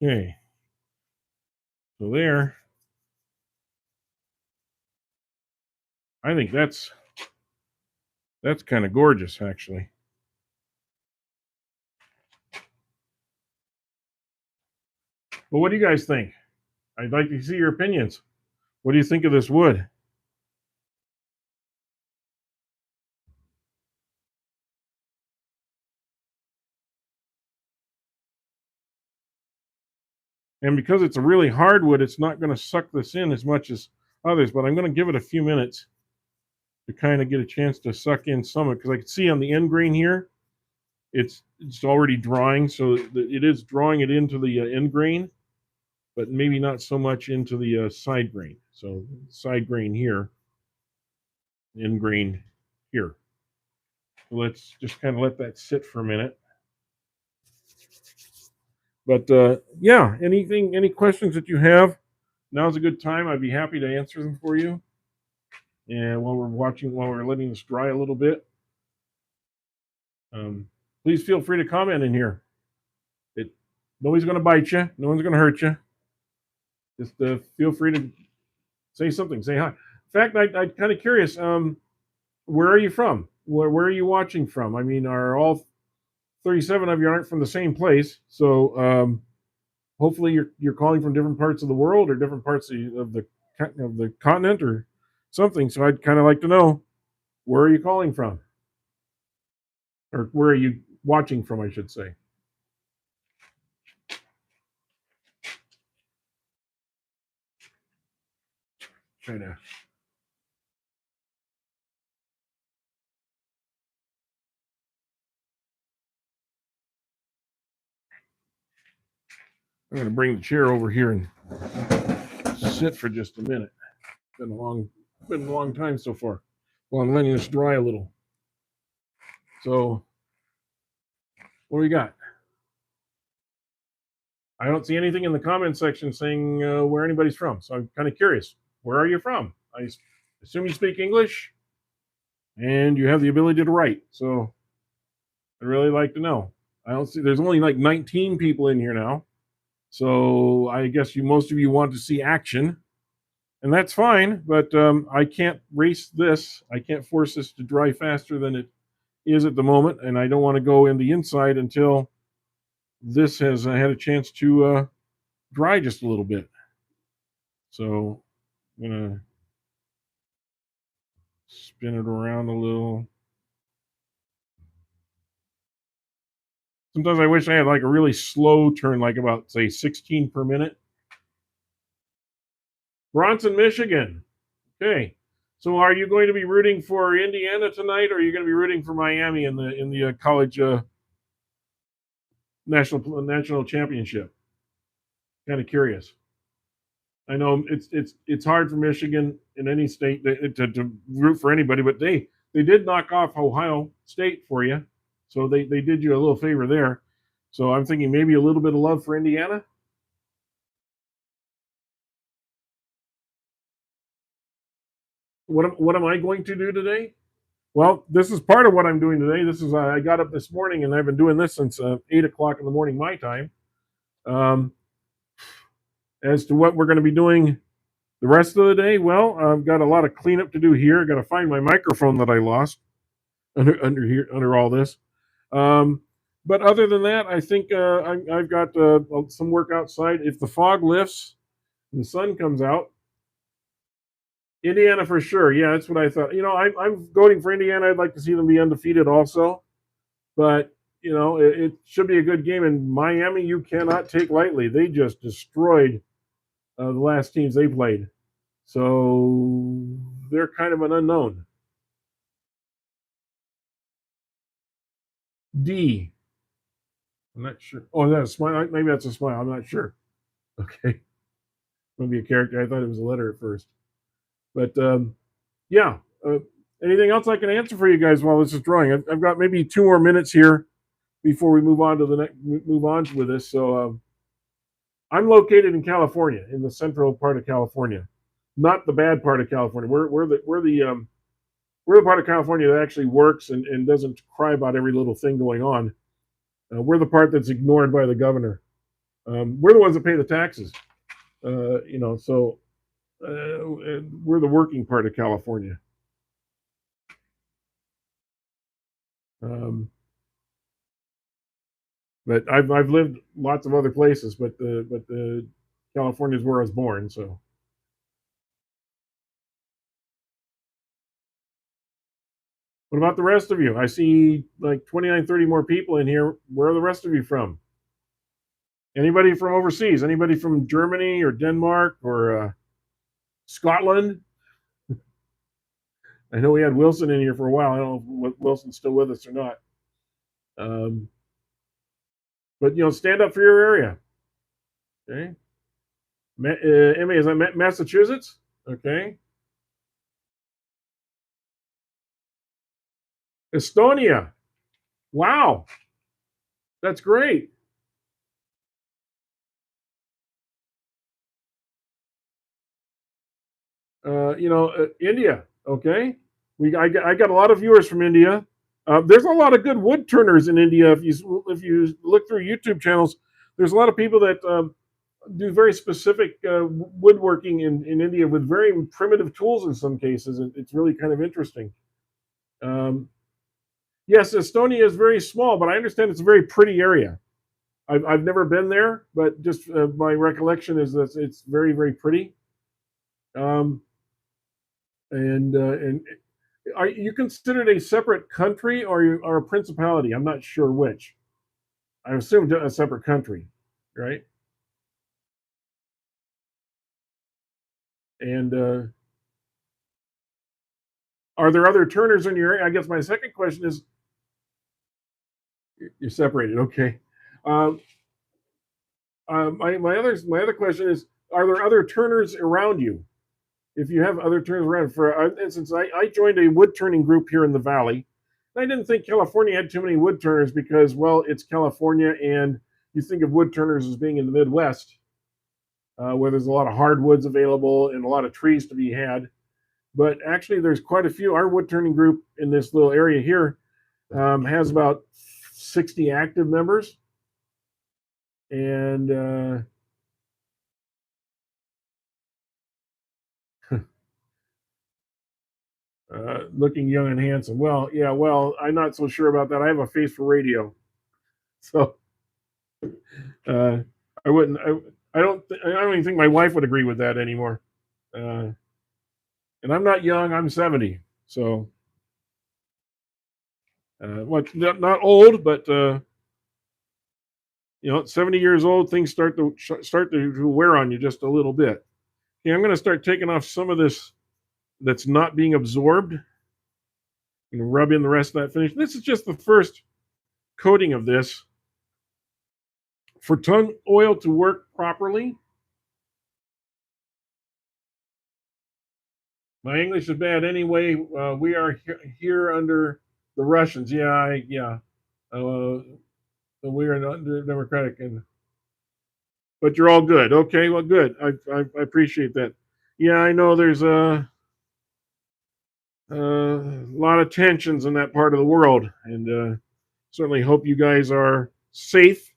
Okay. So there. I think that's kind of gorgeous, actually. Well, what do you guys think? I'd like to see your opinions. What do you think of this wood? And because it's a really hard wood, it's not going to suck this in as much as others, but I'm going to give it a few minutes to kind of get a chance to suck in some of it, because I can see on the end grain here, it's already drawing, so it is drawing it into the end grain, but maybe not so much into the side grain. So side grain here, end grain here. So let's just kind of let that sit for a minute. But yeah, any questions that you have, now's a good time. I'd be happy to answer them for you. And while we're letting this dry a little bit, please feel free to comment in here. Nobody's going to bite you. No one's going to hurt you. Just feel free to Say something. Say hi. In fact, I'm kind of curious. Where are you from? Where are you watching from? I mean, are all 37 of you aren't from the same place? So hopefully you're calling from different parts of the world or different parts of the continent or something. So I'd kind of like to know, where are you calling from, or where are you watching from, I should say. Trying to. I'm going to bring the chair over here and sit for just a minute. Been a long time so far. Well, I'm letting this dry a little. So, what do we got? I don't see anything in the comment section saying where anybody's from. So I'm kind of curious. Where are you from? I assume you speak English and you have the ability to write. So I'd really like to know. I don't see. There's only like 19 people in here now. So I guess most of you want to see action, and that's fine. But I can't race this. I can't force this to dry faster than it is at the moment, and I don't want to go in the inside until this has had a chance to dry just a little bit. So I'm gonna spin it around a little. Sometimes I wish I had like a really slow turn, like about say 16 per minute. Bronson, Michigan. Okay. So are you going to be rooting for Indiana tonight, or are you going to be rooting for Miami in the college national championship? Kind of curious. I know it's hard for Michigan in any state to root for anybody, but they did knock off Ohio State for you, so they did you a little favor there. So I'm thinking maybe a little bit of love for Indiana. What am I going to do today? Well, this is part of what I'm doing today. This is I got up this morning and I've been doing this since 8 o'clock in the morning my time. Um, as to what we're going to be doing the rest of the day, well, I've got a lot of cleanup to do here. I got to find my microphone that I lost under all this. But other than that, I think I've got some work outside. If the fog lifts and the sun comes out, Indiana for sure. Yeah, that's what I thought. I'm voting for Indiana. I'd like to see them be undefeated also. But it should be a good game. And Miami, you cannot take lightly. They just destroyed the last teams they played. So they're kind of an unknown. D. I'm not sure. Oh, that's a smile. Maybe that's a smile. I'm not sure. Okay. Maybe a character. I thought it was a letter at first. But yeah. Anything else I can answer for you guys while this is drawing? I've got maybe 2 more minutes here before we move on to the next. Move on with this. So I'm located in California, in the central part of California, not the bad part of California. We're the part of California that actually works and doesn't cry about every little thing going on. We're the part that's ignored by the governor. We're the ones that pay the taxes. So we're the working part of California. But I've lived lots of other places, but the California is where I was born. So what about the rest of you? I see like 29, 30 more people in here. Where are the rest of you from? Anybody from overseas? Anybody from Germany or Denmark or Scotland? I know we had Wilson in here for a while. I don't know if Wilson's still with us or not. But stand up for your area. Okay. Emma, is that Massachusetts? Okay. Estonia. Wow. That's great. India. Okay. I got a lot of viewers from India. There's a lot of good wood turners in India. If you look through YouTube channels, there's a lot of people that do very specific woodworking in India with very primitive tools in some cases. It's really kind of interesting. Um, yes, Estonia is very small, but I understand it's a very pretty area. I've never been there, but just my recollection is that it's very, very pretty. Um, and are you considered a separate country or you are a principality? I'm not sure which. I assume a separate country, right? And are there other Turners in your area? I guess my second question is, you're separated, okay. Um, my other question is, are there other Turners around you? If you have other Turners around, for instance, I joined a wood turning group here in the valley. I didn't think California had too many wood turners because, well, it's California, and you think of wood turners as being in the Midwest, where there's a lot of hardwoods available and a lot of trees to be had. But actually, there's quite a few. Our wood turning group in this little area here has about 60 active members, and looking young and handsome. Well, yeah, well, I'm not so sure about that. I have a face for radio, so uh, I wouldn't. I don't even think my wife would agree with that anymore. Uh, and I'm not young. I'm 70, so not old, but 70 years old, things start to wear on you just a little bit. Yeah, I'm going to start taking off some of this that's not being absorbed and rub in the rest of that finish. This is just the first coating of this. For tongue oil to work properly, my English is bad anyway. We are here under the Russians. Yeah. Uh, we are not democratic, but you're all good. Okay, well, good. I appreciate that. Yeah, I know there's a lot of tensions in that part of the world, and certainly hope you guys are safe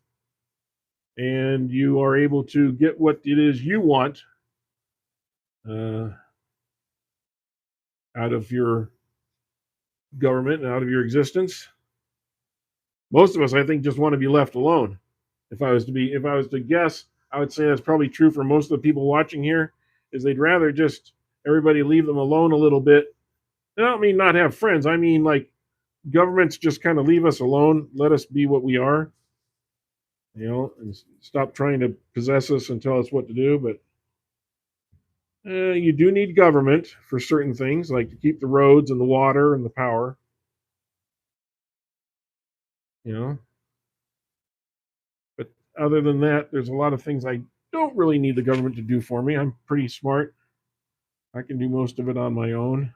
and you are able to get what it is you want uh, out of your government and out of your existence. Most of us, I think, just want to be left alone. If I was to guess, I would say that's probably true for most of the people watching here. Is they'd rather just everybody leave them alone a little bit. I don't mean not have friends. I mean like governments just kind of leave us alone, let us be what we are, and stop trying to possess us and tell us what to do. But you do need government for certain things, like to keep the roads and the water and the power. You know, but other than that, there's a lot of things I don't really need the government to do for me. I'm pretty smart. I can do most of it on my own.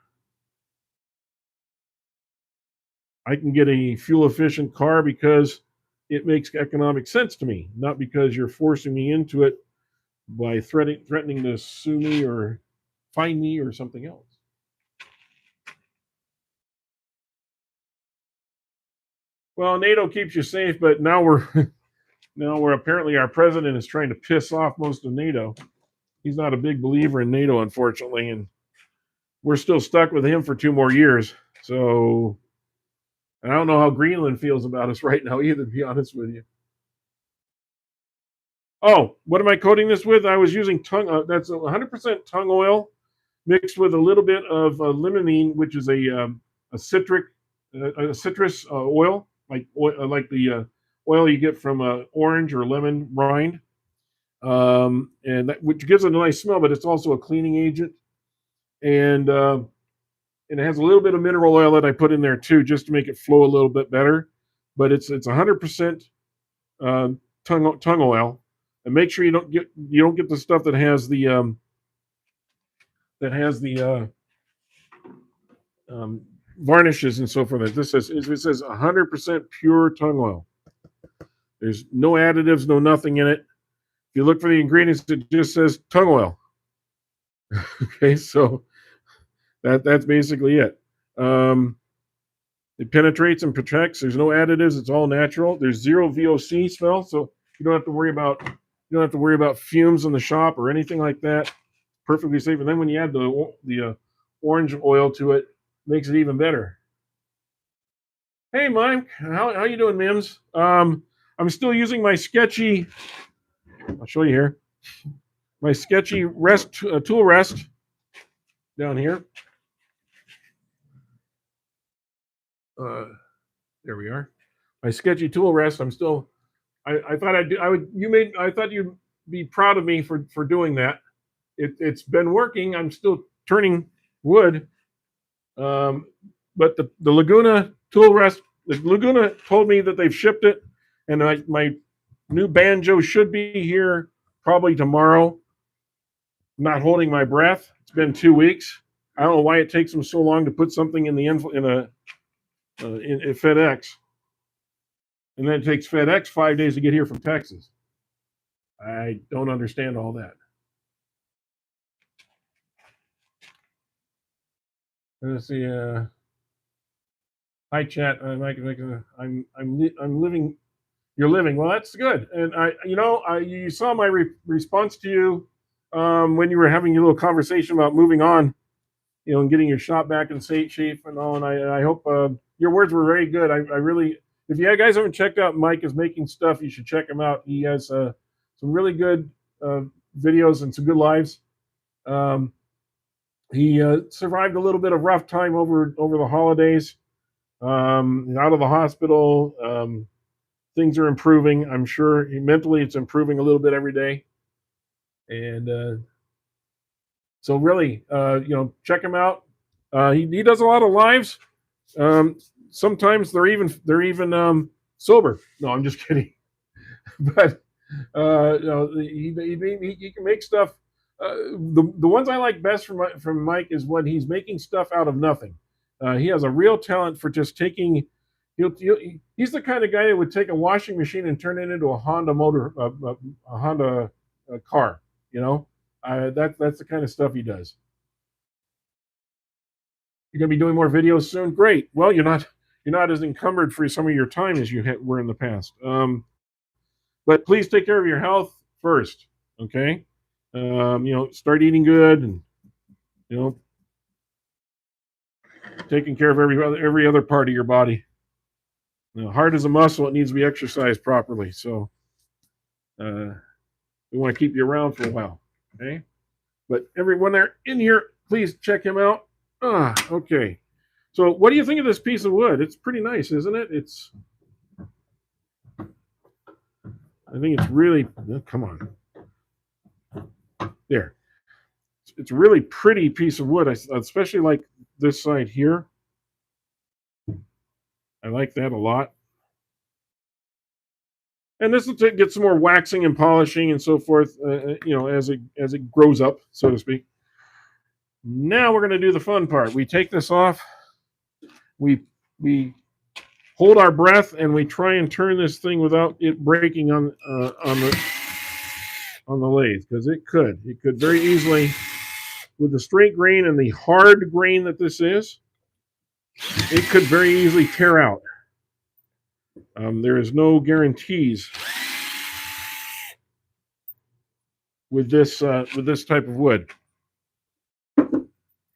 I can get a fuel efficient car because it makes economic sense to me, not because you're forcing me into it by threatening to sue me or fine me or something else. Well, NATO keeps you safe, but now we're now we're apparently our president is trying to piss off most of NATO. He's not a big believer in NATO, unfortunately, and we're still stuck with him for 2 more years. So I don't know how Greenland feels about us right now either, to be honest with you. Oh, what am I coating this with? I was using that's 100% tongue oil mixed with a little bit of limonene, which is a citrus oil, like the oil you get from orange or lemon rind, and which gives it a nice smell, but it's also a cleaning agent, and it has a little bit of mineral oil that I put in there too, just to make it flow a little bit better. But it's 100% uh, tongue oil, and make sure you don't get the stuff that has the varnishes and so forth. This says it says 100% pure tongue oil. There's no additives, no nothing in it. If you look for the ingredients, it just says tongue oil. Okay, so that's basically it. It penetrates and protects. There's no additives. It's all natural. There's zero VOC smell, so you don't have to worry about You don't have to worry about fumes in the shop or anything like that. Perfectly safe. And then when you add the orange oil to it, makes it even better. Hey, Mike, how you doing, Mims? I'm still using my sketchy. I'll show you here. My sketchy tool rest down here. There we are. My sketchy tool rest. I'm still. I thought I would. I thought you'd be proud of me for doing that. It's been working. I'm still turning wood. But the Laguna tool rest. The Laguna told me that they've shipped it, and my new banjo should be here probably tomorrow. I'm not holding my breath. It's been 2 weeks. I don't know why it takes them so long to put something in FedEx, and then it takes FedEx 5 days to get here from Texas. I don't understand all that. Let's see. Hi, chat. I'm living. You're living. Well, that's good. And you saw my response to you when you were having your little conversation about moving on, and getting your shop back in shape and all. And I hope your words were very good. I really, if you guys haven't checked out Mike is making stuff, you should check him out. He has some really good videos and some good lives. He survived a little bit of rough time over the holidays. Out of the hospital. Things are improving. I'm sure mentally it's improving a little bit every day. And so really, check him out. He does a lot of lives. Sometimes they're even sober. No, I'm just kidding. But he can make stuff. The ones I like best from Mike is when he's making stuff out of nothing. He has a real talent for just taking. He's the kind of guy that would take a washing machine and turn it into a Honda a Honda car. That's the kind of stuff he does. You're gonna be doing more videos soon. Great. Well, you're not as encumbered for some of your time as you were in the past. But please take care of your health first. Okay. Start eating good, and taking care of every other part of your body. The heart is a muscle; it needs to be exercised properly. So, we want to keep you around for a while. Okay. But everyone there in here, please check him out. Okay. So, what do you think of this piece of wood? It's pretty nice, isn't it? I think it's really. Come on. There. It's a really pretty piece of wood. I especially like this side here. I like that a lot. And this will get some more waxing and polishing and so forth, as it grows up, so to speak. Now we're going to do the fun part. We take this off. We hold our breath and we try and turn this thing without it breaking on the lathe, because it could very easily, with the straight grain and the hard grain that this is, it could very easily tear out. There is no guarantees with this type of wood.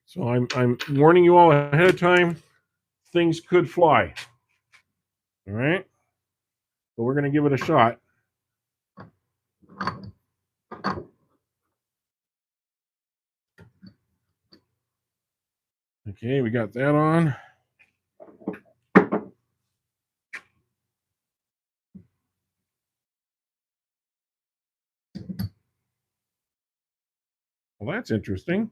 So I'm warning you all ahead of time. Things could fly. All right, but we're going to give it a shot. Okay, we got that on. Well, that's interesting.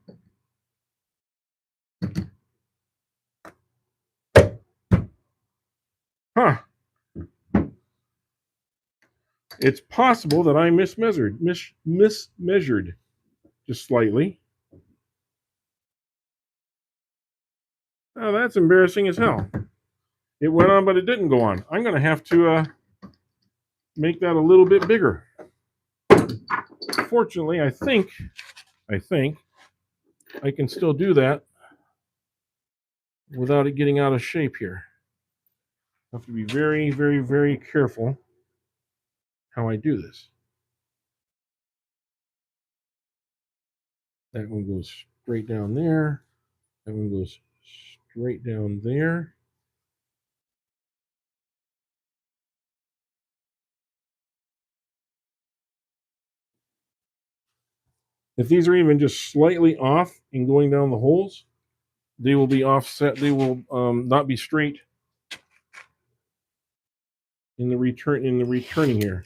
Huh. It's possible that I mismeasured just slightly. Oh, that's embarrassing as hell. It went on, but it didn't go on. I'm going to have to make that a little bit bigger. Fortunately, I think I can still do that without it getting out of shape here. I have to be very, very, very careful how I do this. That one goes straight down there. That one goes straight down there. If these are even just slightly off in going down the holes, they will be offset. They will not be straight in the returning here.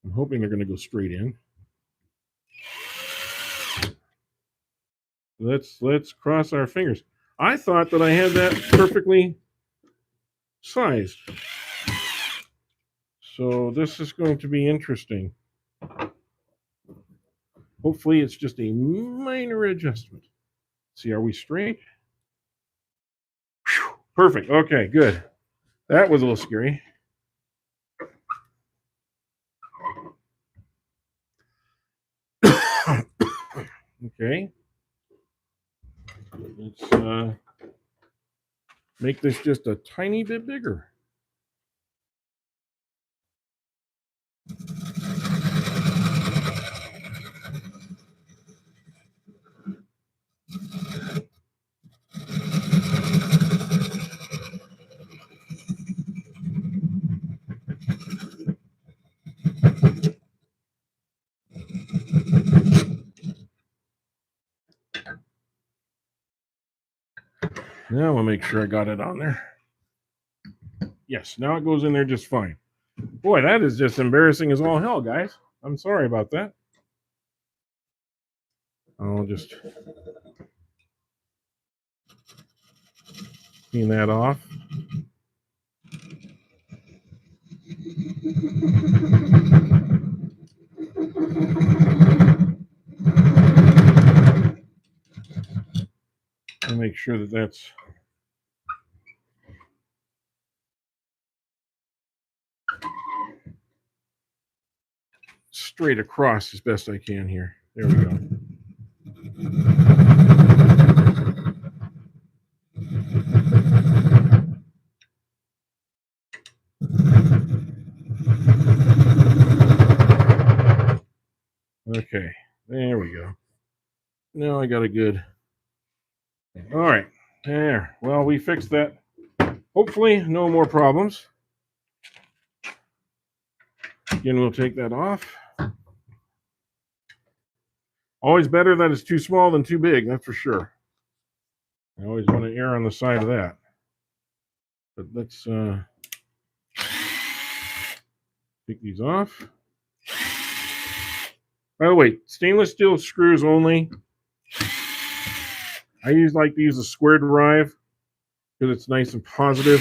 I'm hoping they're going to go straight in. Let's cross our fingers. I thought that I had that perfectly sized. So this is going to be interesting. Hopefully it's just a minor adjustment. See, are we straight? Whew, perfect. Okay, good. That was a little scary. Okay. Let's make this just a tiny bit bigger. Now we'll make sure I got it on there. Yes, now it goes in there just fine. Boy, that is just embarrassing as all hell, guys. I'm sorry about that. I'll just clean that off. And make sure that that's straight across as best I can here. There we go. Okay, there we go. Now I got a good. All right, there. Well, we fixed that. Hopefully, no more problems. Again, we'll take that off. Always better that it's too small than too big, that's for sure. I always want to err on the side of that. But let's take these off. By the way, stainless steel screws only. I like to use a square drive because it's nice and positive.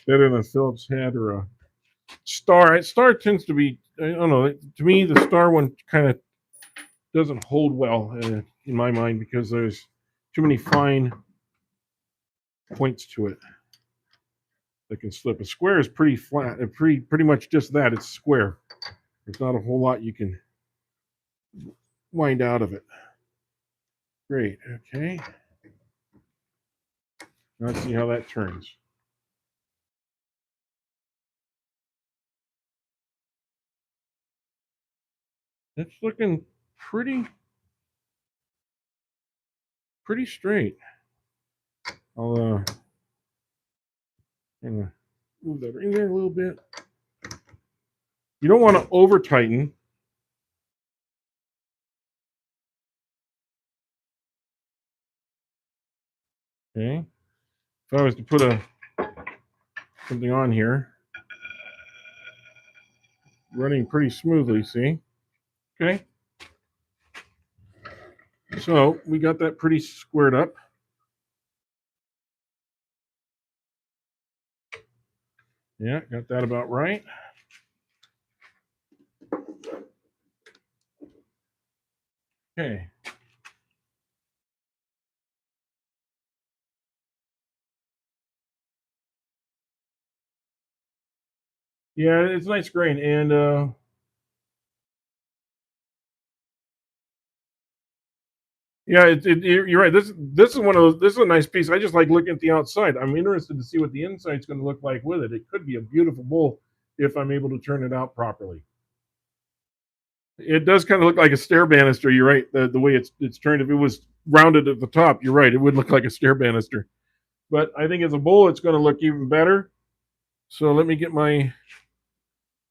Better than a Phillips head or a star. Star tends to be, I don't know, to me, the star one kind of doesn't hold well in my mind because there's too many fine points to it that can slip. A square is pretty flat, pretty much just that. It's square. There's not a whole lot you can wind out of it. Great. Okay. Now let's see how that turns. That's looking pretty straight. I'll move that in there a little bit. You don't want to over tighten. Okay. If I was to put something on here, running pretty smoothly, see? Okay. So we got that pretty squared up. Yeah, got that about right. Okay. Yeah, it's nice grain, and Yeah, you're right. This is one of those. This is a nice piece. I just like looking at the outside. I'm interested to see what the inside's going to look like with it. It could be a beautiful bowl if I'm able to turn it out properly. It does kind of look like a stair banister. You're right. The way it's turned. If it was rounded at the top, you're right. It would look like a stair banister. But I think as a bowl, it's going to look even better. So let me get my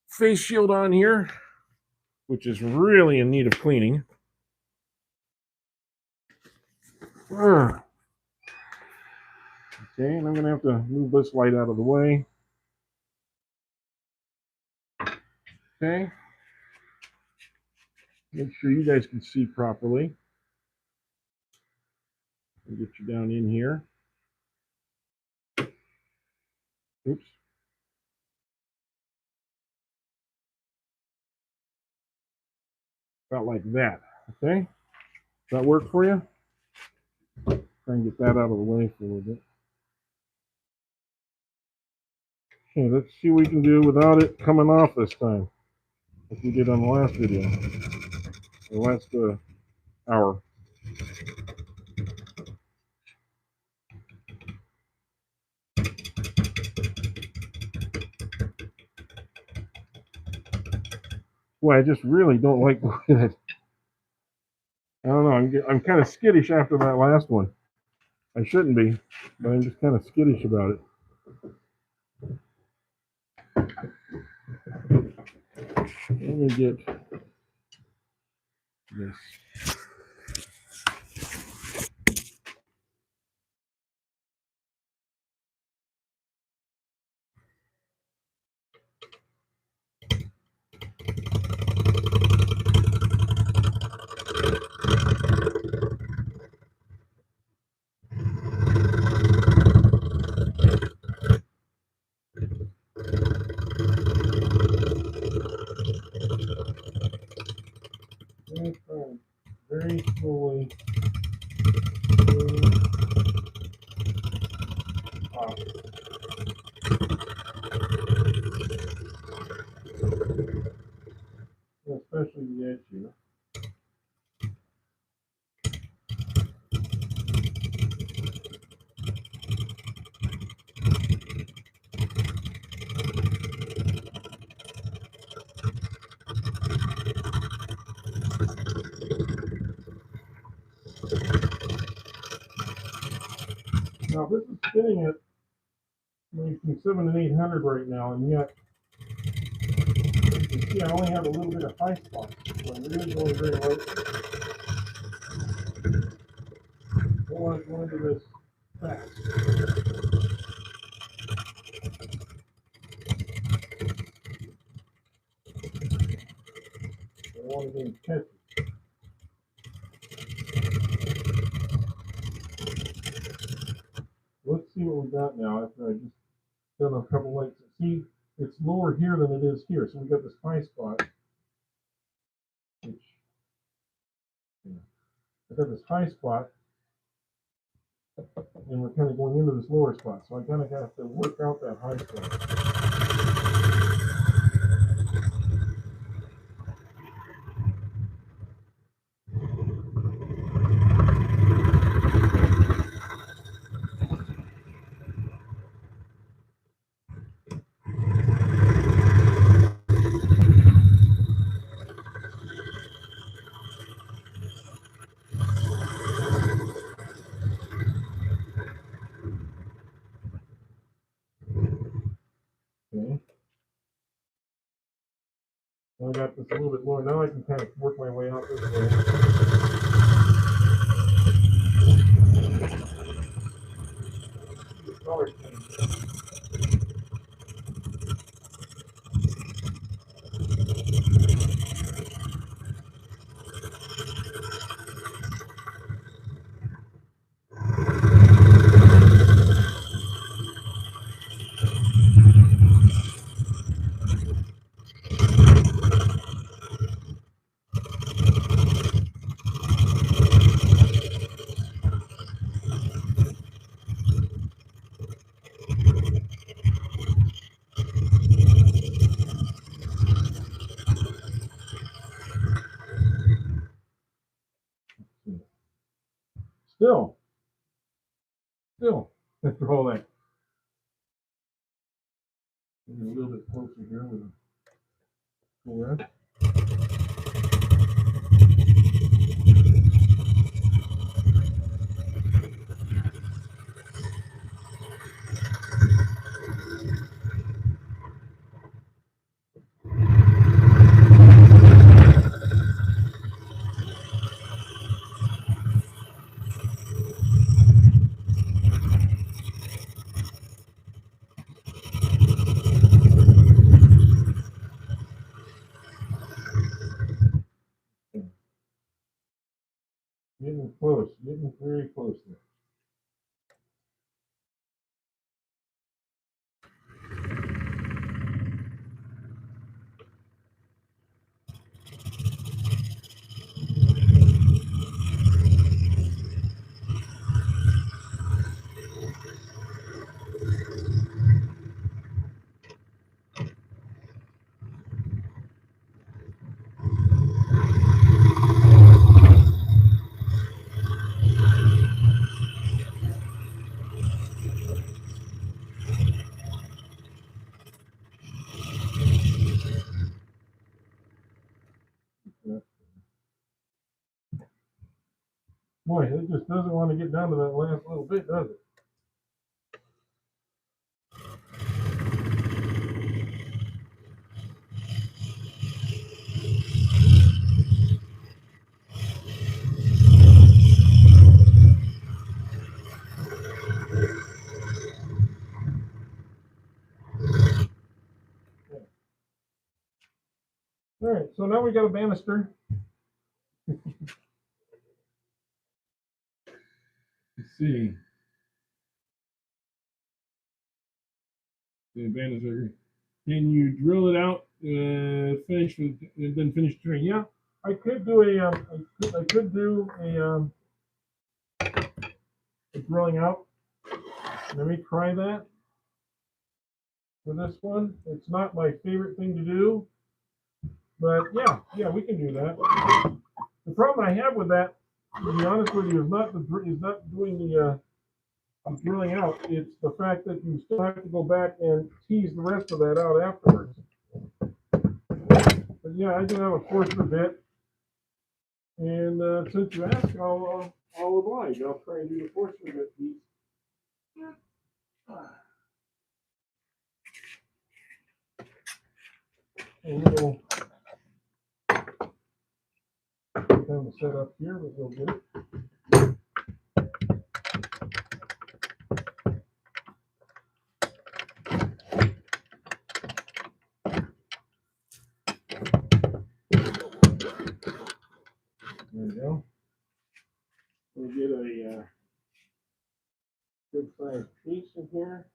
face shield on here, which is really in need of cleaning. Okay, and I'm going to have to move this light out of the way. Okay. Make sure you guys can see properly. I'll get you down in here. Oops. About like that. Okay. Does that work for you? Try and get that out of the way for a little bit. Okay, let's see what we can do without it coming off this time, like we did on the last video, the last hour. Boy, I just really don't like the way that. I don't know. I'm kind of skittish after that last one. I shouldn't be, but I'm just kind of skittish about it. Let me get this. Very slowly. Especially the edge here. Now this is sitting at between 7 and 800 right now, and yet you see I only have a little bit of high spot, so I'm really going very light. I want to go into this fast. I want to get catchy. Let's see what we got now after I just done a couple lights. See, it's lower here than it is here, so we got this high spot. Which, I got this high spot, and we're kind of going into this lower spot, so I kind of have to work out that high spot. Okay. Now I got this a little bit lower. Now I can kind of work my way out this way. Color change. still, after all that. A little bit closer here with a pull that. Getting close, getting very close there. Boy, it just doesn't want to get down to that last little bit, does it? All right, so now we got a banister. Let's see. The banister. Can you drill it out, finish with, and then finish turning? Yeah, I could do I could do a drilling out. Let me try that for this one. It's not my favorite thing to do, but yeah, we can do that. The problem I have with that, to be honest with you, is not doing the drilling out. It's the fact that you still have to go back and tease the rest of that out afterwards. But yeah, I do have a Forstner bit, and since you ask, I'll oblige. I'll try and do the Forstner bit piece. A little kind of set up here, but we'll get it. There we go. We'll get a good sized piece in here.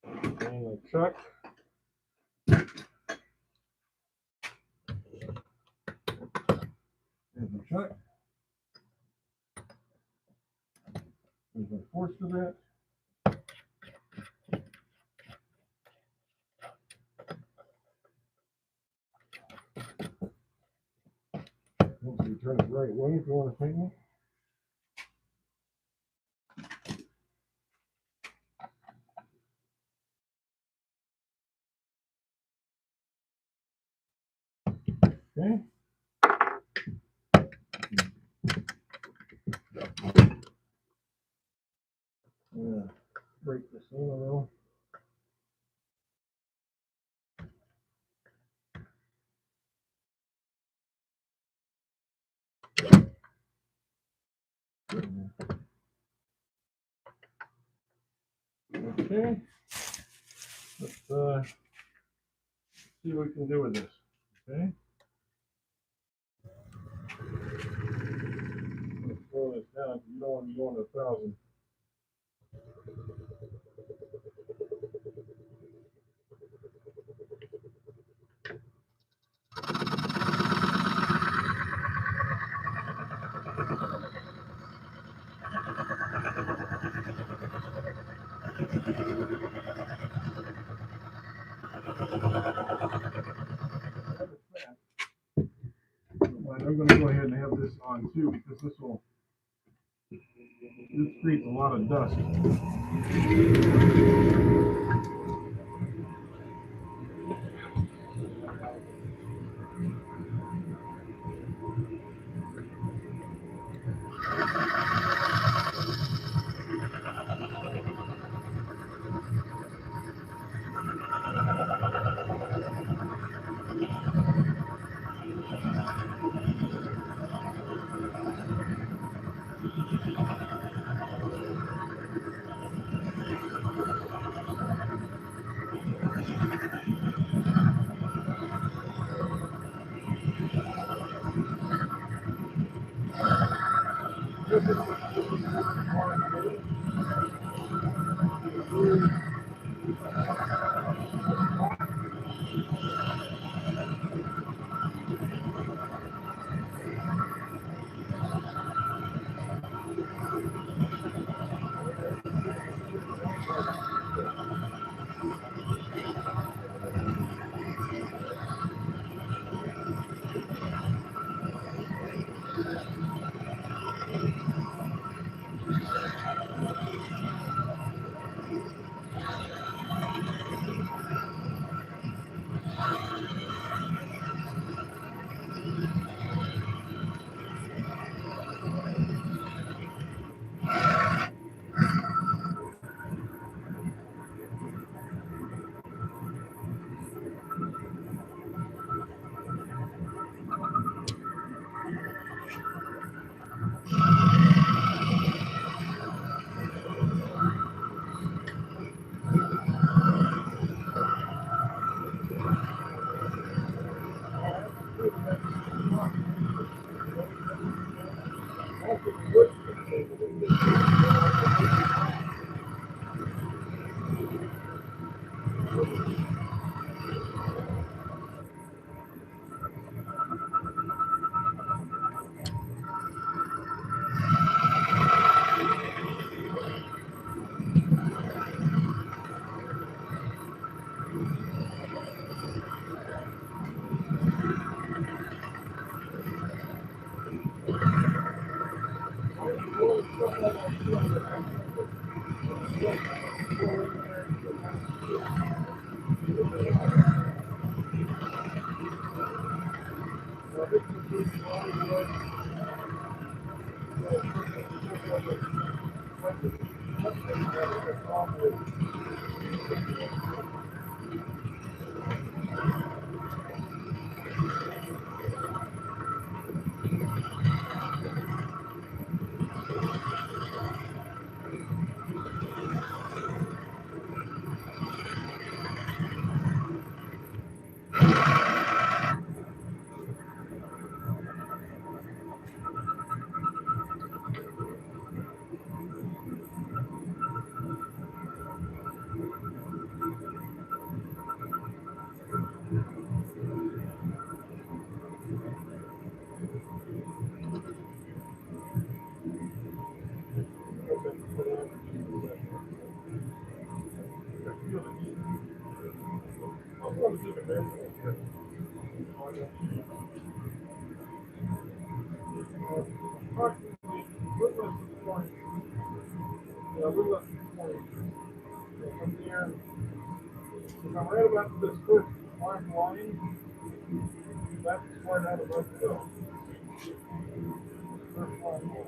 And a chuck. There's a chuck. There's a Forstner bit. Once you turn it the right way, if you want to tighten it. Okay. Yeah, break this in a little. Okay. Let's see what we can do with this. Okay. Let's slow this down. You don't want to be going to 1,000. And I'm going to go ahead and have this on too because this creates a lot of dust. If I'm right about this first line, that's where I'm about to go. First line.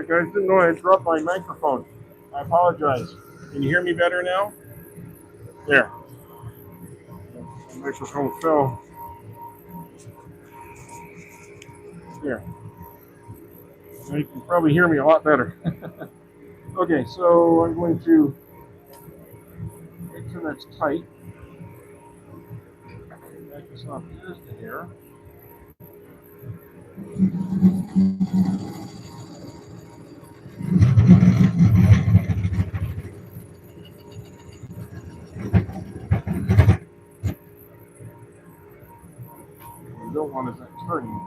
guys. Didn't know I dropped my microphone. I apologize. Can you hear me better now? There. The microphone fell. There. Now you can probably hear me a lot better. Okay, so I'm going to make sure that's tight. Back this off just a hair. What you don't want is that turning.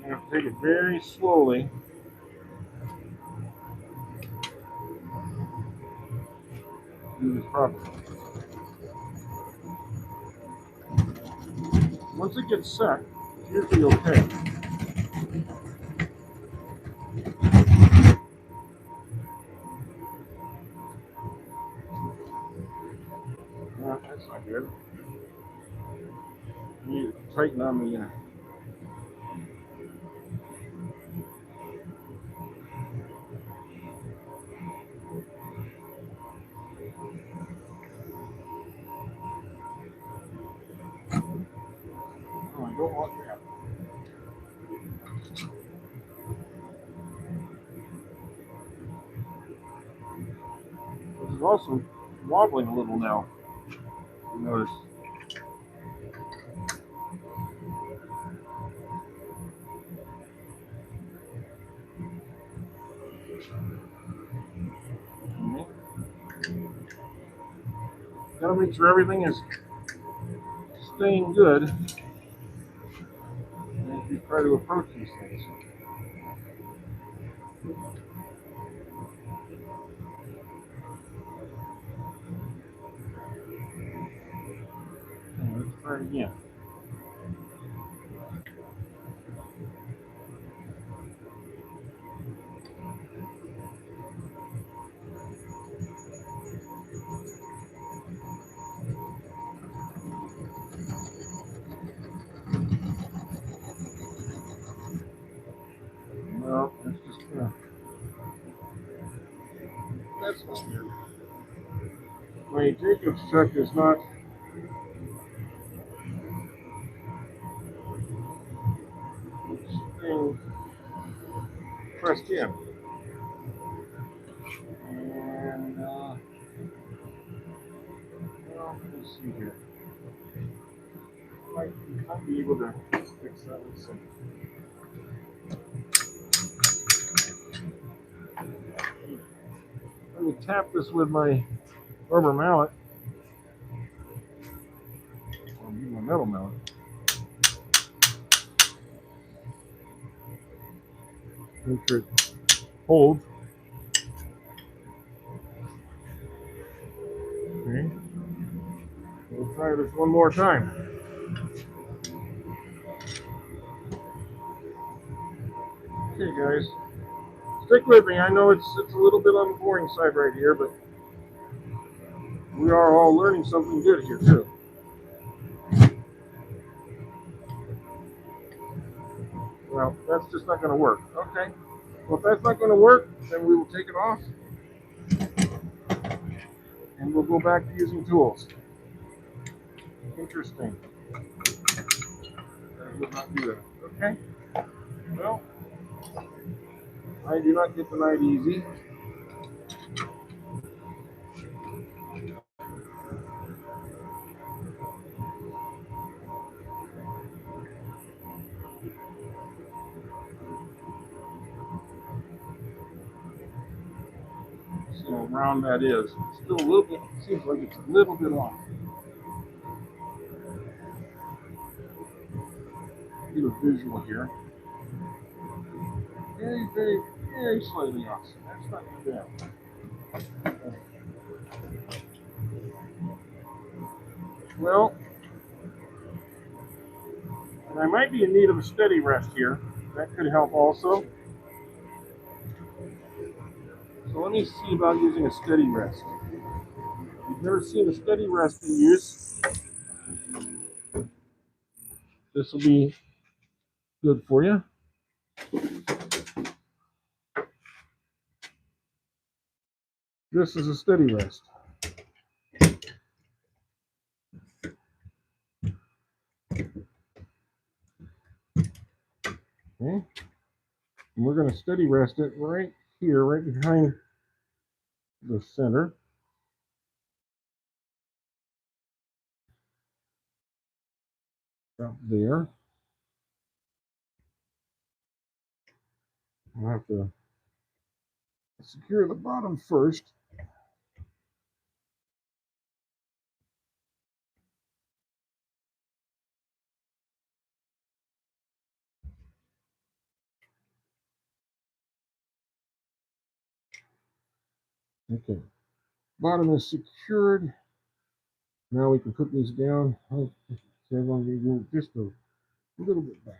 You have to take it very slowly. Do this properly. Once it gets set, it's usually okay. No, that's not good. You need to tighten on the. Oh, I don't want that. This is also wobbling a little now. You notice. Okay. Gotta make sure everything is staying good as you try to approach these things. Okay, let's try it again. No, that's just that's not good. My Jacob's chuck is not staying pressed in. And well, let's see here. Might be able to fix that with some. Let me tap this with my rubber mallet. Or my metal mallet. Make sure it holds. Okay. We'll try this one more time. Okay, guys. Stick with me. I know it's a little bit on the boring side right here, but we are all learning something good here too. Well, that's just not going to work. Okay. Well, if that's not going to work, then we will take it off, and we'll go back to using tools. Interesting. I would not do that. Okay. Well, I do not get the night easy. So round that is. Still a little bit, seems like it's a little bit off. Get a visual here. Very slightly off. That's not too bad. Well, And I might be in need of a steady rest here. That could help also. So let me see about using a steady rest. If you've never seen a steady rest in use, this will be good for you. This is a steady rest. Okay. And we're going to steady rest it right here, right behind the center. Up there. I'll have to secure the bottom first. Okay. Bottom is secured. Now we can put these down. So I'm going to move just a little bit back.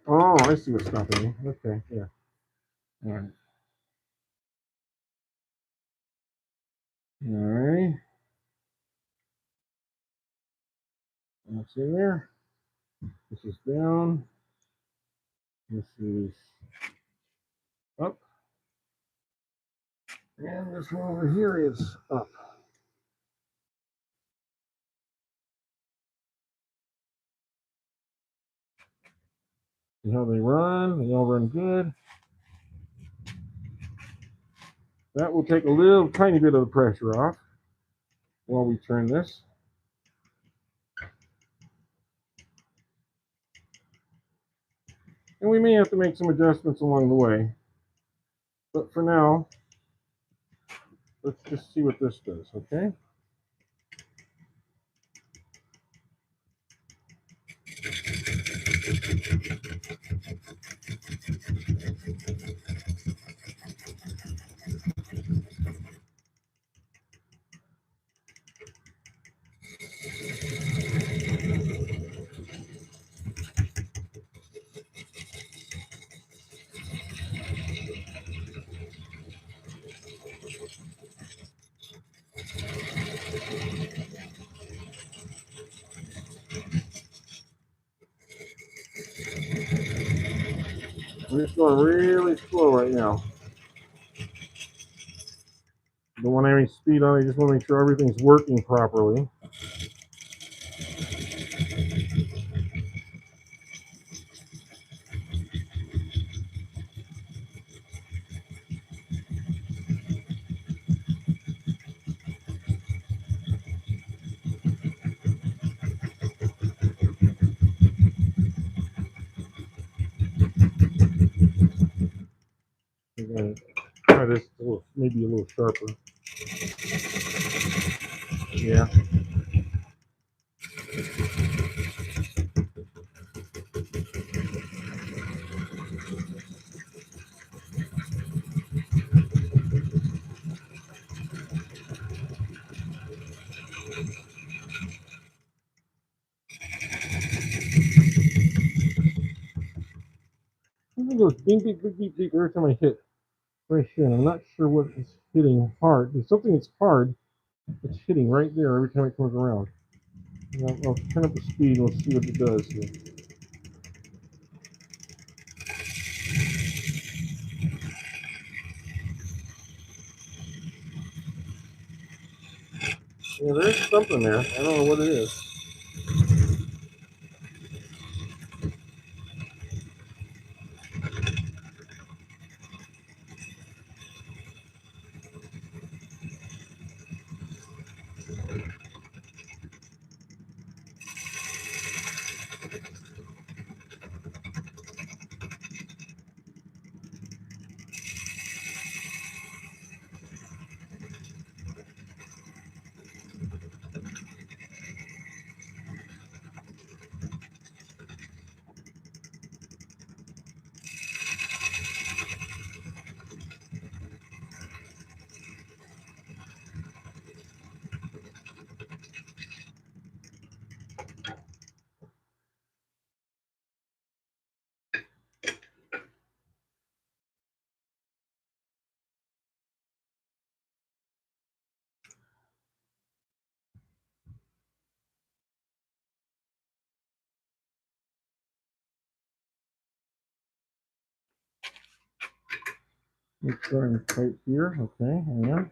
Oh, I see what's stopping me. Okay, yeah. All right. All right. That's in there. This is down. This is up. And this one over here is up. See how they run? They all run good. That will take a little tiny bit of the pressure off while we turn this. And we may have to make some adjustments along the way. But for now, let's just see what this does, okay? We're just going really slow right now. Don't want any speed on it. I just want to make sure everything's working properly. I'm going to try this maybe a little sharper. Yeah. It goes beep, beep, beep, beep, beep every time I hit right here. And I'm not sure what is hitting hard. There's something that's hard that's hitting right there every time it comes around. I'll turn up the speed and we'll see what it does here. Yeah, there's something there. I don't know what it is. Make sure I'm tight here. Okay, hang on.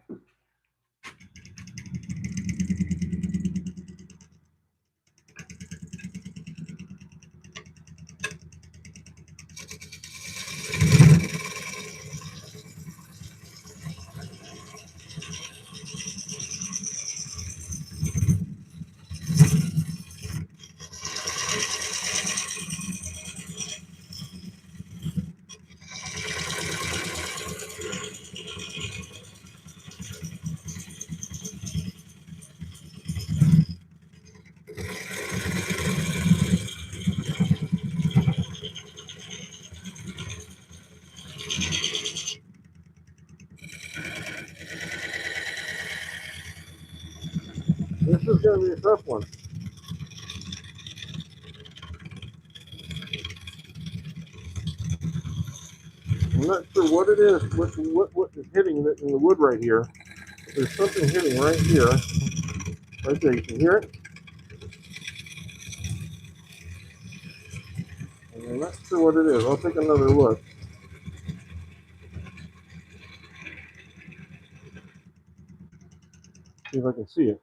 This is going to be a tough one. I'm not sure what it is, what is hitting in the wood right here. But there's something hitting right here. Right there, you can hear it. And I'm not sure what it is. I'll take another look. See if I can see it.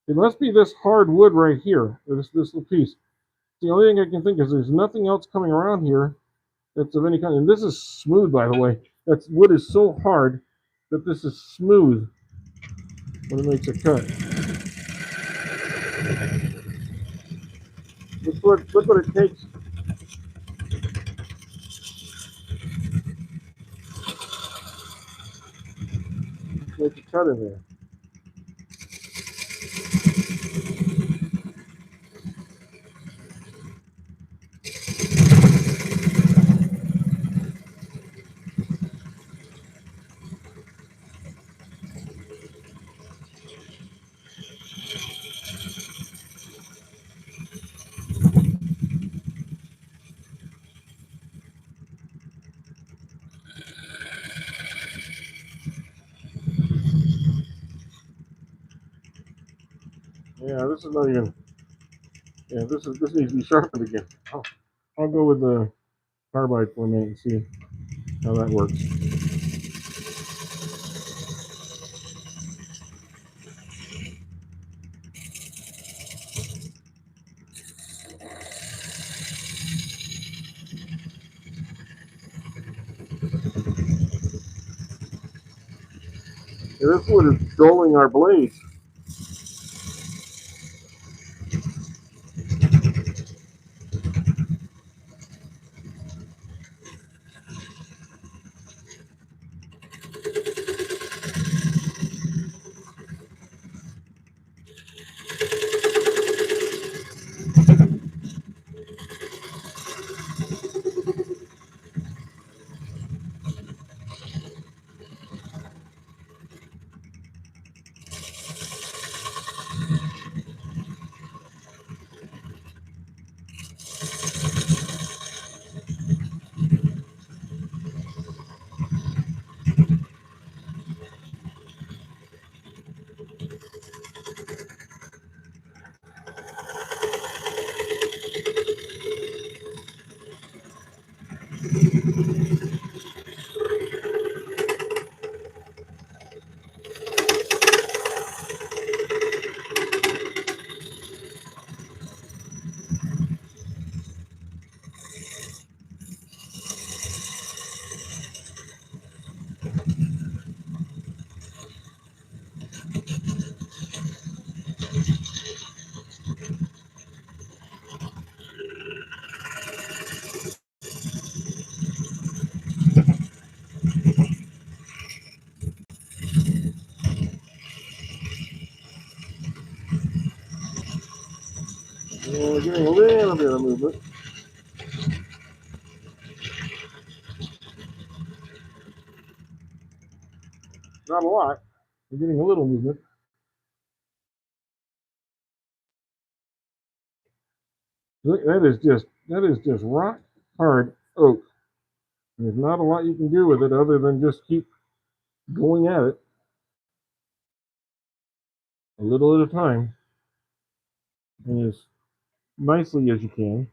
It must be this hard wood right here, this little piece. The only thing I can think is there's nothing else coming around here that's of any kind. And this is smooth, by the way. That wood is so hard that this is smooth when it makes a cut. Look what it takes. To make a cut in there. Yeah, this is not even. Yeah, this needs to be sharpened again. I'll go with the carbide for a minute and see how that works. Yeah, this wood is dulling our blades. Yeah, we're getting a little bit of movement. Not a lot. We're getting a little movement. That is just rock hard oak. There's not a lot you can do with it other than just keep going at it a little at a time and as nicely as you can. 。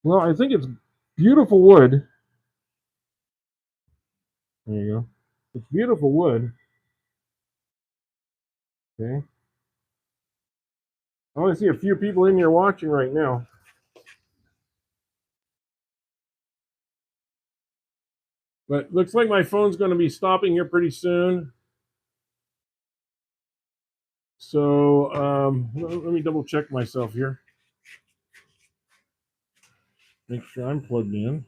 Well, I think it's beautiful wood. There you go. It's beautiful wood. Okay. I only see a few people in here watching right now. But looks like my phone's going to be stopping here pretty soon. So let me double check myself here. Make sure I'm plugged in.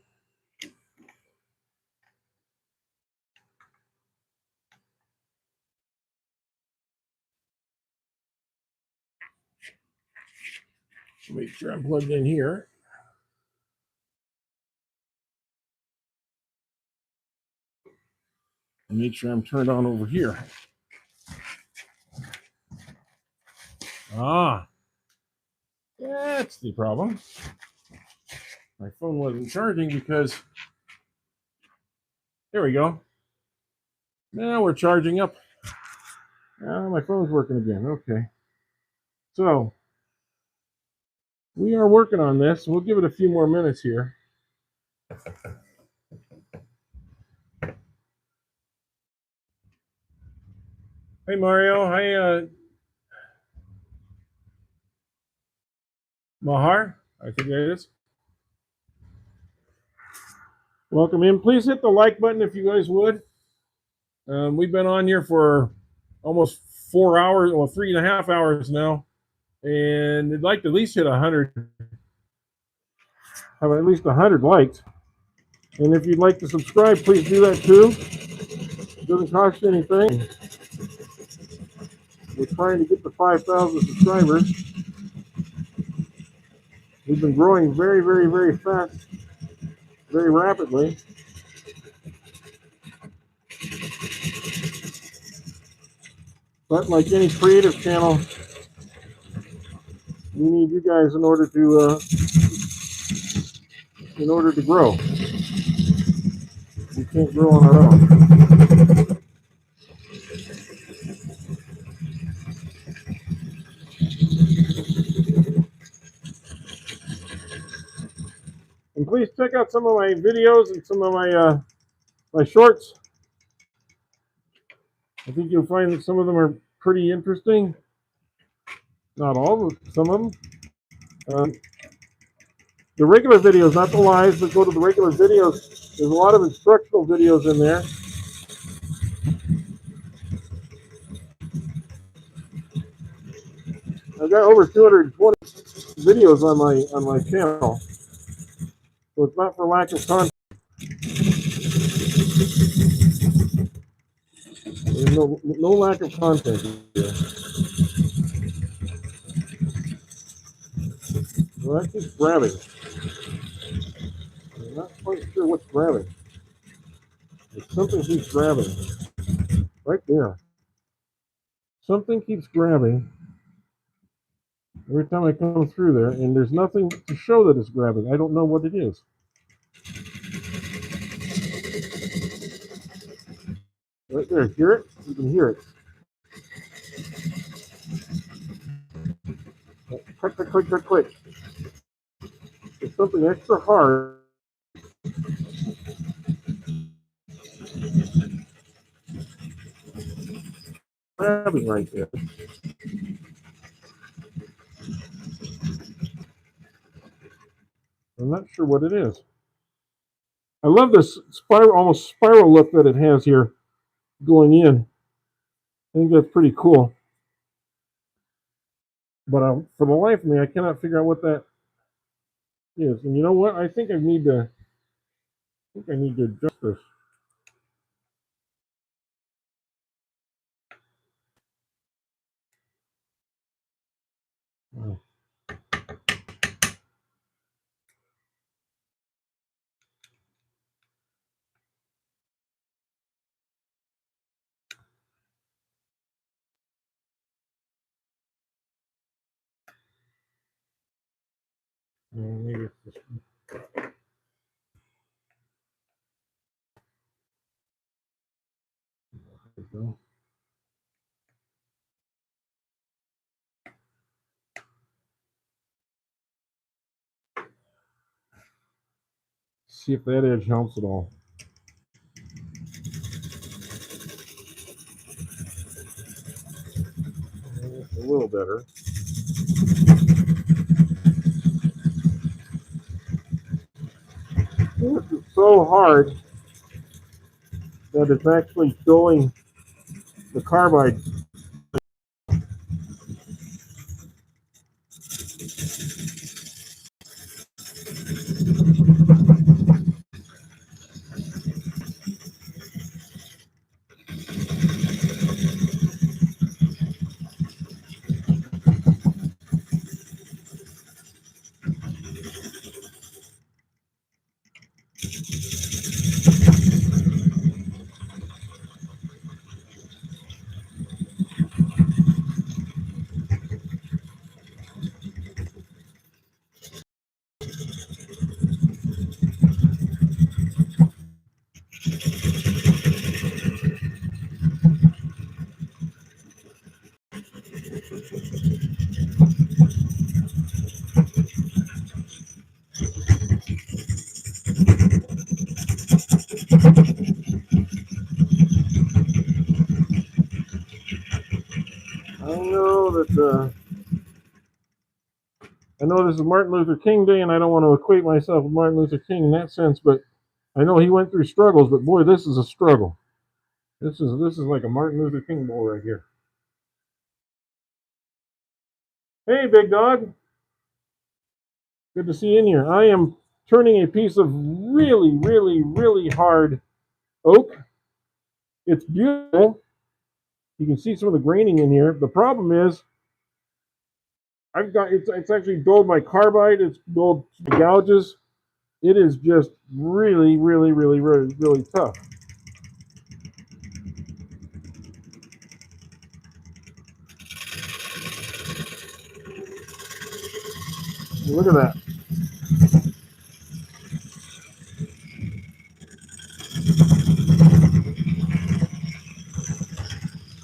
Make sure I'm plugged in here. And make sure I'm turned on over here. Ah, that's the problem. My phone wasn't charging because, there we go. Now we're charging up. Now my phone's working again. Okay. So we are working on this. We'll give it a few more minutes here. Hey Mario. Hi Mahar. I think that is. Welcome in. Please hit the like button if you guys would. We've been on here for almost 4 hours, well, 3.5 hours now, and I'd like to at least hit 100. Have at least 100 liked. And if you'd like to subscribe, please do that too. It doesn't cost you anything. We're trying to get to 5,000 subscribers. We've been growing very, very, very fast, very rapidly. But like any creative channel, we need you guys in order to grow. We can't grow on our own. And please check out some of my videos and some of my shorts. I think you'll find that some of them are pretty interesting. Not all, but some of them. The regular videos, not the lives, but go to the regular videos. There's a lot of instructional videos in there. I've got over 220 videos on my channel, so it's not for lack of content. There's no lack of content here. Well, that keeps grabbing. I'm not quite sure what's grabbing. Something keeps grabbing. Right there. Something keeps grabbing every time I come through there, and there's nothing to show that it's grabbing. I don't know what it is. Right there, hear it? You can hear it. Click, click, click, click, click. It's something extra hard. Grabbing right there. I'm not sure what it is. I love this spiral, almost spiral look that it has here going in. I think that's pretty cool. But for the life of me, I cannot figure out what that is. And you know what? I think I need to adjust this. Oh. Maybe it's this one. There we go. see if that edge helps at all. A little better. This is so hard that it's actually showing the carbide. I know this is Martin Luther King Day, and I don't want to equate myself with Martin Luther King in that sense, but I know he went through struggles. But boy, this is a struggle. This is like a Martin Luther King bowl right here. Hey, big dog. Good to see you in here. I am turning a piece of really, really, really hard oak. It's beautiful. You can see some of the graining in here. The problem is, it's actually dulled my carbide. It's dulled the gouges. It is just really, really, really, really, really tough. Look at that.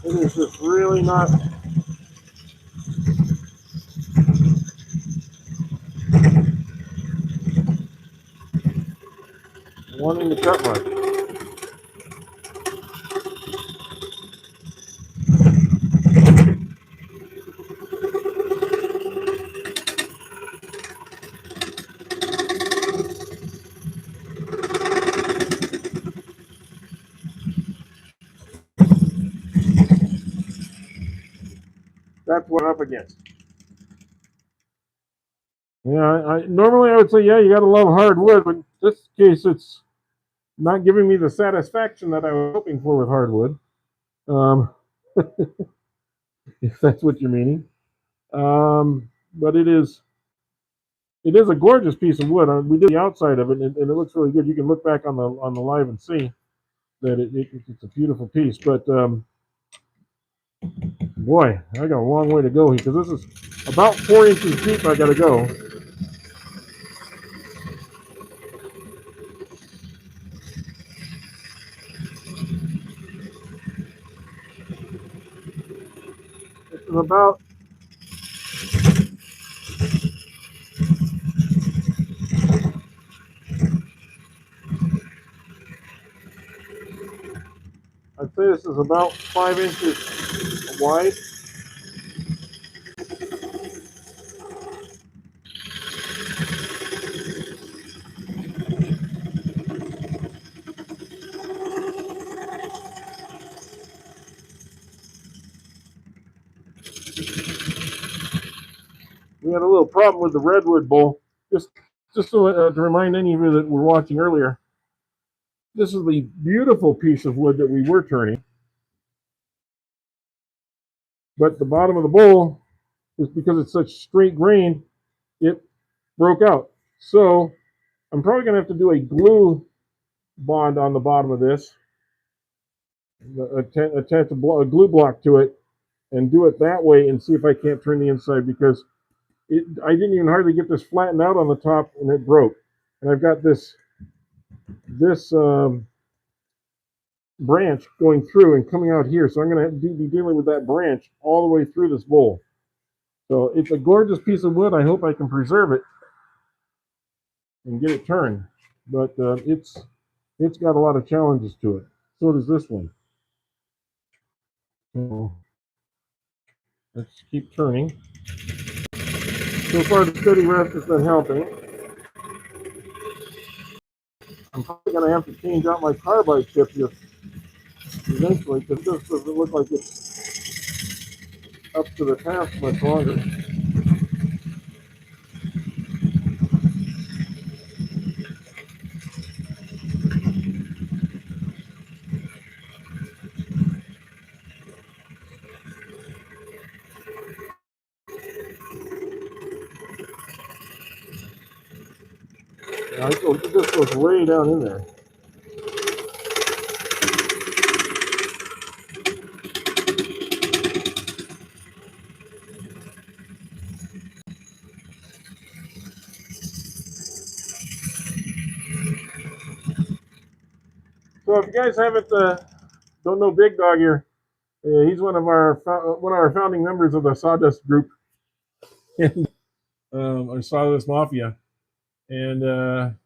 It is just really not wanting to cut much. That's what I'm up against. Yeah, normally I would say, yeah, you got to love hardwood, but in this case, it's not giving me the satisfaction that I was hoping for with hardwood. If that's what you're meaning. But it is a gorgeous piece of wood. We did the outside of it, and it looks really good. You can look back on the live and see that it's a beautiful piece. But boy, I got a long way to go here because this is about 4 inches deep. I got to go. This is about I'd say this is about 5 inches wide. We had a little problem with the Redwood bowl. Just to remind any of you that were watching earlier, this is the beautiful piece of wood that we were turning. But the bottom of the bowl is because it's such straight grain, it broke out. So I'm probably going to have to do a glue bond on the bottom of this, attach a glue block to it, and do it that way and see if I can't turn the inside because I didn't even hardly get this flattened out on the top and it broke. And I've got this branch going through and coming out here. So I'm going to be dealing with that branch all the way through this bowl. So it's a gorgeous piece of wood. I hope I can preserve it and get it turned. but it's got a lot of challenges to it. So does this one. So let's keep turning. So far, the steady rest has been helping. I'm probably going to have to change out my carbide tip here eventually because this doesn't look like it's up to the task much longer. This goes way down in there. So if you guys haven't don't know Big Dog here, he's one of our founding members of the Sawdust Group, and our Sawdust Mafia. And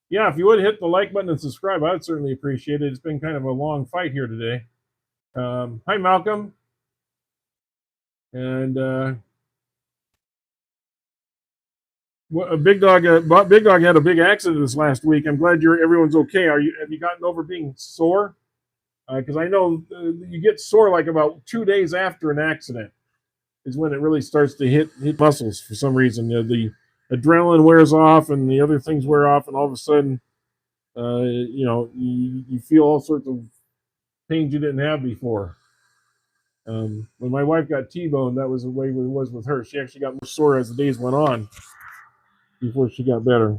yeah, if you would hit the like button and subscribe, I would certainly appreciate it. It's been kind of a long fight here today. Hi, Malcolm. And Big Dog had a big accident this last week. I'm glad everyone's okay. Have you gotten over being sore? Because I know you get sore like about 2 days after an accident is when it really starts to hit muscles for some reason. The adrenaline wears off and the other things wear off, and all of a sudden, you feel all sorts of pains you didn't have before. When my wife got T-boned, that was the way it was with her. She actually got more sore as the days went on before she got better.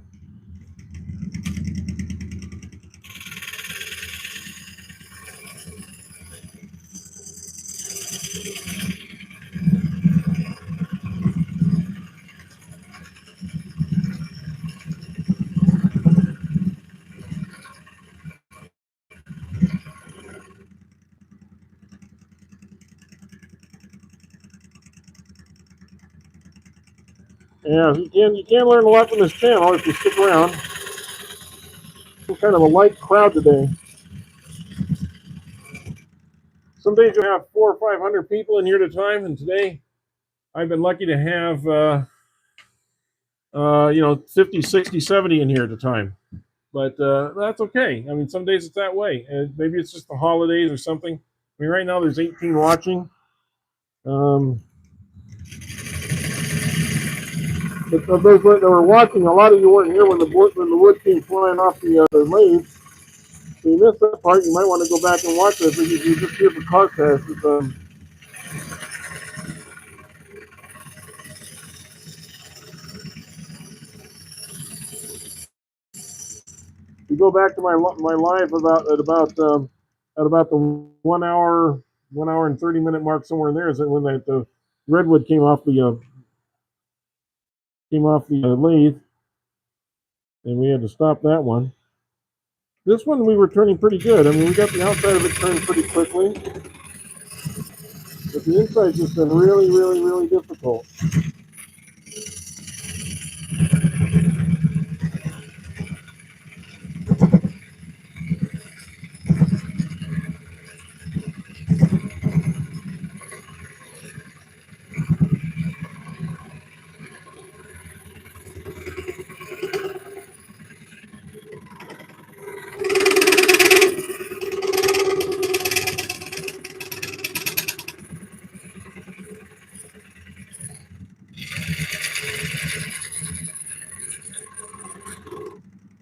Yeah, you can learn a lot from this channel if you stick around. It's kind of a light crowd today. Some days you have 400 or 500 people in here at a time, and today I've been lucky to have 50, 60, 70 in here at a time. But that's okay. I mean, some days it's that way. Maybe it's just the holidays or something. I mean, right now there's 18 watching. But those that were watching, a lot of you weren't here when the wood came flying off the lathe. So you missed that part. You might want to go back and watch this. If you're just here for car tests, you go back to my live at about the 1 hour and 30-minute mark, somewhere in there, is when the Redwood came off the lathe, and we had to stop that one. This one we were turning pretty good. I mean, we got the outside of it turned pretty quickly, but the inside's just been really, really, really difficult.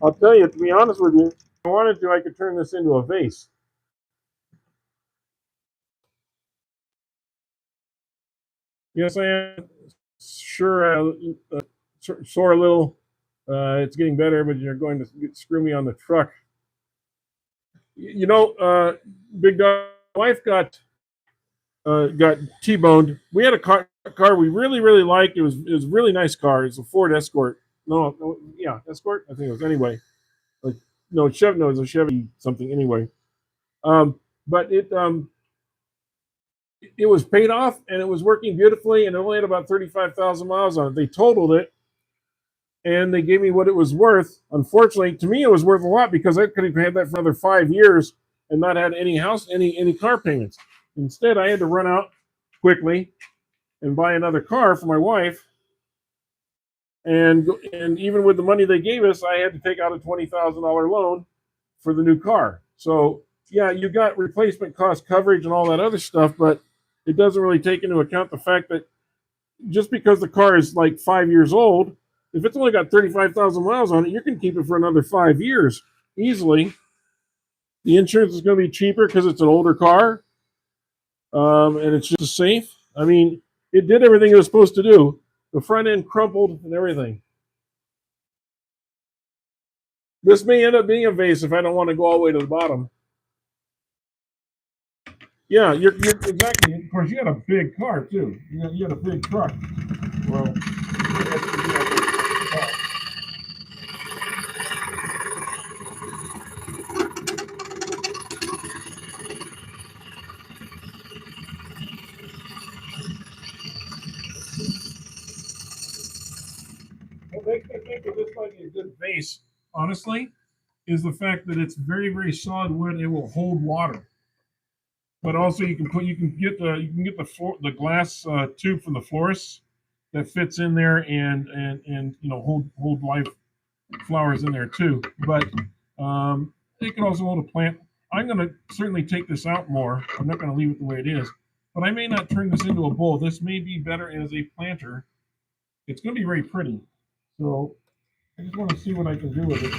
I'll tell you, to be honest with you, if I wanted to, I could turn this into a vase. Yes, I am. Sure, sore a little. It's getting better, but you're going to screw me on the truck. Big Dog, wife got T-boned. We had a car we really, really liked. It was a really nice car. It's a Ford Escort. Escort. I think it was anyway. Like Chevy. No, it was a Chevy something anyway. But it was paid off and it was working beautifully, and it only had about 35,000 miles on it. They totaled it, and they gave me what it was worth. Unfortunately, to me, it was worth a lot because I could have had that for another 5 years and not had any car payments. Instead, I had to run out quickly and buy another car for my wife. And even with the money they gave us, I had to take out a $20,000 loan for the new car. So yeah, you got replacement cost coverage and all that other stuff, but it doesn't really take into account the fact that just because the car is like 5 years old, if it's only got 35,000 miles on it, you can keep it for another 5 years easily. The insurance is going to be cheaper because it's an older car, and it's just safe. I mean, it did everything it was supposed to do. The front end crumpled and everything. This may end up being a vase if I don't want to go all the way to the bottom. Yeah, you're exactly. Of course, you had a big car too. You had a big truck. Well, what makes me think that this might be a good vase, honestly, is the fact that it's very, very solid wood. It will hold water, but also you can get the glass tube from the florist that fits in there and hold live flowers in there too. But it can also hold a plant. I'm going to certainly take this out more. I'm not going to leave it the way it is, but I may not turn this into a bowl. This may be better as a planter. It's going to be very pretty. So I just want to see what I can do with it.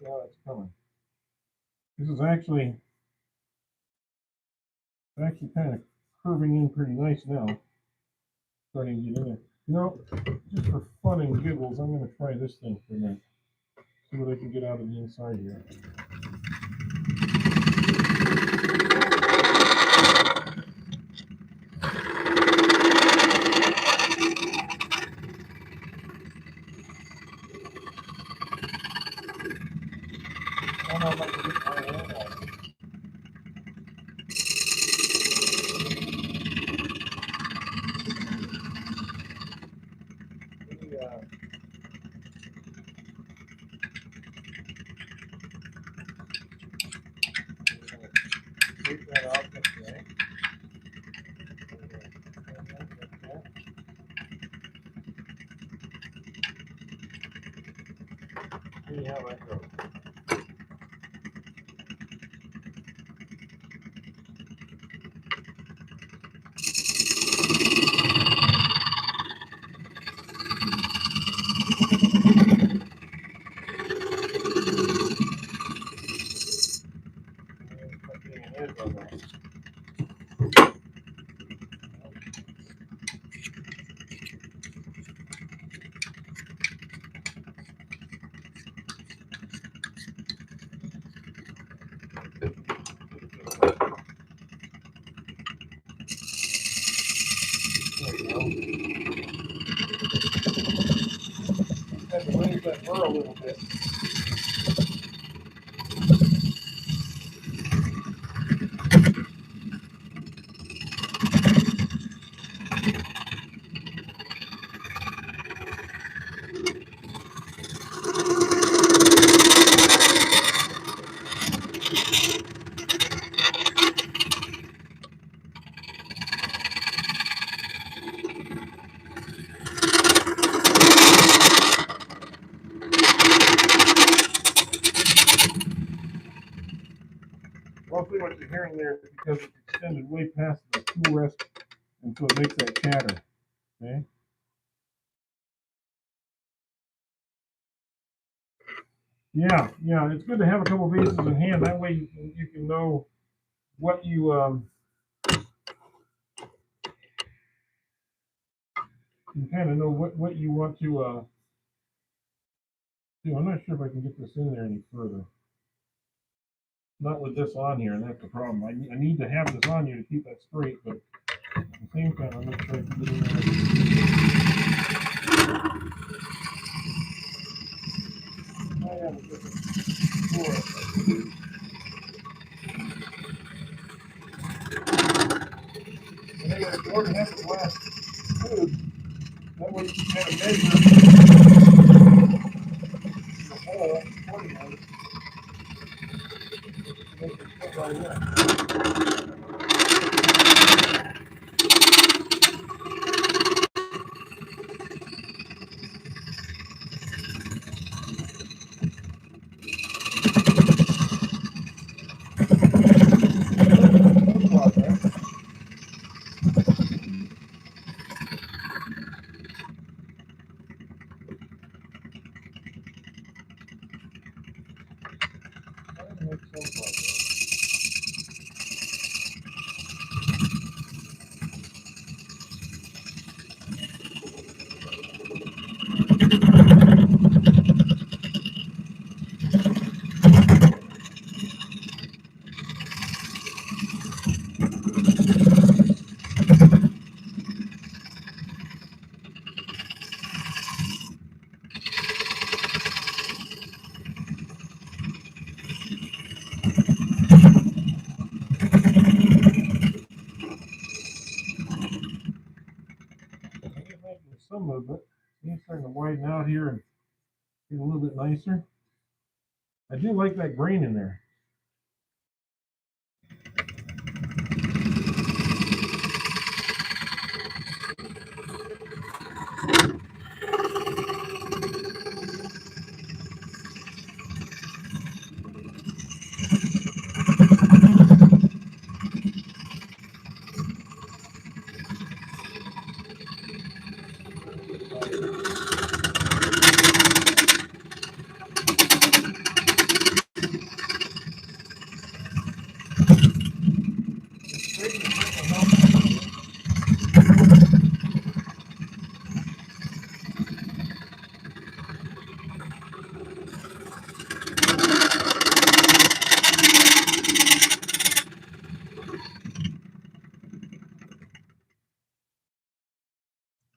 Yeah, it's coming. This is actually kind of curving in pretty nice now. Starting to get in there. Just for fun and giggles, I'm going to try this thing for a minute. See what I can get out of the inside here. I don't know if I can get my hand out. Take that off this way. See how that goes. Had to raise that burr a little bit. Mostly what you're hearing there is because it's extended way past the tool rest, and so it makes that chatter. Okay. Yeah, yeah, it's good to have a couple bases in hand. That way you can know what you kind of know what you want to do. I'm not sure if I can get this in there any further. Not with this on here, and that's the problem. I need to have this on here to keep that straight, but at the same time, I'm not sure I can get in there. I have a different floor. And anyway, if you already have the glass tube, that way you can kind of measure the hole accordingly. Make it fit right in. Some movement. It's starting to widen out here and get a little bit nicer. I do like that grain in there.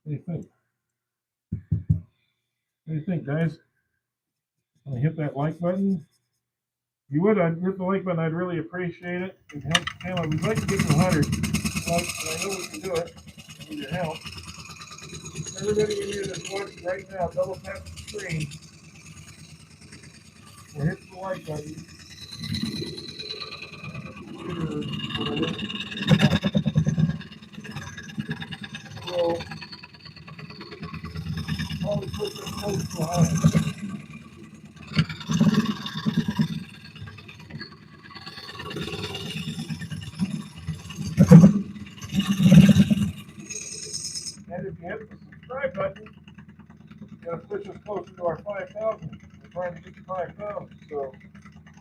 What do you think? What do you think, guys? Want to hit that like button? If you would, I'd hit the like button. I'd really appreciate it. It helps the channel. We'd like to get to 100 likes, and I know we can do it with your help. Everybody in here that's watching right now, double tap the screen or hit the like button. We'll always put some posts behind. And if you hit the subscribe button, you're going to push us closer to our 5,000. We're trying to get to 5,000. So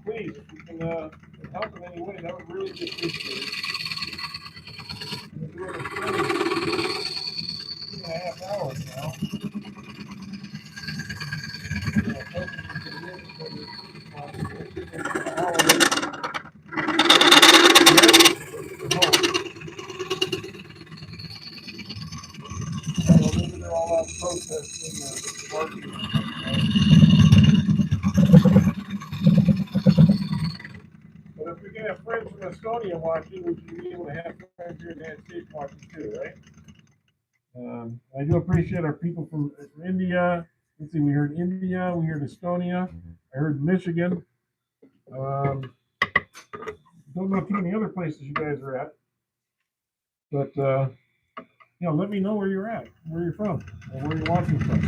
please, if you can help in any way, that would really be appreciated. We're doing it 2.5 hours now. They're all out protesting marketing. But if we can have friends from Estonia watching, we should be able to have friends here in the United States watching too, right? I do appreciate our people from India. Let's see, we heard India, we heard Estonia, I heard Michigan. Don't know too many other places you guys are at, but let me know where you're at, where you're from, or where you're watching from.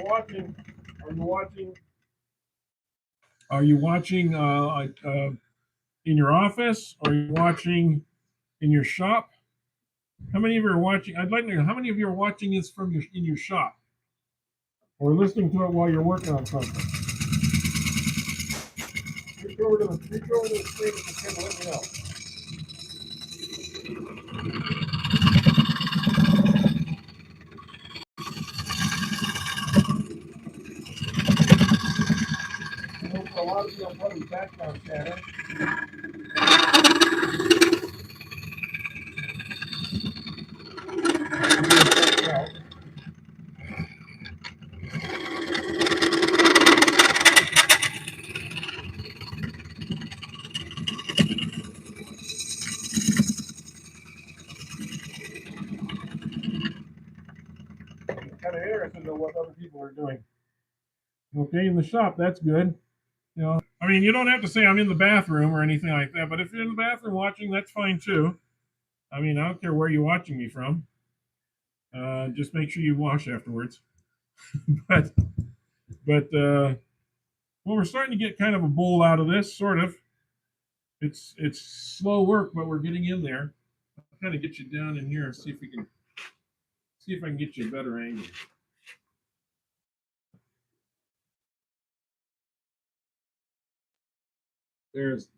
watching, are you watching in your office? Or are you watching in your shop? How many of you are watching? I'd like to know how many of you are watching this from in your shop, or listening to it while you're working on something. Reach over to the screen and let me know. A lot of you are probably background chatter. Kind of interested to know what other people are doing. Okay, in the shop, that's good. You know, I mean, you don't have to say I'm in the bathroom or anything like that, but if you're in the bathroom watching, that's fine too. I mean, I don't care where you're watching me from. Just make sure you wash afterwards. but well, we're starting to get kind of a bowl out of this, sort of. It's slow work, but we're getting in there. I'll kind of get you down in here and see if I can get you a better angle.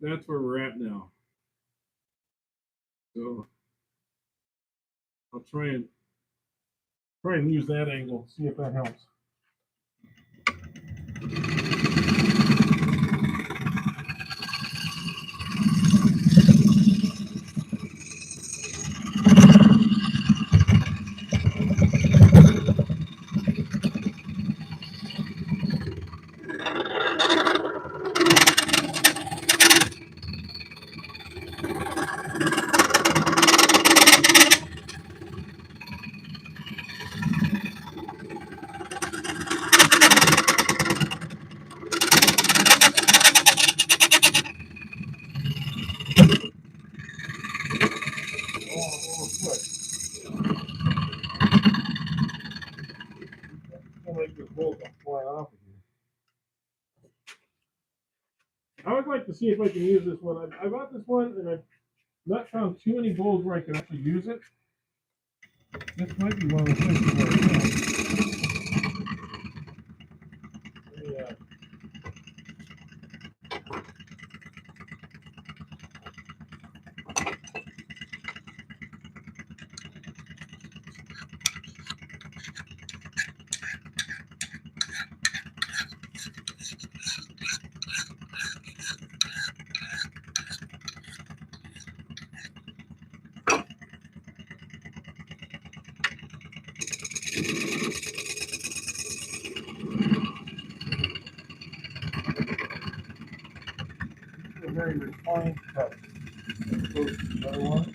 That's where we're at now. So I'll try and use that angle, see if that helps. I would like to see if I can use this one. I bought this one and I've not found too many bowls where I can actually use it. This might be one of the things where I can. Yeah. Very refined cut. Goes to the other one.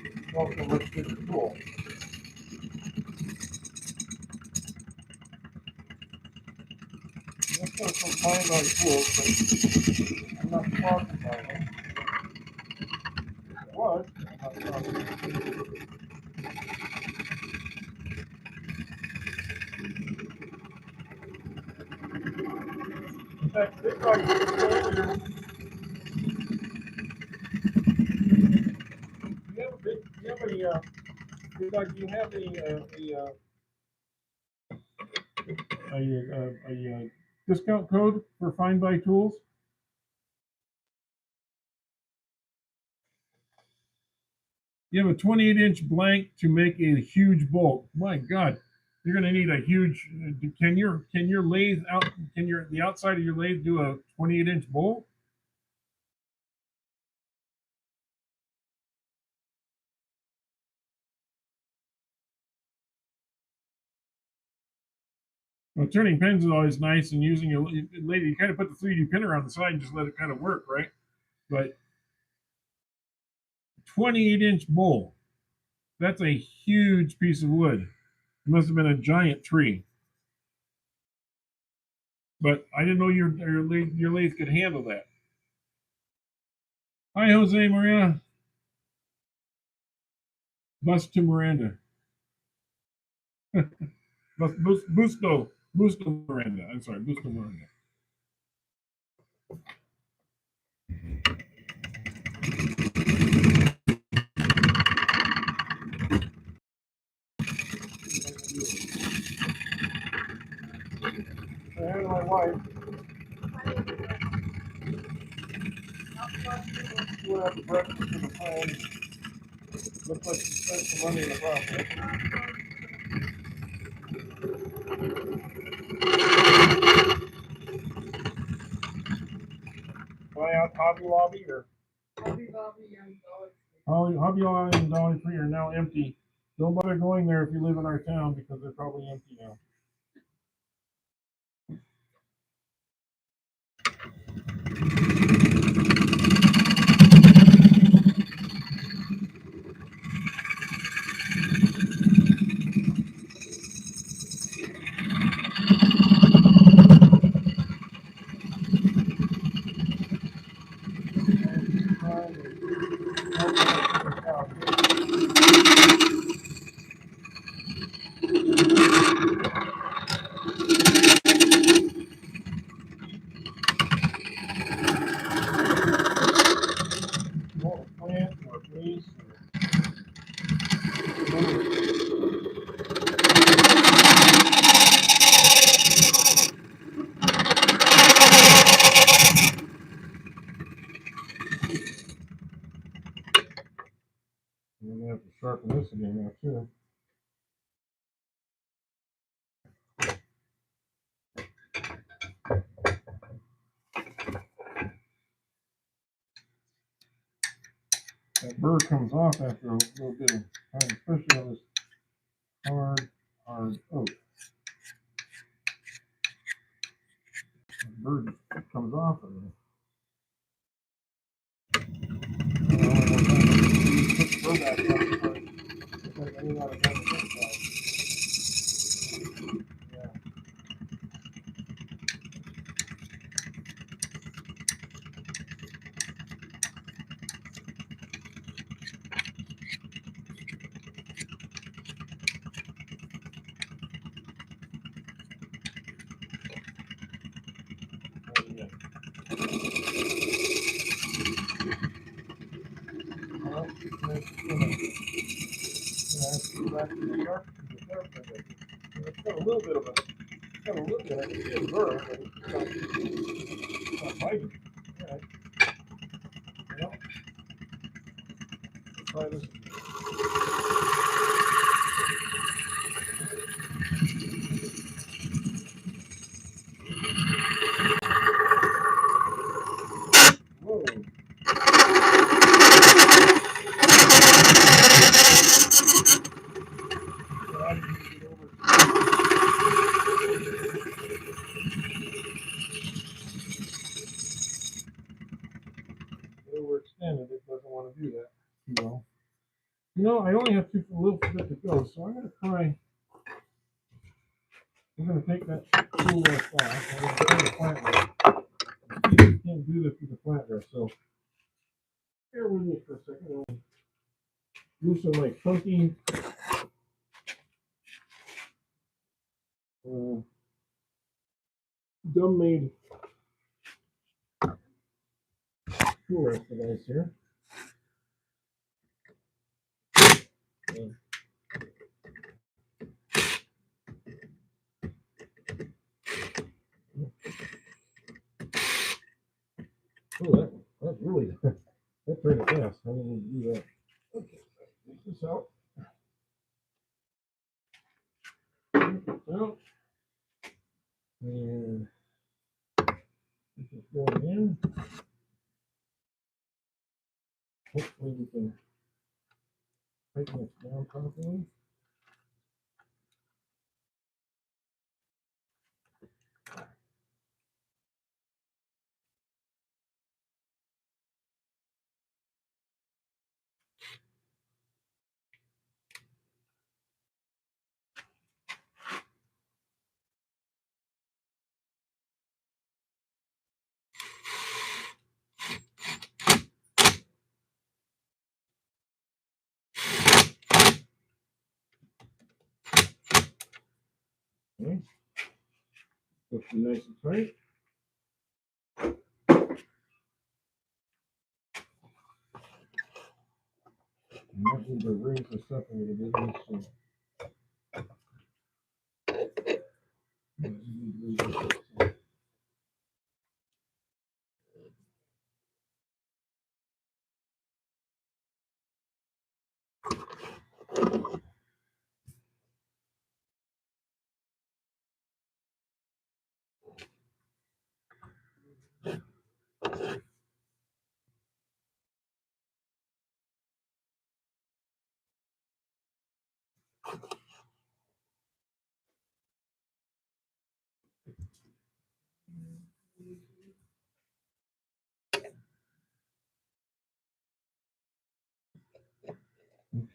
It's also a much bigger tool. Let's go some fine line tools, but I'm not talking about them. It was. I'm not talking. In fact, this one, do you have a discount code for Find By Tools? You have a 28-inch blank to make a huge bolt. My God, you're going to need a huge. Can your lathe out? The outside of your lathe do a 28-inch bolt? Well, turning pins is always nice, and using your lathe, you kind of put the 3D printer on the side and just let it kind of work, right? But 28-inch bowl, that's a huge piece of wood. It must have been a giant tree. But I didn't know your lathe could handle that. Hi, Jose Maria. Bus to Miranda. Busto. Bustamante. I'm sorry, Bustamante. I had my wife. We'll have breakfast with a friend. Looks like she spent some money in the process. Buy out Hobby Lobby or Hobby Lobby and Dollar Tree are now empty. Don't bother going there if you live in our town because they're probably empty now. Plant or base I'm gonna have to sharpen this again now too. That burr comes off after a little bit of time, especially on this hard oak. The burr comes off of it. Put the burr back on. Like I knew how to go to this side. Yeah. Well, it's got a little bit of a, got a little bit of a burr, but it's not biting. All right. Well, let's try this. Whoa. Overextended, it doesn't want to do that too well. You know, I only have a little bit to go, so I'm going to try. We're going to take that tool rest off. I'm going to try the plant rest. You can't do this with the plant rest, so bear with me for a second. I'll do some like funky dumb made tool rest device here. Oh, that's really, that's pretty fast. I didn't need to do that. Okay, take this out. Take this out. And this is going in. Hopefully we can tighten this down properly. Okay. push them nice and tight. And that will be room for separated in this thing.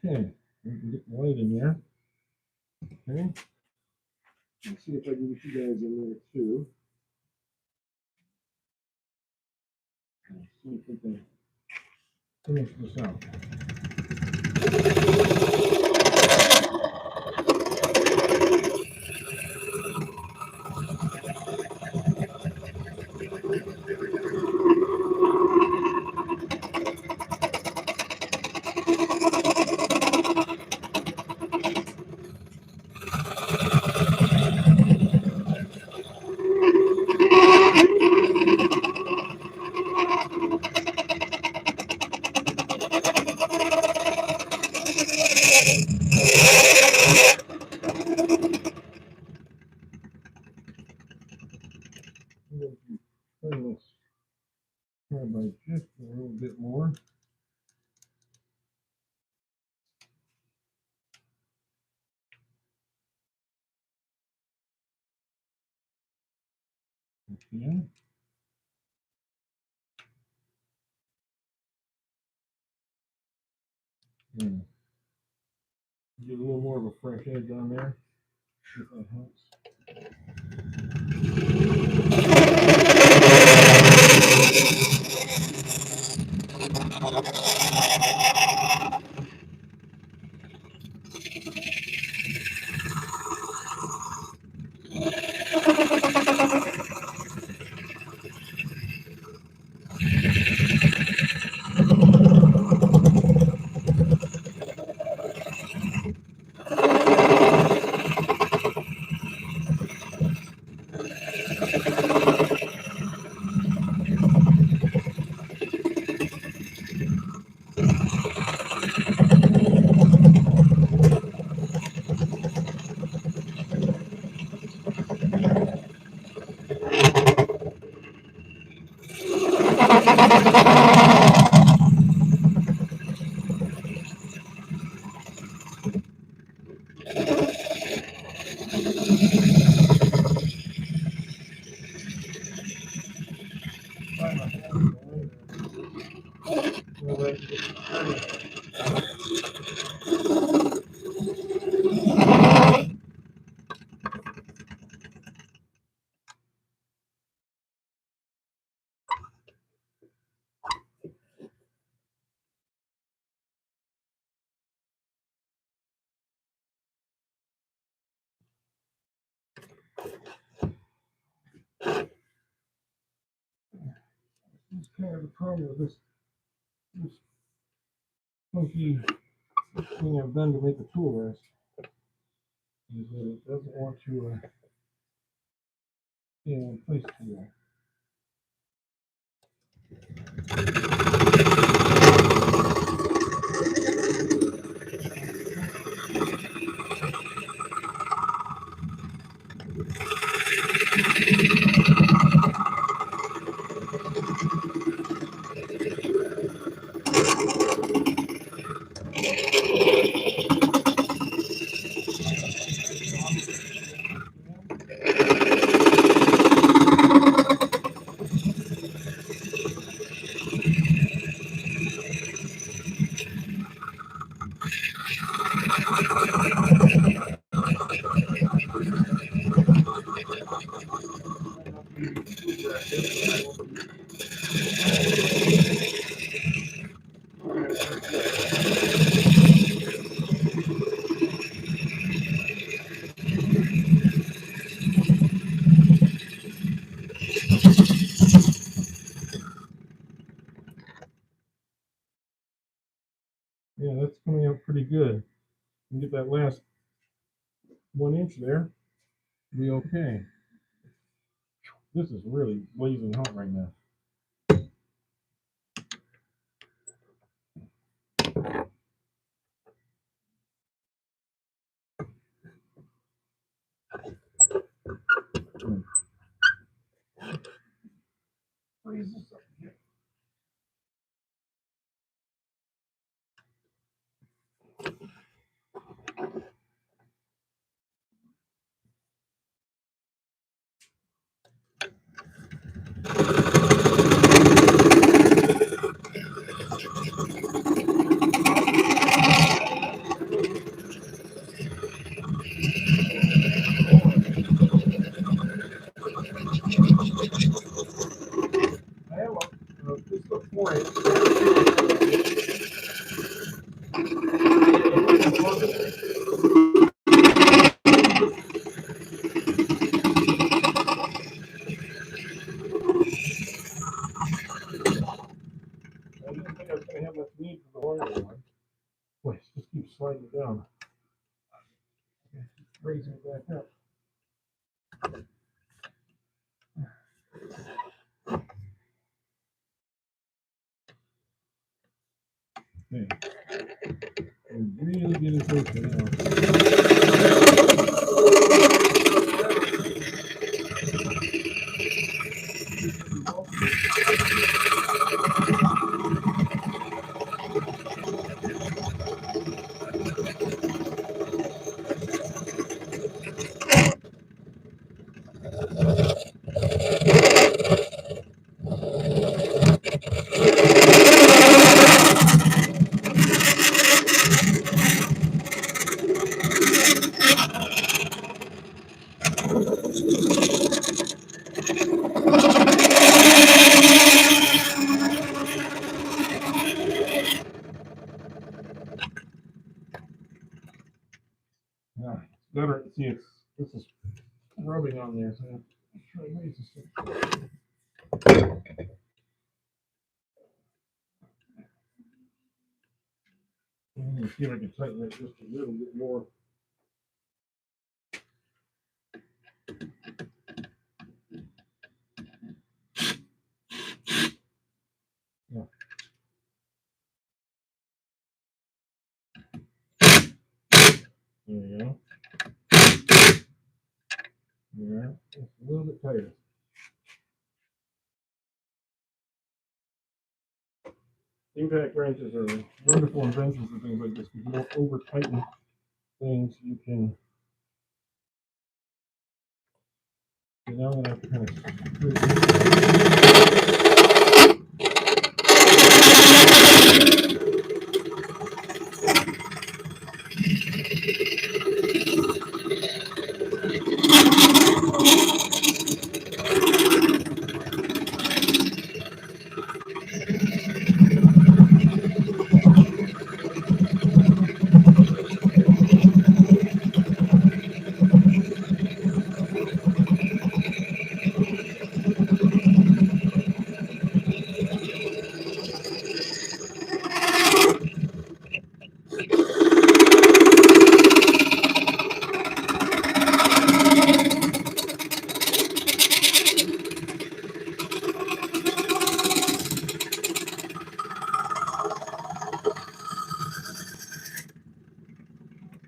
Okay, we can get the light in there. Okay, let's see if I can get you guys in there too. Let's see if we can finish this out. Turn this by just a little bit more. Okay. Get a little more of a fresh edge on there. See if that helps. That's kind of the problem with this funky thing I've done to make the tool rest. Is that it doesn't want to stay in place too long. Yeah, that's coming out pretty good. And get that last 1 inch there. Be okay. This is really blazing hot right now. Freeze this up here. I have just a 4 inch. I didn't think I was going to have much need for the longer one. Boy, it just keeps sliding down. Raising it back up. Okay. I'm really getting close to now. Yeah, it's better. See, this is rubbing on there, so I'm trying to raise this thing. I'm going to see if I can tighten it just a little bit more. Yeah. There you go. Yeah, it's a little bit tighter. Impact wrenches are wonderful inventions and things like this. If you don't over tighten things, you can. So now I'm going to have to kind of.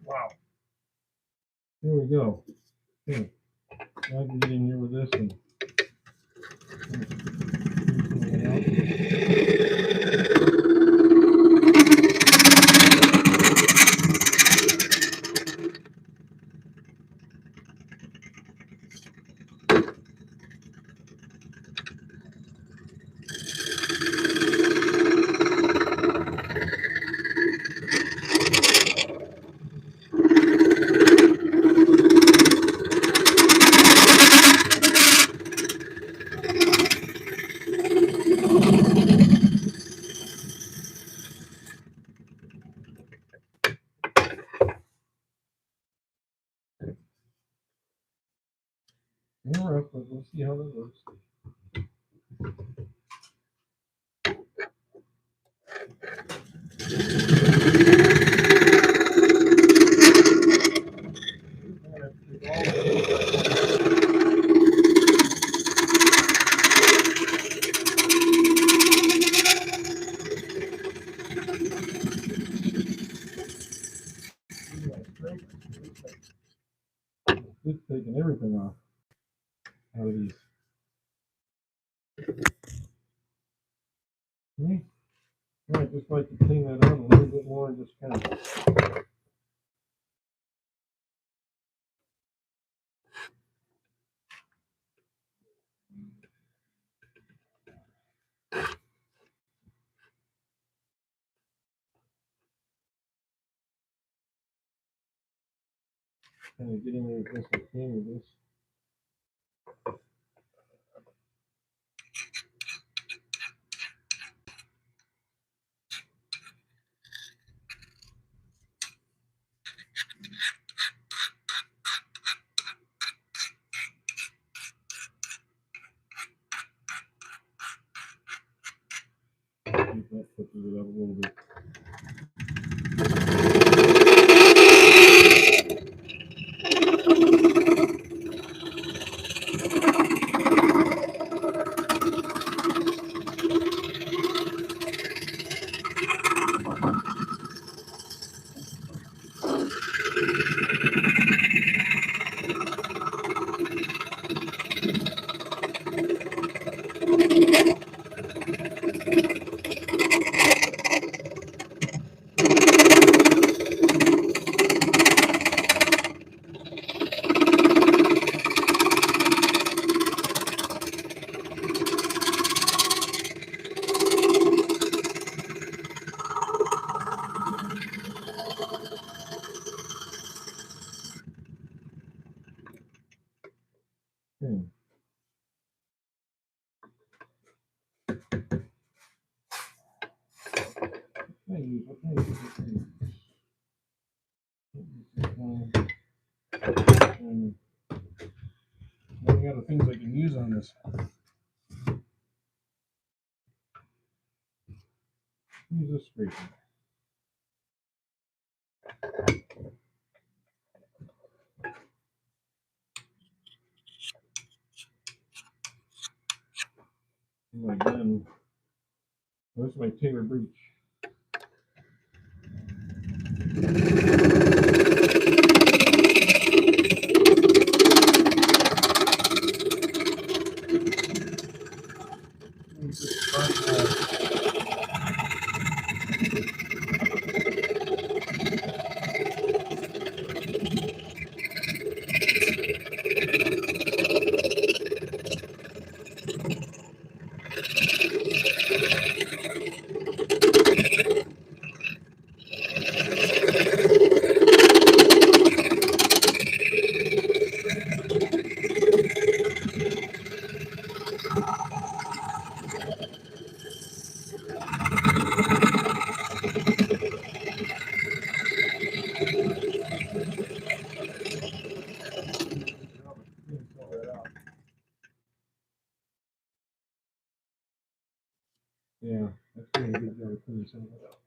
Wow. There we go. Okay. Now I can get in here with this and. All right, but we'll see how that works. It's taking everything off out of these. Okay. I'd just like to clean that out a little bit more and just kind of getting there as best I can with this. Keep that pushing it up a little bit. Okay. And running out of things I can use on this. Use a scraper. And again, this is my tailor breech. Yeah, that's doing a good job of cleaning some of that out.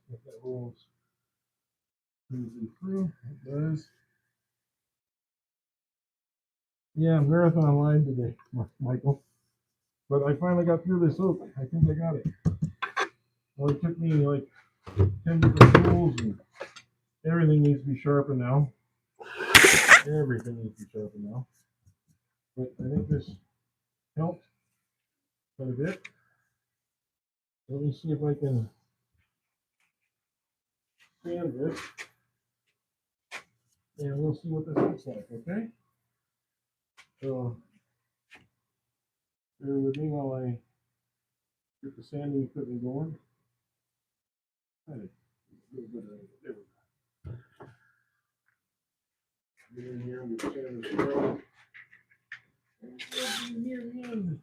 If that rolls smoothly through, it does. Yeah, marathon line today, Michael. But I finally got through this oak. I think I got it. Well, it took me like 10 different tools, and everything needs to be sharpened now. Everything needs to be sharpened now. But I think this helped quite a bit. Let me see if I can sand this, and we'll see what this looks like, okay? So bear with me while I get the sanding equipment going. Right. A little bit of, there we go. Get in here and get sand this around. And we'll be near the end.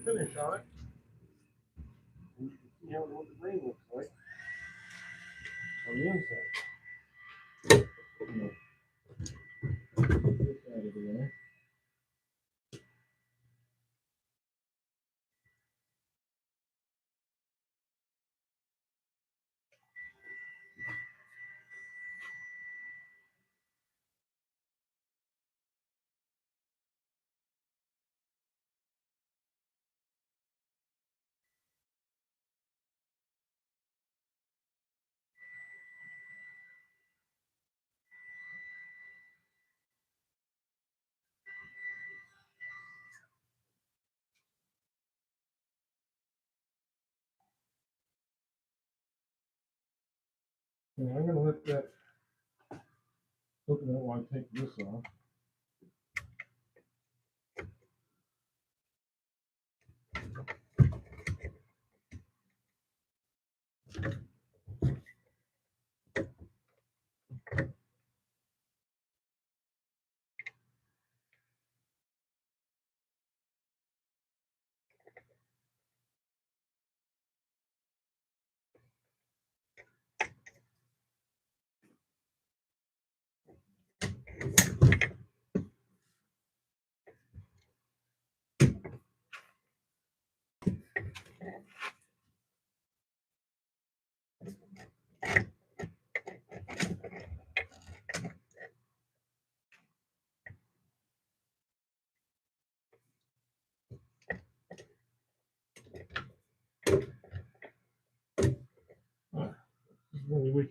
Finish on it. And you can see how what the grain looks like on the inside. This side of the eye. And I'm going to let that cook it out while I take this off.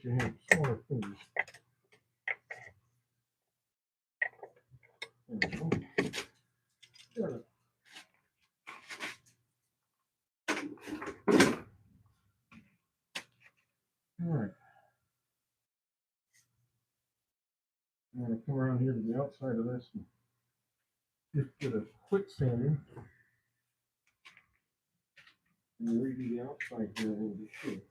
you have smaller fingers. There we go. Got it. All right. I'm going to come around here to the outside of this and just get a quick sanding and redo the outside here a little bit too.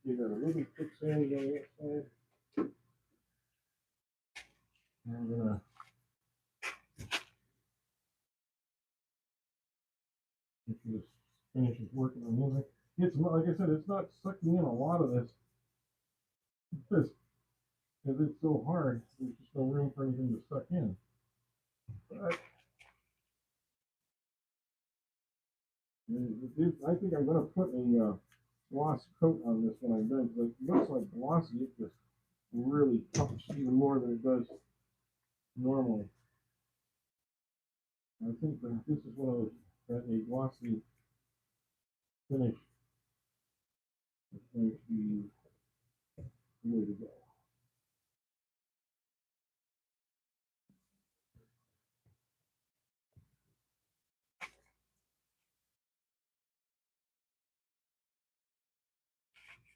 You got a little quick sanding on the outside. I'm gonna if this finishes working on the other. It's like I said, it's not sucking in a lot of this because it's so hard. There's just no room for anything to suck in. But I think I'm gonna put a gloss coat on this when I'm done. It looks like glossy. It just really puffs even more than it does normally. I think that this is one of those that a glossy finish is going to be the way to go.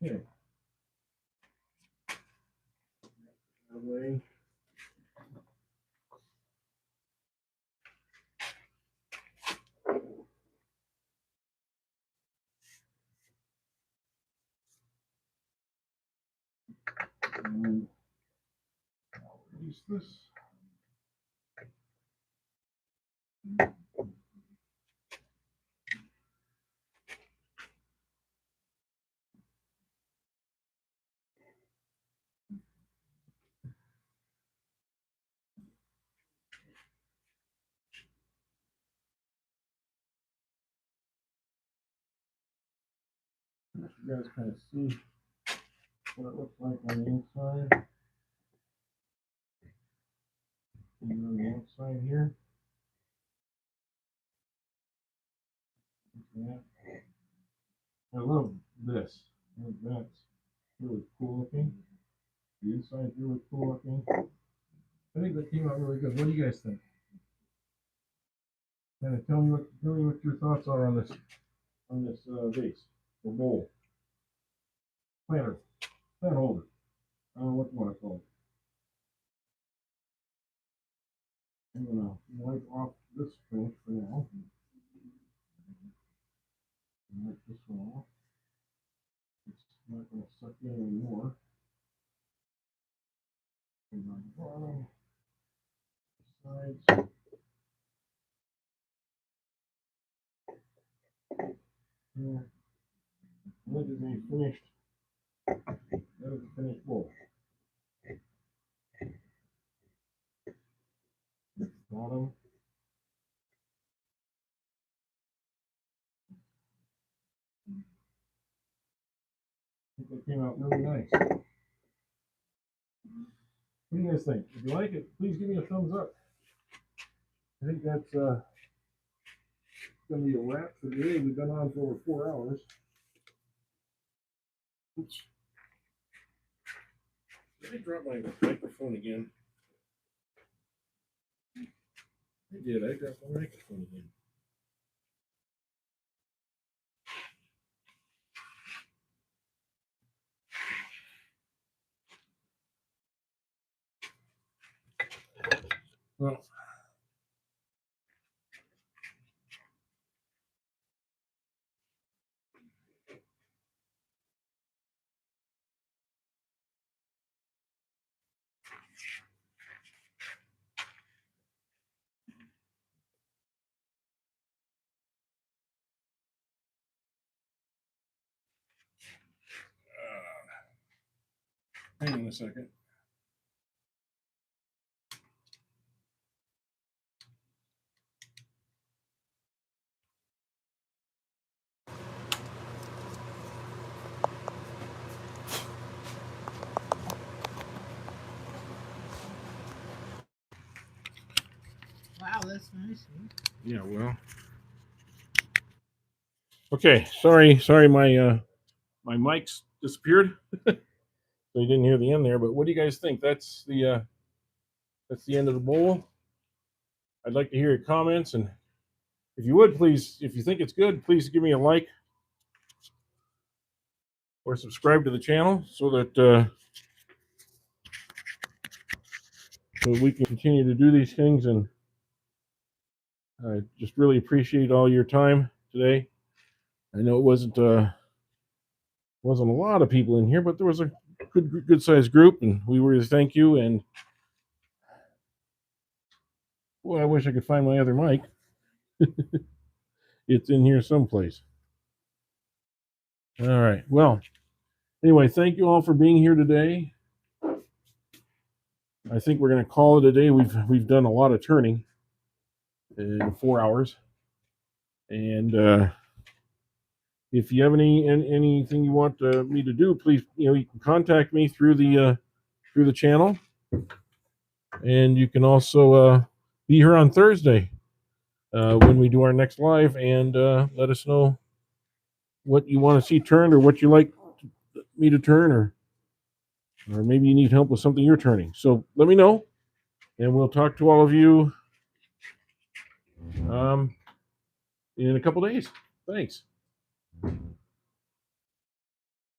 Okay. That way. And I'll release this. You guys kind of see what it looks like on the inside. And on the outside here. Yeah. I love this. That's really cool looking. The inside's really cool looking. I think that came out really good. What do you guys think? Kind of tell me what your thoughts are on this vase or bowl. Planter. Plant holder. I don't know what you want to call it. I'm gonna wipe off this finish for now. Wipe this one off. It's not gonna suck in anymore. And on the bottom, sides. Here. That is a finished. That is a finished bowl. Bottom. I think that came out really nice. What do you guys think? If you like it, please give me a thumbs up. I think that's going to be a wrap for today. We've been on for over 4 hours. Oops. Did I drop my microphone again? I did. I dropped my microphone again. Well, Hang on a second. Wow, that's nice. Yeah, well. Okay, sorry, my mic's disappeared. So you didn't hear the end there, but what do you guys think? That's the end of the bowl. I'd like to hear your comments, and if you would, please, if you think it's good, please give me a like or subscribe to the channel so that so we can continue to do these things. And I just really appreciate all your time today. I know it wasn't a lot of people in here, but there was a good sized group, and we really thank you. And well, I wish I could find my other mic. It's in here someplace. All right. Well, anyway, thank you all for being here today. I think we're going to call it a day. We've done a lot of turning in 4 hours, and if you have anything you want me to do, please you can contact me through the channel, and you can also be here on Thursday when we do our next live, and let us know what you want to see turned or what you like me to turn, or maybe you need help with something you're turning. So let me know, and we'll talk to all of you in a couple days. Thanks.